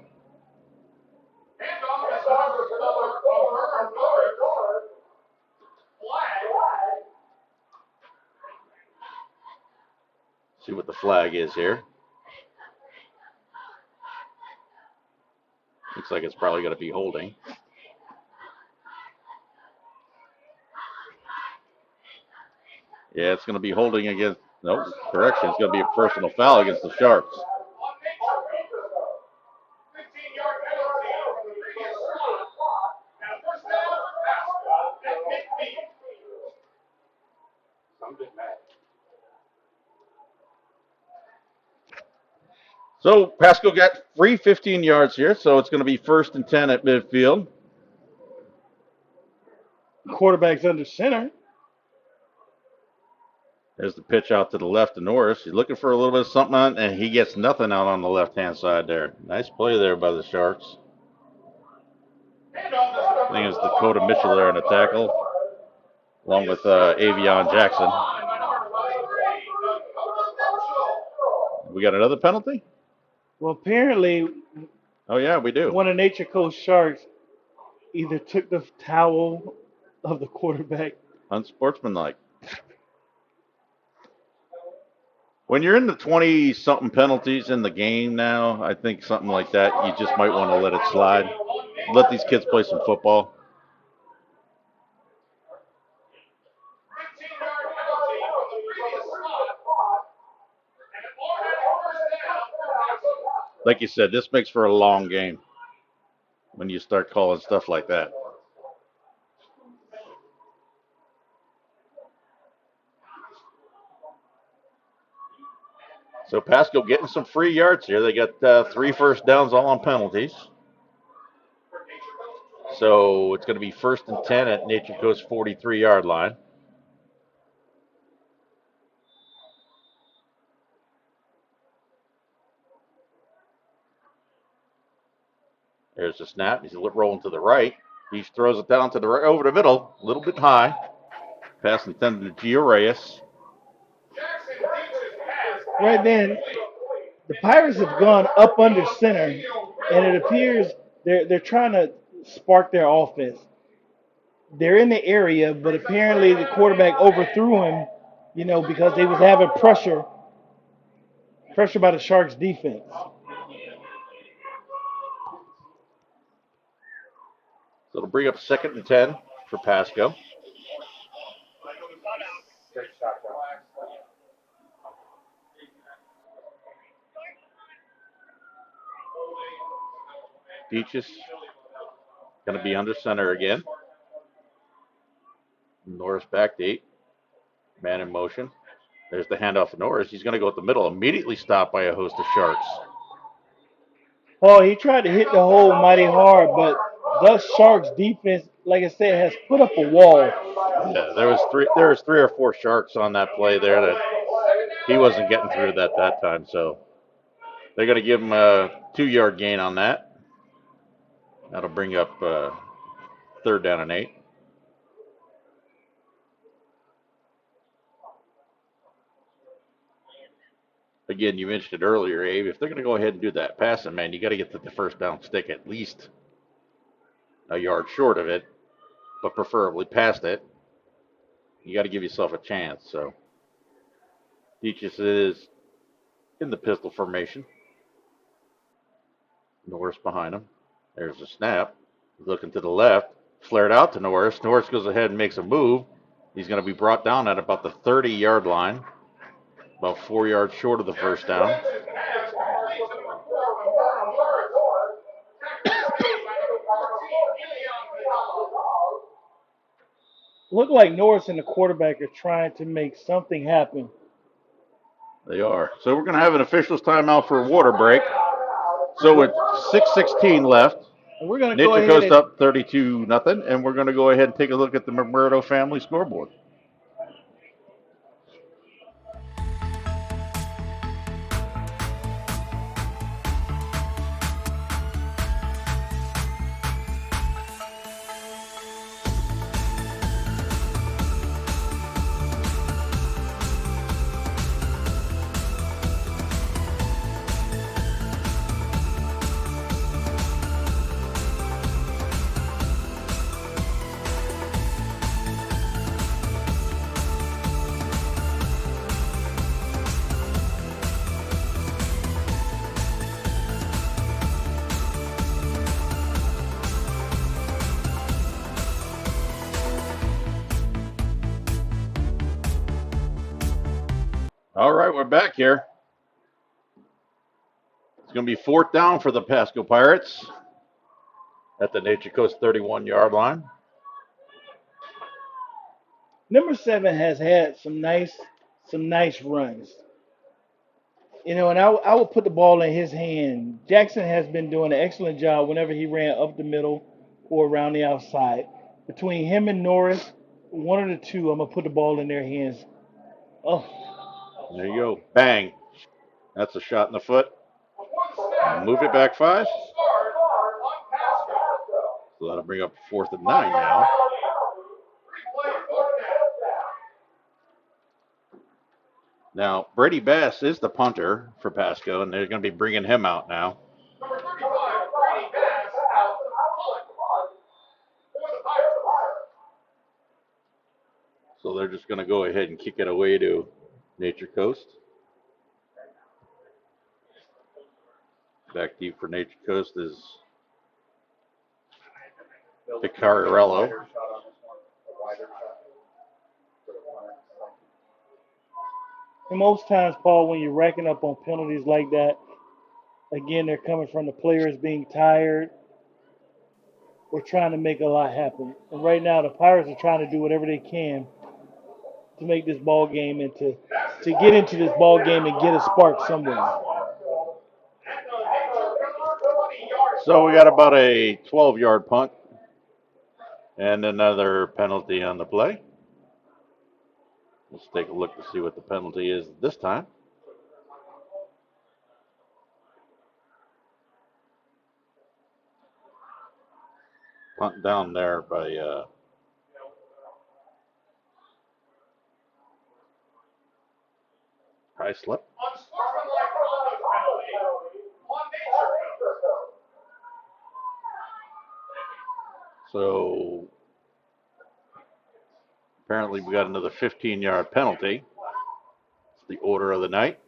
See what the flag is here. Looks like it's probably going to be holding. Yeah, it's going to be holding against, nope, correction. It's going to be a personal foul against the Sharks. So Pasco got free 15 yards here, so it's going to be 1st and 10 at midfield. Quarterback's under center. There's the pitch out to the left of Norris. He's looking for a little bit of something on, and he gets nothing out on the left-hand side there. Nice play there by the Sharks. I think it's Dakota Mitchell there on the tackle, along with Avion Jackson. We got another penalty? Well, apparently, oh yeah, we do. One of Nature Coast Sharks either took the towel of the quarterback. Unsportsmanlike. When you're in the 20-something penalties in the game now, I think something like that, you just might want to let it slide. Let these kids play some football. Like you said, this makes for a long game when you start calling stuff like that. So Pasco getting some free yards here. They got 3 first downs all on penalties. So it's going to be 1st and 10 at Nature Coast 43-yard line. There's the snap. He's rolling to the right. He throws it down to the right, over the middle, a little bit high. Pass intended to Gio Reyes. Right then, the Pirates have gone up under center, and it appears they're trying to spark their offense. They're in the area, but apparently the quarterback overthrew him, because they was having pressure by the Sharks defense. So it'll bring up 2nd and 10 for Pasco. Peaches going to be under center again. Norris back to 8. Man in motion. There's the handoff to Norris. He's going to go at the middle. Immediately stopped by a host of Sharks. Oh, he tried to hit the hole mighty hard, but the Sharks defense, like I said, has put up a wall. Yeah, there was 3 or 4 Sharks on that play there that he wasn't getting through that time. So they're going to give him a 2-yard gain on that. That'll bring up 3rd down and 8. Again, you mentioned it earlier, Abe. If they're going to go ahead and do that passing, man, you got to get to the first down stick at least a yard short of it, but preferably past it. You got to give yourself a chance. So Deaches is in the pistol formation. Norris behind him. There's a snap. Looking to the left. Flared out to Norris. Norris goes ahead and makes a move. He's going to be brought down at about the 30-yard line. About 4 yards short of the first down. Look like Norris and the quarterback are trying to make something happen. They are. So we're going to have an officials timeout for a water break. So with 6:16 left, and we're going to go Nature ahead Coast up 32-0, and we're going to go ahead and take a look at the Murdo family scoreboard. All right, we're back here. It's going to be 4th down for the Pasco Pirates at the Nature Coast 31-yard line. Number 7 has had some nice runs. You know, and I would put the ball in his hand. Jackson has been doing an excellent job whenever he ran up the middle or around the outside. Between him and Norris, one of the two, I'm going to put the ball in their hands. Oh. There you go. Bang. That's a shot in the foot. Move it back 5. So that'll bring up 4th and 9 now. Now, Brady Bass is the punter for Pasco, and they're going to be bringing him out now. Number 35, Brady Bass out to punt for the Pirates. So they're just going to go ahead and kick it away to Nature Coast. Back deep for Nature Coast is Picariello. And most times, Paul, when you're racking up on penalties like that, again, they're coming from the players being tired. We're trying to make a lot happen. And right now, the Pirates are trying to do whatever they can to make this ball game and to get into this ball game and get a spark somewhere. So we got about a 12-yard punt and another penalty on the play. Let's take a look to see what the penalty is this time. Punt down there by high slip. So apparently we got another 15-yard penalty. It's the order of the night.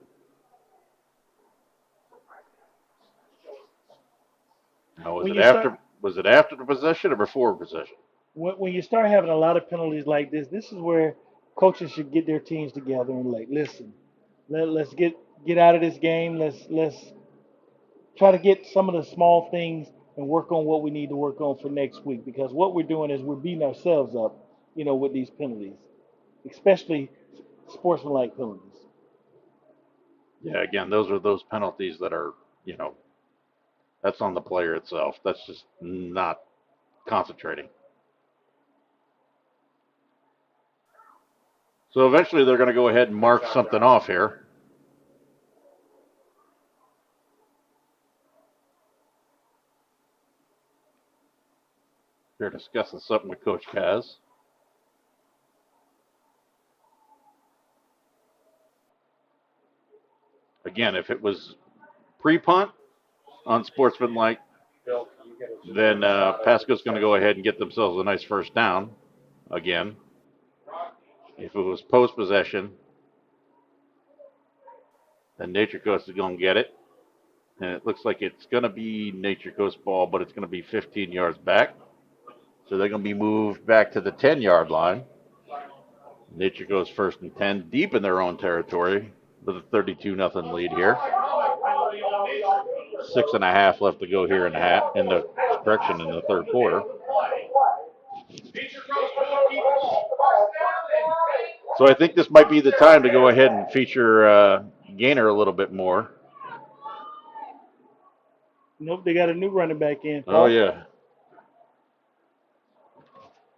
Now, was it after the possession or before possession? When you start having a lot of penalties like this is where coaches should get their teams together and like, listen, let's get out of this game. Let's try to get some of the small things and work on what we need to work on for next week. Because what we're doing is we're beating ourselves up, with these penalties, especially sportsmanlike penalties. Yeah, again, those are those penalties that are, that's on the player itself. That's just not concentrating. So eventually they're going to go ahead and mark something off here. They're discussing something with Coach Kaz. Again, if it was pre-punt, unsportsmanlike, then Pasco's going to go ahead and get themselves a nice first down again. If it was post-possession, then Nature Coast is going to get it. And it looks like it's going to be Nature Coast ball, but it's going to be 15 yards back. So they're going to be moved back to the 10-yard line. Nature goes 1st and 10, deep in their own territory with a 32-0 lead here. 6.5 left to go here in the third quarter. So I think this might be the time to go ahead and feature Gaynor a little bit more. Nope, they got a new running back in. Paul. Oh, yeah.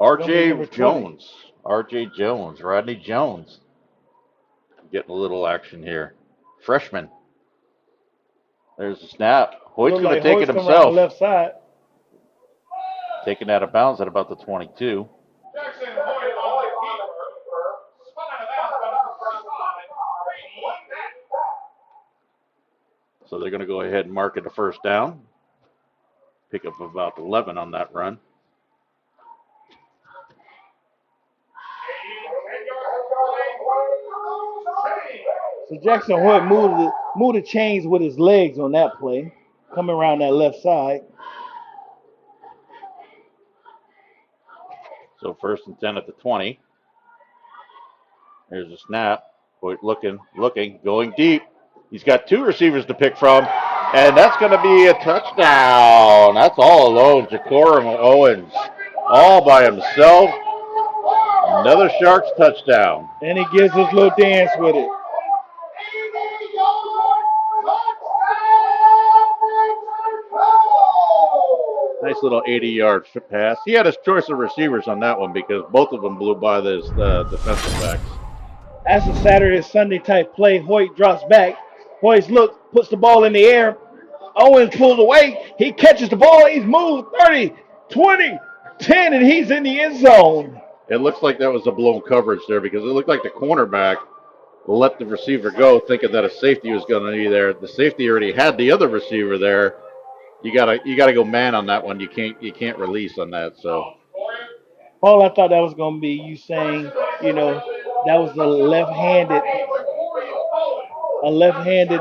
R.J. Jones, Rodney Jones. Getting a little action here. Freshman. There's a snap. Hoyt's going to take it himself. Left side. Taking out of bounds at about the 22. So they're going to go ahead and mark it a first down. Pick up about 11 on that run. So Jackson Hoyt moved the chains with his legs on that play, coming around that left side. So 1st and 10 at the 20. Here's a snap. Hoyt looking, going deep. He's got two receivers to pick from, and that's going to be a touchdown. That's all alone. Jacorum Owens, all by himself. Another Sharks touchdown. And he gives his little dance with it. Nice little 80-yard pass. He had his choice of receivers on that one because both of them blew by this defensive backs. That's a Saturday, Sunday type play. Hoyt drops back. Hoyt puts the ball in the air. Owens pulls away. He catches the ball. He's moved 30, 20, 10, and he's in the end zone. It looks like that was a blown coverage there because it looked like the cornerback let the receiver go thinking that a safety was going to be there. The safety already had the other receiver there. You gotta go man on that one. You can't release on that. So, Paul, I thought that was going to be you saying, that was a left-handed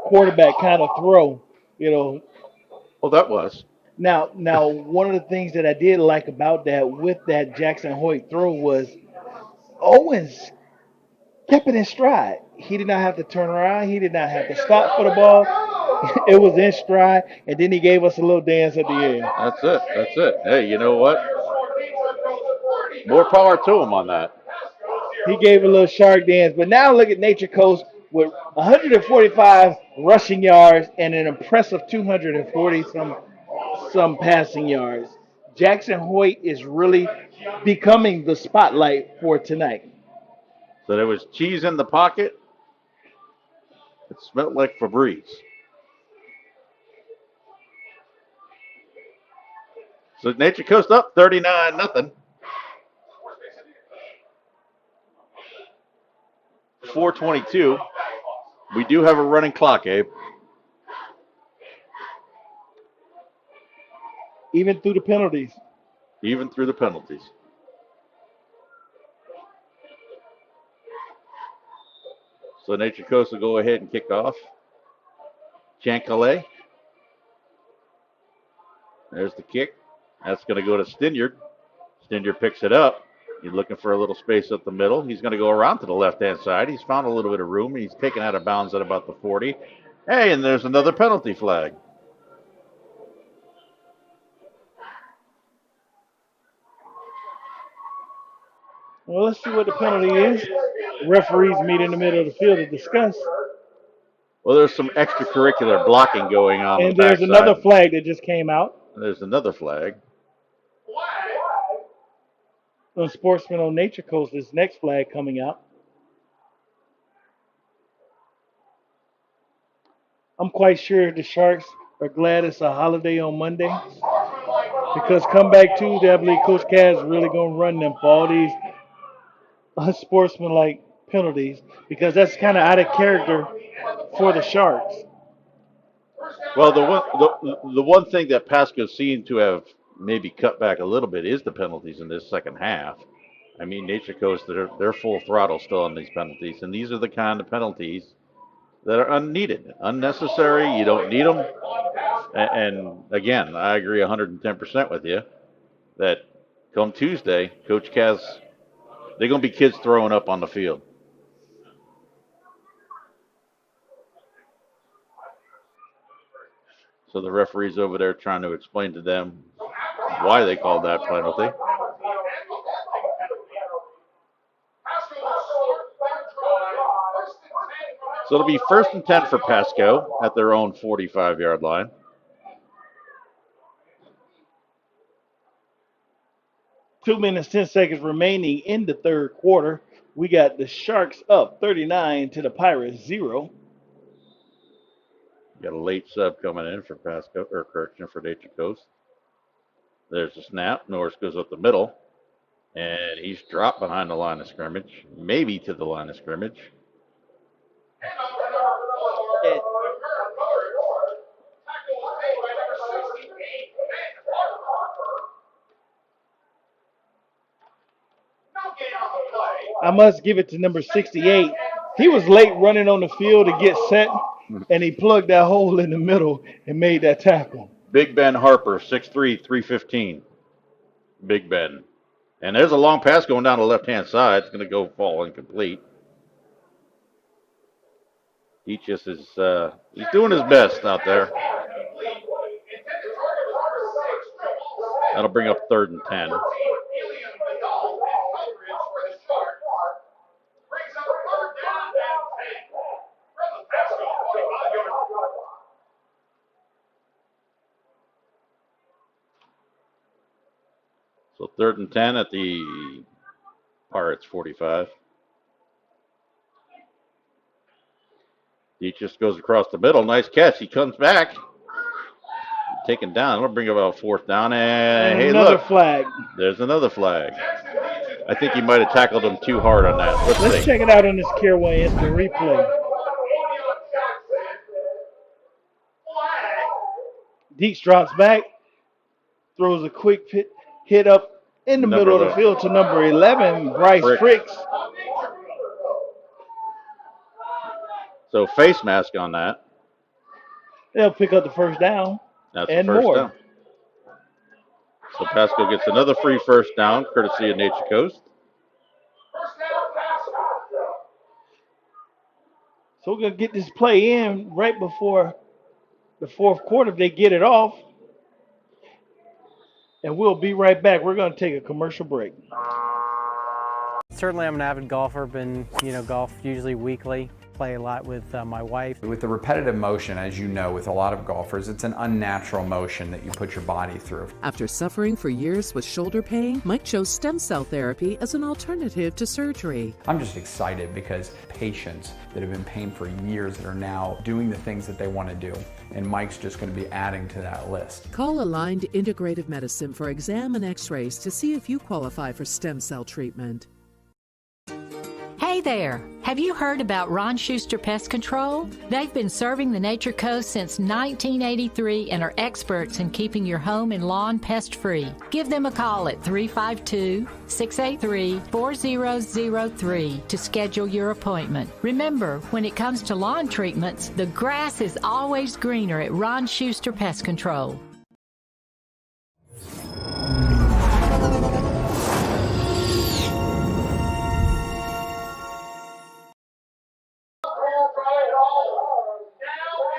quarterback kind of throw, Well, that was. Now, one of the things that I did like about that with that Jackson Hoyt throw was Owens kept it in stride. He did not have to turn around. He did not have to stop for the ball. It was in stride, and then he gave us a little dance at the end. That's it. Hey, you know what? More power to him on that. He gave a little shark dance. But now look at Nature Coast with 145 rushing yards and an impressive 240 some passing yards. Jackson Hoyt is really becoming the spotlight for tonight. So there was cheese in the pocket. It smelled like Febreze. So Nature Coast up 39-0. 4:22. We do have a running clock, Abe. Even through the penalties. Even through the penalties. So Nature Coast will go ahead and kick off. Chancalay. There's the kick. That's going to go to Stinyard. Stinyard picks it up. He's looking for a little space up the middle. He's going to go around to the left-hand side. He's found a little bit of room. He's taken out of bounds at about the 40. Hey, and there's another penalty flag. Well, let's see what the penalty is. Referees meet in the middle of the field to discuss. Well, there's some extracurricular blocking going on. And there's another flag that just came out. There's another flag. On Sportsman on Nature Coast, this next flag coming out. I'm quite sure the Sharks are glad it's a holiday on Monday. Because come back Tuesday, I believe Coach Kaz is really going to run them for all these unsportsmanlike penalties. Because that's kind of out of character for the Sharks. Well, the one thing that Pasco seemed to have maybe cut back a little bit is the penalties in this second half. I mean, Nature Coast, they're full throttle still on these penalties, and these are the kind of penalties that are unneeded, unnecessary. You don't need them. And again, I agree 110% with you that come Tuesday, Coach Kaz, they're going to be kids throwing up on the field. So the referee's over there trying to explain to them why they called that penalty. So it'll be 1st and 10 for Pasco at their own 45-yard line. Two minutes, 10 seconds remaining in the third quarter. We got the Sharks up 39 to the Pirates 0. Got a late sub coming in for Pasco, or correction, for Nature Coast. There's a snap. Norris goes up the middle, and he's dropped behind the line of scrimmage, maybe to the line of scrimmage. I must give it to number 68. He was late running on the field to get set, and he plugged that hole in the middle and made that tackle. Big Ben Harper, 6'3", 315. Big Ben. And there's a long pass going down the left-hand side. It's going to go fall incomplete. He just is he's doing his best out there. That'll bring up 3rd and 10. So 3rd and 10 at the Pirates 45. He just goes across the middle. Nice catch. He comes back. Taken down. It'll bring about 4th down. And hey, another look. flag. There's another flag. I think he might have tackled him too hard on that. Let's see. check it out on this Careway instant replay. Deeks drops back, throws a quick hit up in the middle of the field to number 11, Bryce Fricks. So face mask on that. They'll pick up the 1st down. That's and the 1st more. down. So Pasco gets another free 1st down, courtesy of Nature Coast. So we're going to get this play in right before the 4th quarter if they get it off. And we'll be right back. We're going to take a commercial break. Certainly I'm an avid golfer, been, golf usually weekly, play a lot with my wife. With the repetitive motion, as you know, with a lot of golfers, it's an unnatural motion that you put your body through. After suffering for years with shoulder pain, Mike chose stem cell therapy as an alternative to surgery. I'm just excited because patients that have been paying for years that are now doing the things that they want to do. And Mike's just going to be adding to that list. Call Aligned Integrative Medicine for exam and x-rays to see if you qualify for stem cell treatment. Hey there! Have you heard about Ron Schuster Pest Control? They've been serving the Nature Coast since 1983 and are experts in keeping your home and lawn pest-free. Give them a call at 352-683-4003 to schedule your appointment. Remember, when it comes to lawn treatments, the grass is always greener at Ron Schuster Pest Control.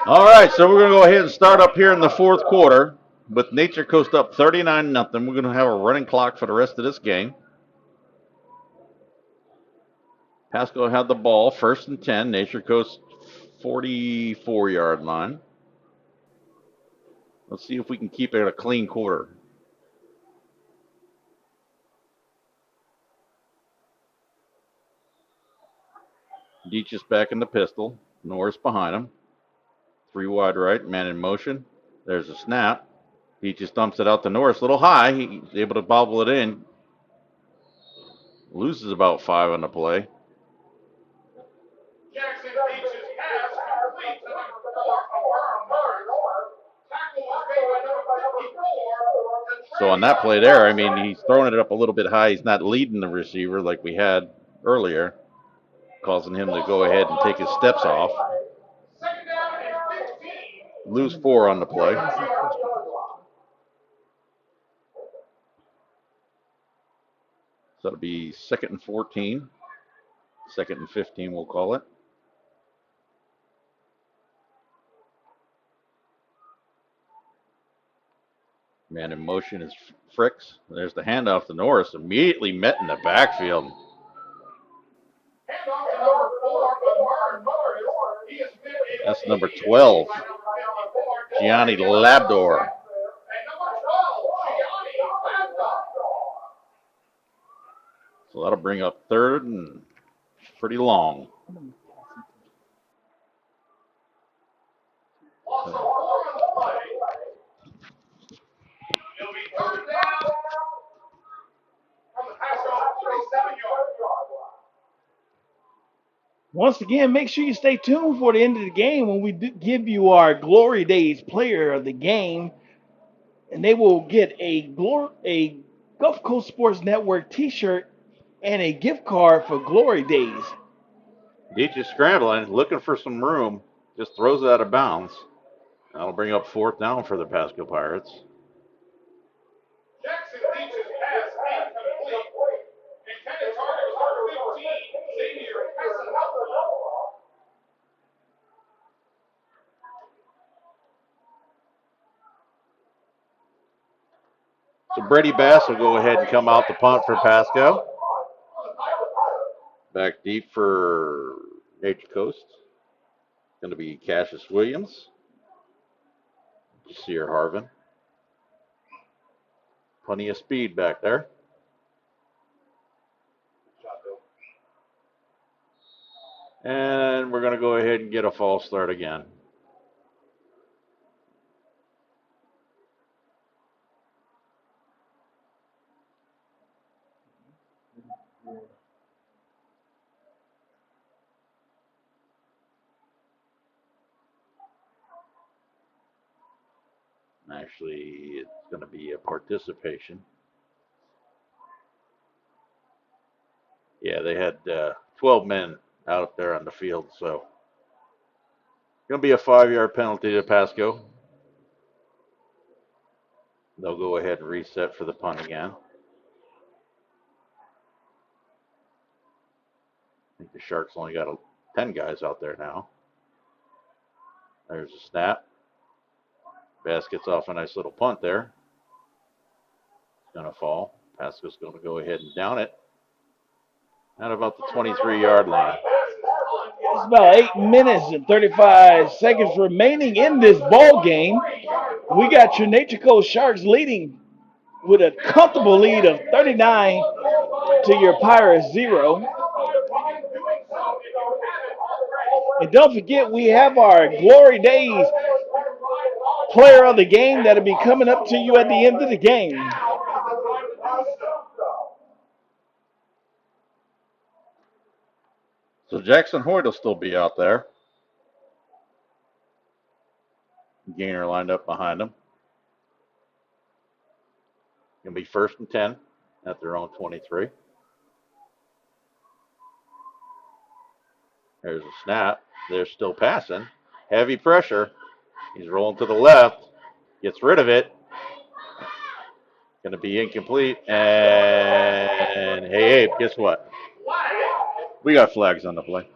All right, so we're going to go ahead and start up here in the 4th quarter with Nature Coast up 39-0. We're going to have a running clock for the rest of this game. Pasco had the ball, 1st and 10. Nature Coast 44-yard line. Let's see if we can keep it a clean quarter. Deach is back in the pistol. Norris behind him. 3 wide right, man in motion. There's a snap. He just dumps it out to Norris. A little high. He's able to bobble it in. Loses about 5 on the play. So on that play there, I mean, he's throwing it up a little bit high. He's not leading the receiver like we had earlier, causing him to go ahead and take his steps off. Lose 4 on the play. So it'll be 2nd and 14. 2nd and 15, we'll call it. Man in motion is Fricks. There's the handoff to Norris. Immediately met in the backfield. That's number 12. Gianni Labdor. So that'll bring up 3rd and pretty long. Once again, make sure you stay tuned for the end of the game when we give you our Glory Days player of the game. And they will get a Gulf Coast Sports Network t-shirt and a gift card for Glory Days. Deach is scrambling, looking for some room. Just throws it out of bounds. That'll bring up 4th down for the Pasco Pirates. Jackson Deach's pass incomplete. Intended target was number 15, Xavier Hassan. So Brady Bass will go ahead and come out the punt for Pasco. Back deep for Nature Coast. Going to be Cassius Williams. Sear Harvin. Plenty of speed back there. And we're going to go ahead and get a false start again. Actually, it's going to be a participation. Yeah, they had 12 men out up there on the field, so going to be a 5-yard penalty to Pasco. They'll go ahead and reset for the punt again. I think the Sharks only got 10 guys out there now. There's a snap. Bass gets off a nice little punt there. It's going to fall. Pasco's going to go ahead and down it at about the 23-yard line. It's about 8 minutes and 35 seconds remaining in this ball game. We got your Nature Coast Sharks leading with a comfortable lead of 39 to your Pirates 0. And don't forget, we have our Glory Days player of the game that'll be coming up to you at the end of the game. So Jackson Hoyt will still be out there. Gainer lined up behind him. Going to be 1st and 10 at their own 23. There's a snap. They're still passing. Heavy pressure. He's rolling to the left. Gets rid of it. Going to be incomplete. And hey, guess what? We got flags on the play.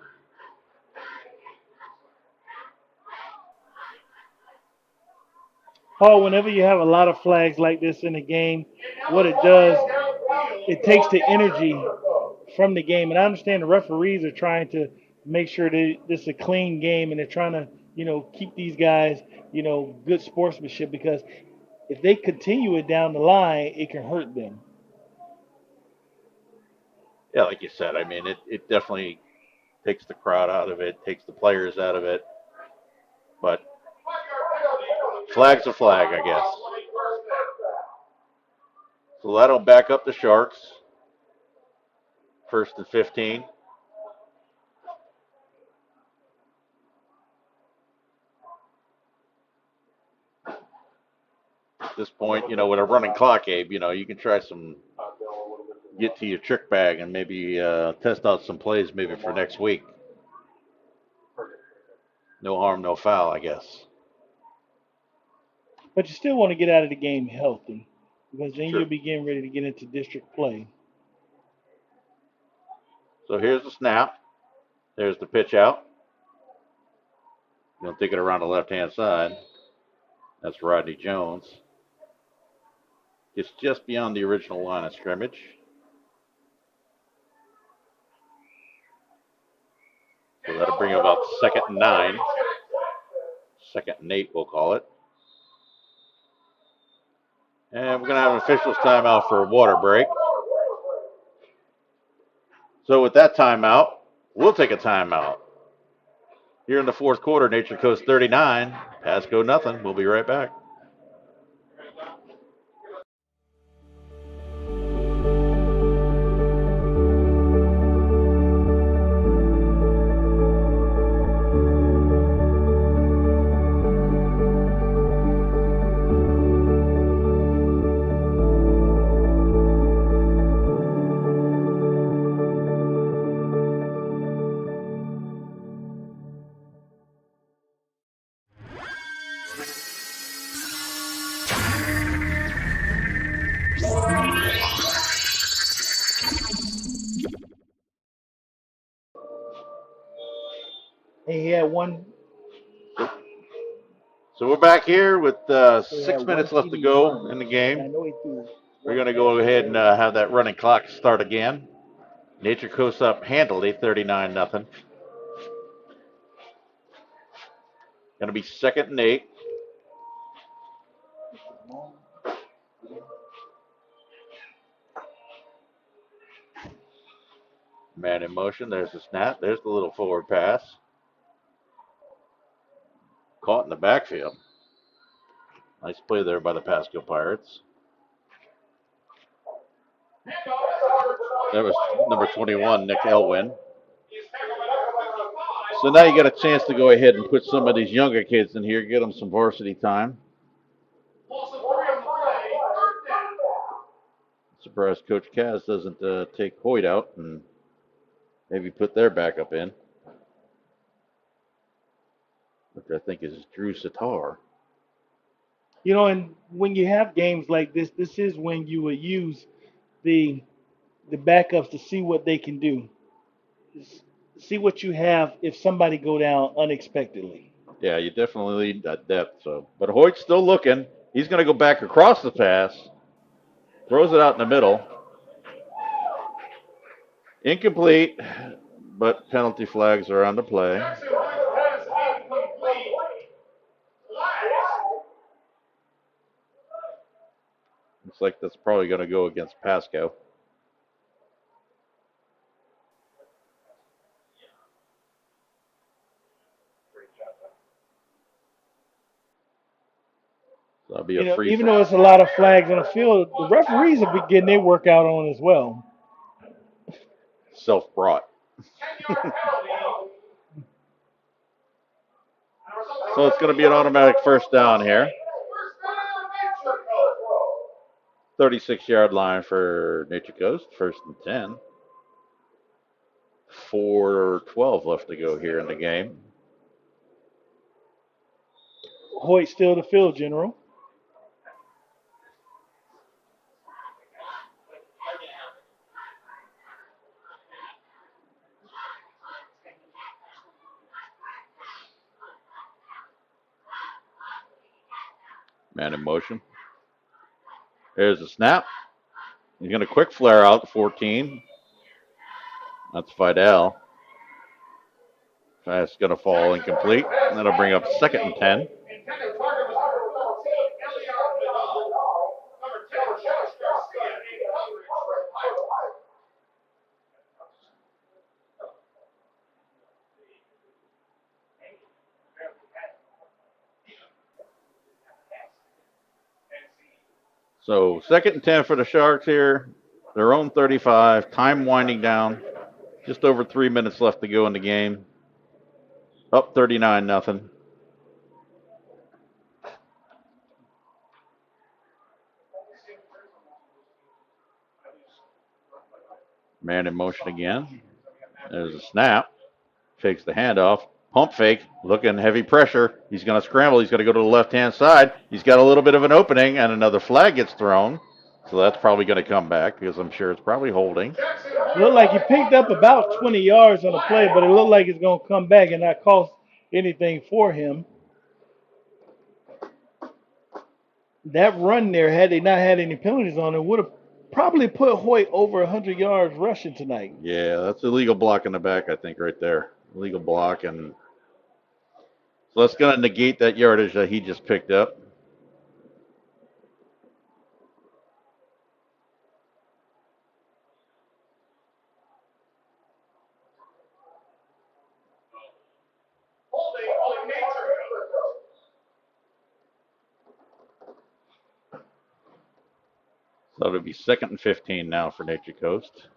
Paul, whenever you have a lot of flags like this in a game, what it does, it takes the energy from the game. And I understand the referees are trying to make sure that this is a clean game, and they're trying to, keep these guys, good sportsmanship, because if they continue it down the line, it can hurt them. Yeah, like you said, I mean, it definitely takes the crowd out of it, takes the players out of it. But flag's a flag, I guess. So that'll back up the Sharks. 1st and 15. At this point, with a running clock, Abe, you can try get to your trick bag and maybe test out some plays maybe for next week. No harm, no foul, I guess. But you still want to get out of the game healthy, because then Sure. you'll be getting ready to get into district play. So here's the snap. There's the pitch out. Going to take it around the left-hand side. That's Rodney Jones. It's just beyond the original line of scrimmage. So that'll bring about 2nd and 9. 2nd and 8, we'll call it. And we're going to have an officials timeout for a water break. So with that timeout, we'll take a timeout. Here in the 4th quarter, Nature Coast 39, Pasco nothing. We'll be right back. And he had one. So we're back here with 6 minutes left to go in the game. I know he threw We're going to go ahead and have that running clock start again. Nature Coast up handily, 39-0. Going to be 2nd and 8. Man in motion. There's the snap. There's the little forward pass. Caught in the backfield. Nice play there by the Pasco Pirates. That was number 21, Nick Elwin. So now you got a chance to go ahead and put some of these younger kids in here, get them some varsity time. Surprised Coach Kaz doesn't take Hoyt out and maybe put their backup in, which I think is Drew Sitar. You know, and when you have games like this, this is when you would use the backups to see what they can do. See what you have if somebody go down unexpectedly. Yeah, you definitely need that depth. So, but Hoyt's still looking. He's going to go back across the pass, throws it out in the middle. Incomplete, but penalty flags are on the play. Looks like that's probably going to go against Pasco. So that'll be a free even though it's a lot of flags on the field, the referees will be getting their workout on as well. Self-brought. So it's going to be an automatic first down here. 36-yard line for Nature Coast, 1st and 10. 4:12 left to go here in the game. Hoyt still the field general. Man in motion. There's a snap. He's going to quick flare out to 14. That's Fidel. That's going to fall incomplete. And that'll bring up 2nd and 10. So 2nd and 10 for the Sharks here. Their own 35. Time winding down. Just over 3 minutes left to go in the game. Up 39-0. Man in motion again. There's a snap. Fakes the handoff. Pump fake. Looking heavy pressure. He's going to scramble. He's going to go to the left-hand side. He's got a little bit of an opening, and another flag gets thrown. So that's probably going to come back because I'm sure it's probably holding. It looked like he picked up about 20 yards on the play, but it looked like it's going to come back and not cost anything for him. That run there, had they not had any penalties on it, would have probably put Hoyt over 100 yards rushing tonight. Yeah, that's illegal block in the back, I think, right there. Illegal block. And so that's going to negate that yardage that he just picked up. So it'll be 2nd and 15 now for Nature Coast.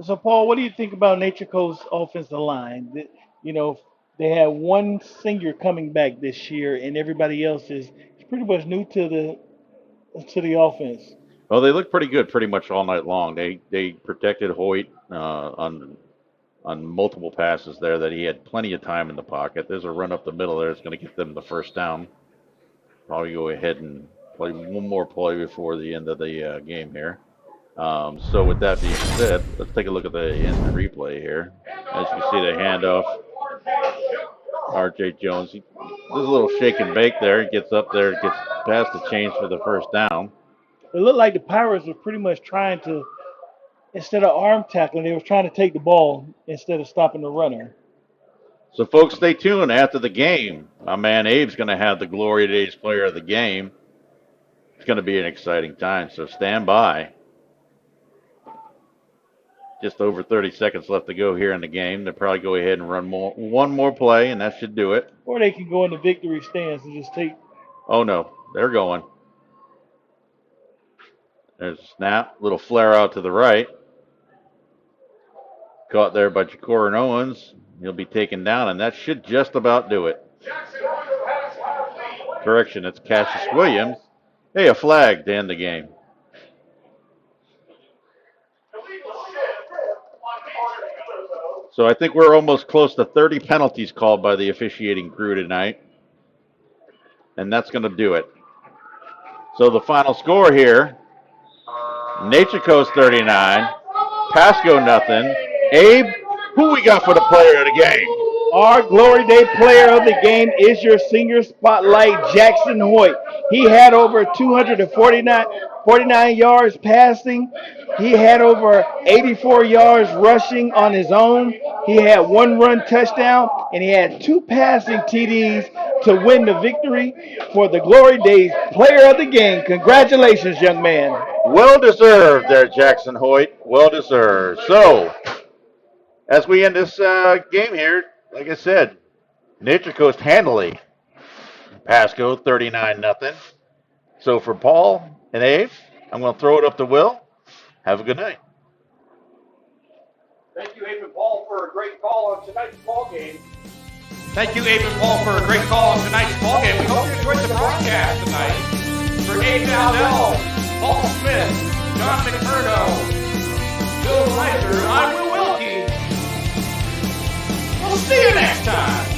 So, Paul, what do you think about Nature Coast's offensive line? You know, they had one senior coming back this year, and everybody else is pretty much new to the offense. Well, they look pretty good pretty much all night long. They protected Hoyt on multiple passes there that he had plenty of time in the pocket. There's a run up the middle there. It's going to get them the first down. Probably go ahead and play one more play before the end of the game here. So with that being said, let's take a look at the instant replay here. As you can see, the handoff. R.J. Jones, he does a little shake and bake there. He gets up there, gets past the chains for the first down. It looked like the Pirates were pretty much trying to, instead of arm tackling, they were trying to take the ball instead of stopping the runner. So, folks, stay tuned. After the game, my man Abe's going to have the Glory Days player of the game. It's going to be an exciting time, so stand by. Just over 30 seconds left to go here in the game. They'll probably go ahead and run one more play, and that should do it. Or they can go in the victory stance and just take. Oh, no. They're going. There's a snap. Little flare out to the right. Caught there by Jacorin Owens. He'll be taken down, and that should just about do it. Correction, it's Cassius Williams. Hey, a flag to end the game. So I think we're almost close to 30 penalties called by the officiating crew tonight. And that's going to do it. So the final score here, Nature Coast 39, Pasco nothing. Abe, who we got for the player of the game? Our Glory Day player of the game is your senior spotlight, Jackson Hoyt. He had over 249 yards passing. He had over 84 yards rushing on his own. He had 1 run touchdown, and he had 2 passing TDs to win the victory for the Glory Days player of the game. Congratulations, young man. Well deserved there, Jackson Hoyt. Well deserved. So, as we end this game here, like I said, Nature Coast handily. Pasco 39-0. So for Paul and Abe, I'm going to throw it up to Will. Have a good night. Thank you, Abe and Paul, for a great call on tonight's ball game. Thank you, Abe and Paul, for a great call on tonight's ball game. We hope you enjoyed the broadcast tonight. For Abe Aldell, Paul Smith, John McMurdo, Bill Reiser, I'm Will Wilkie. We'll see you next time.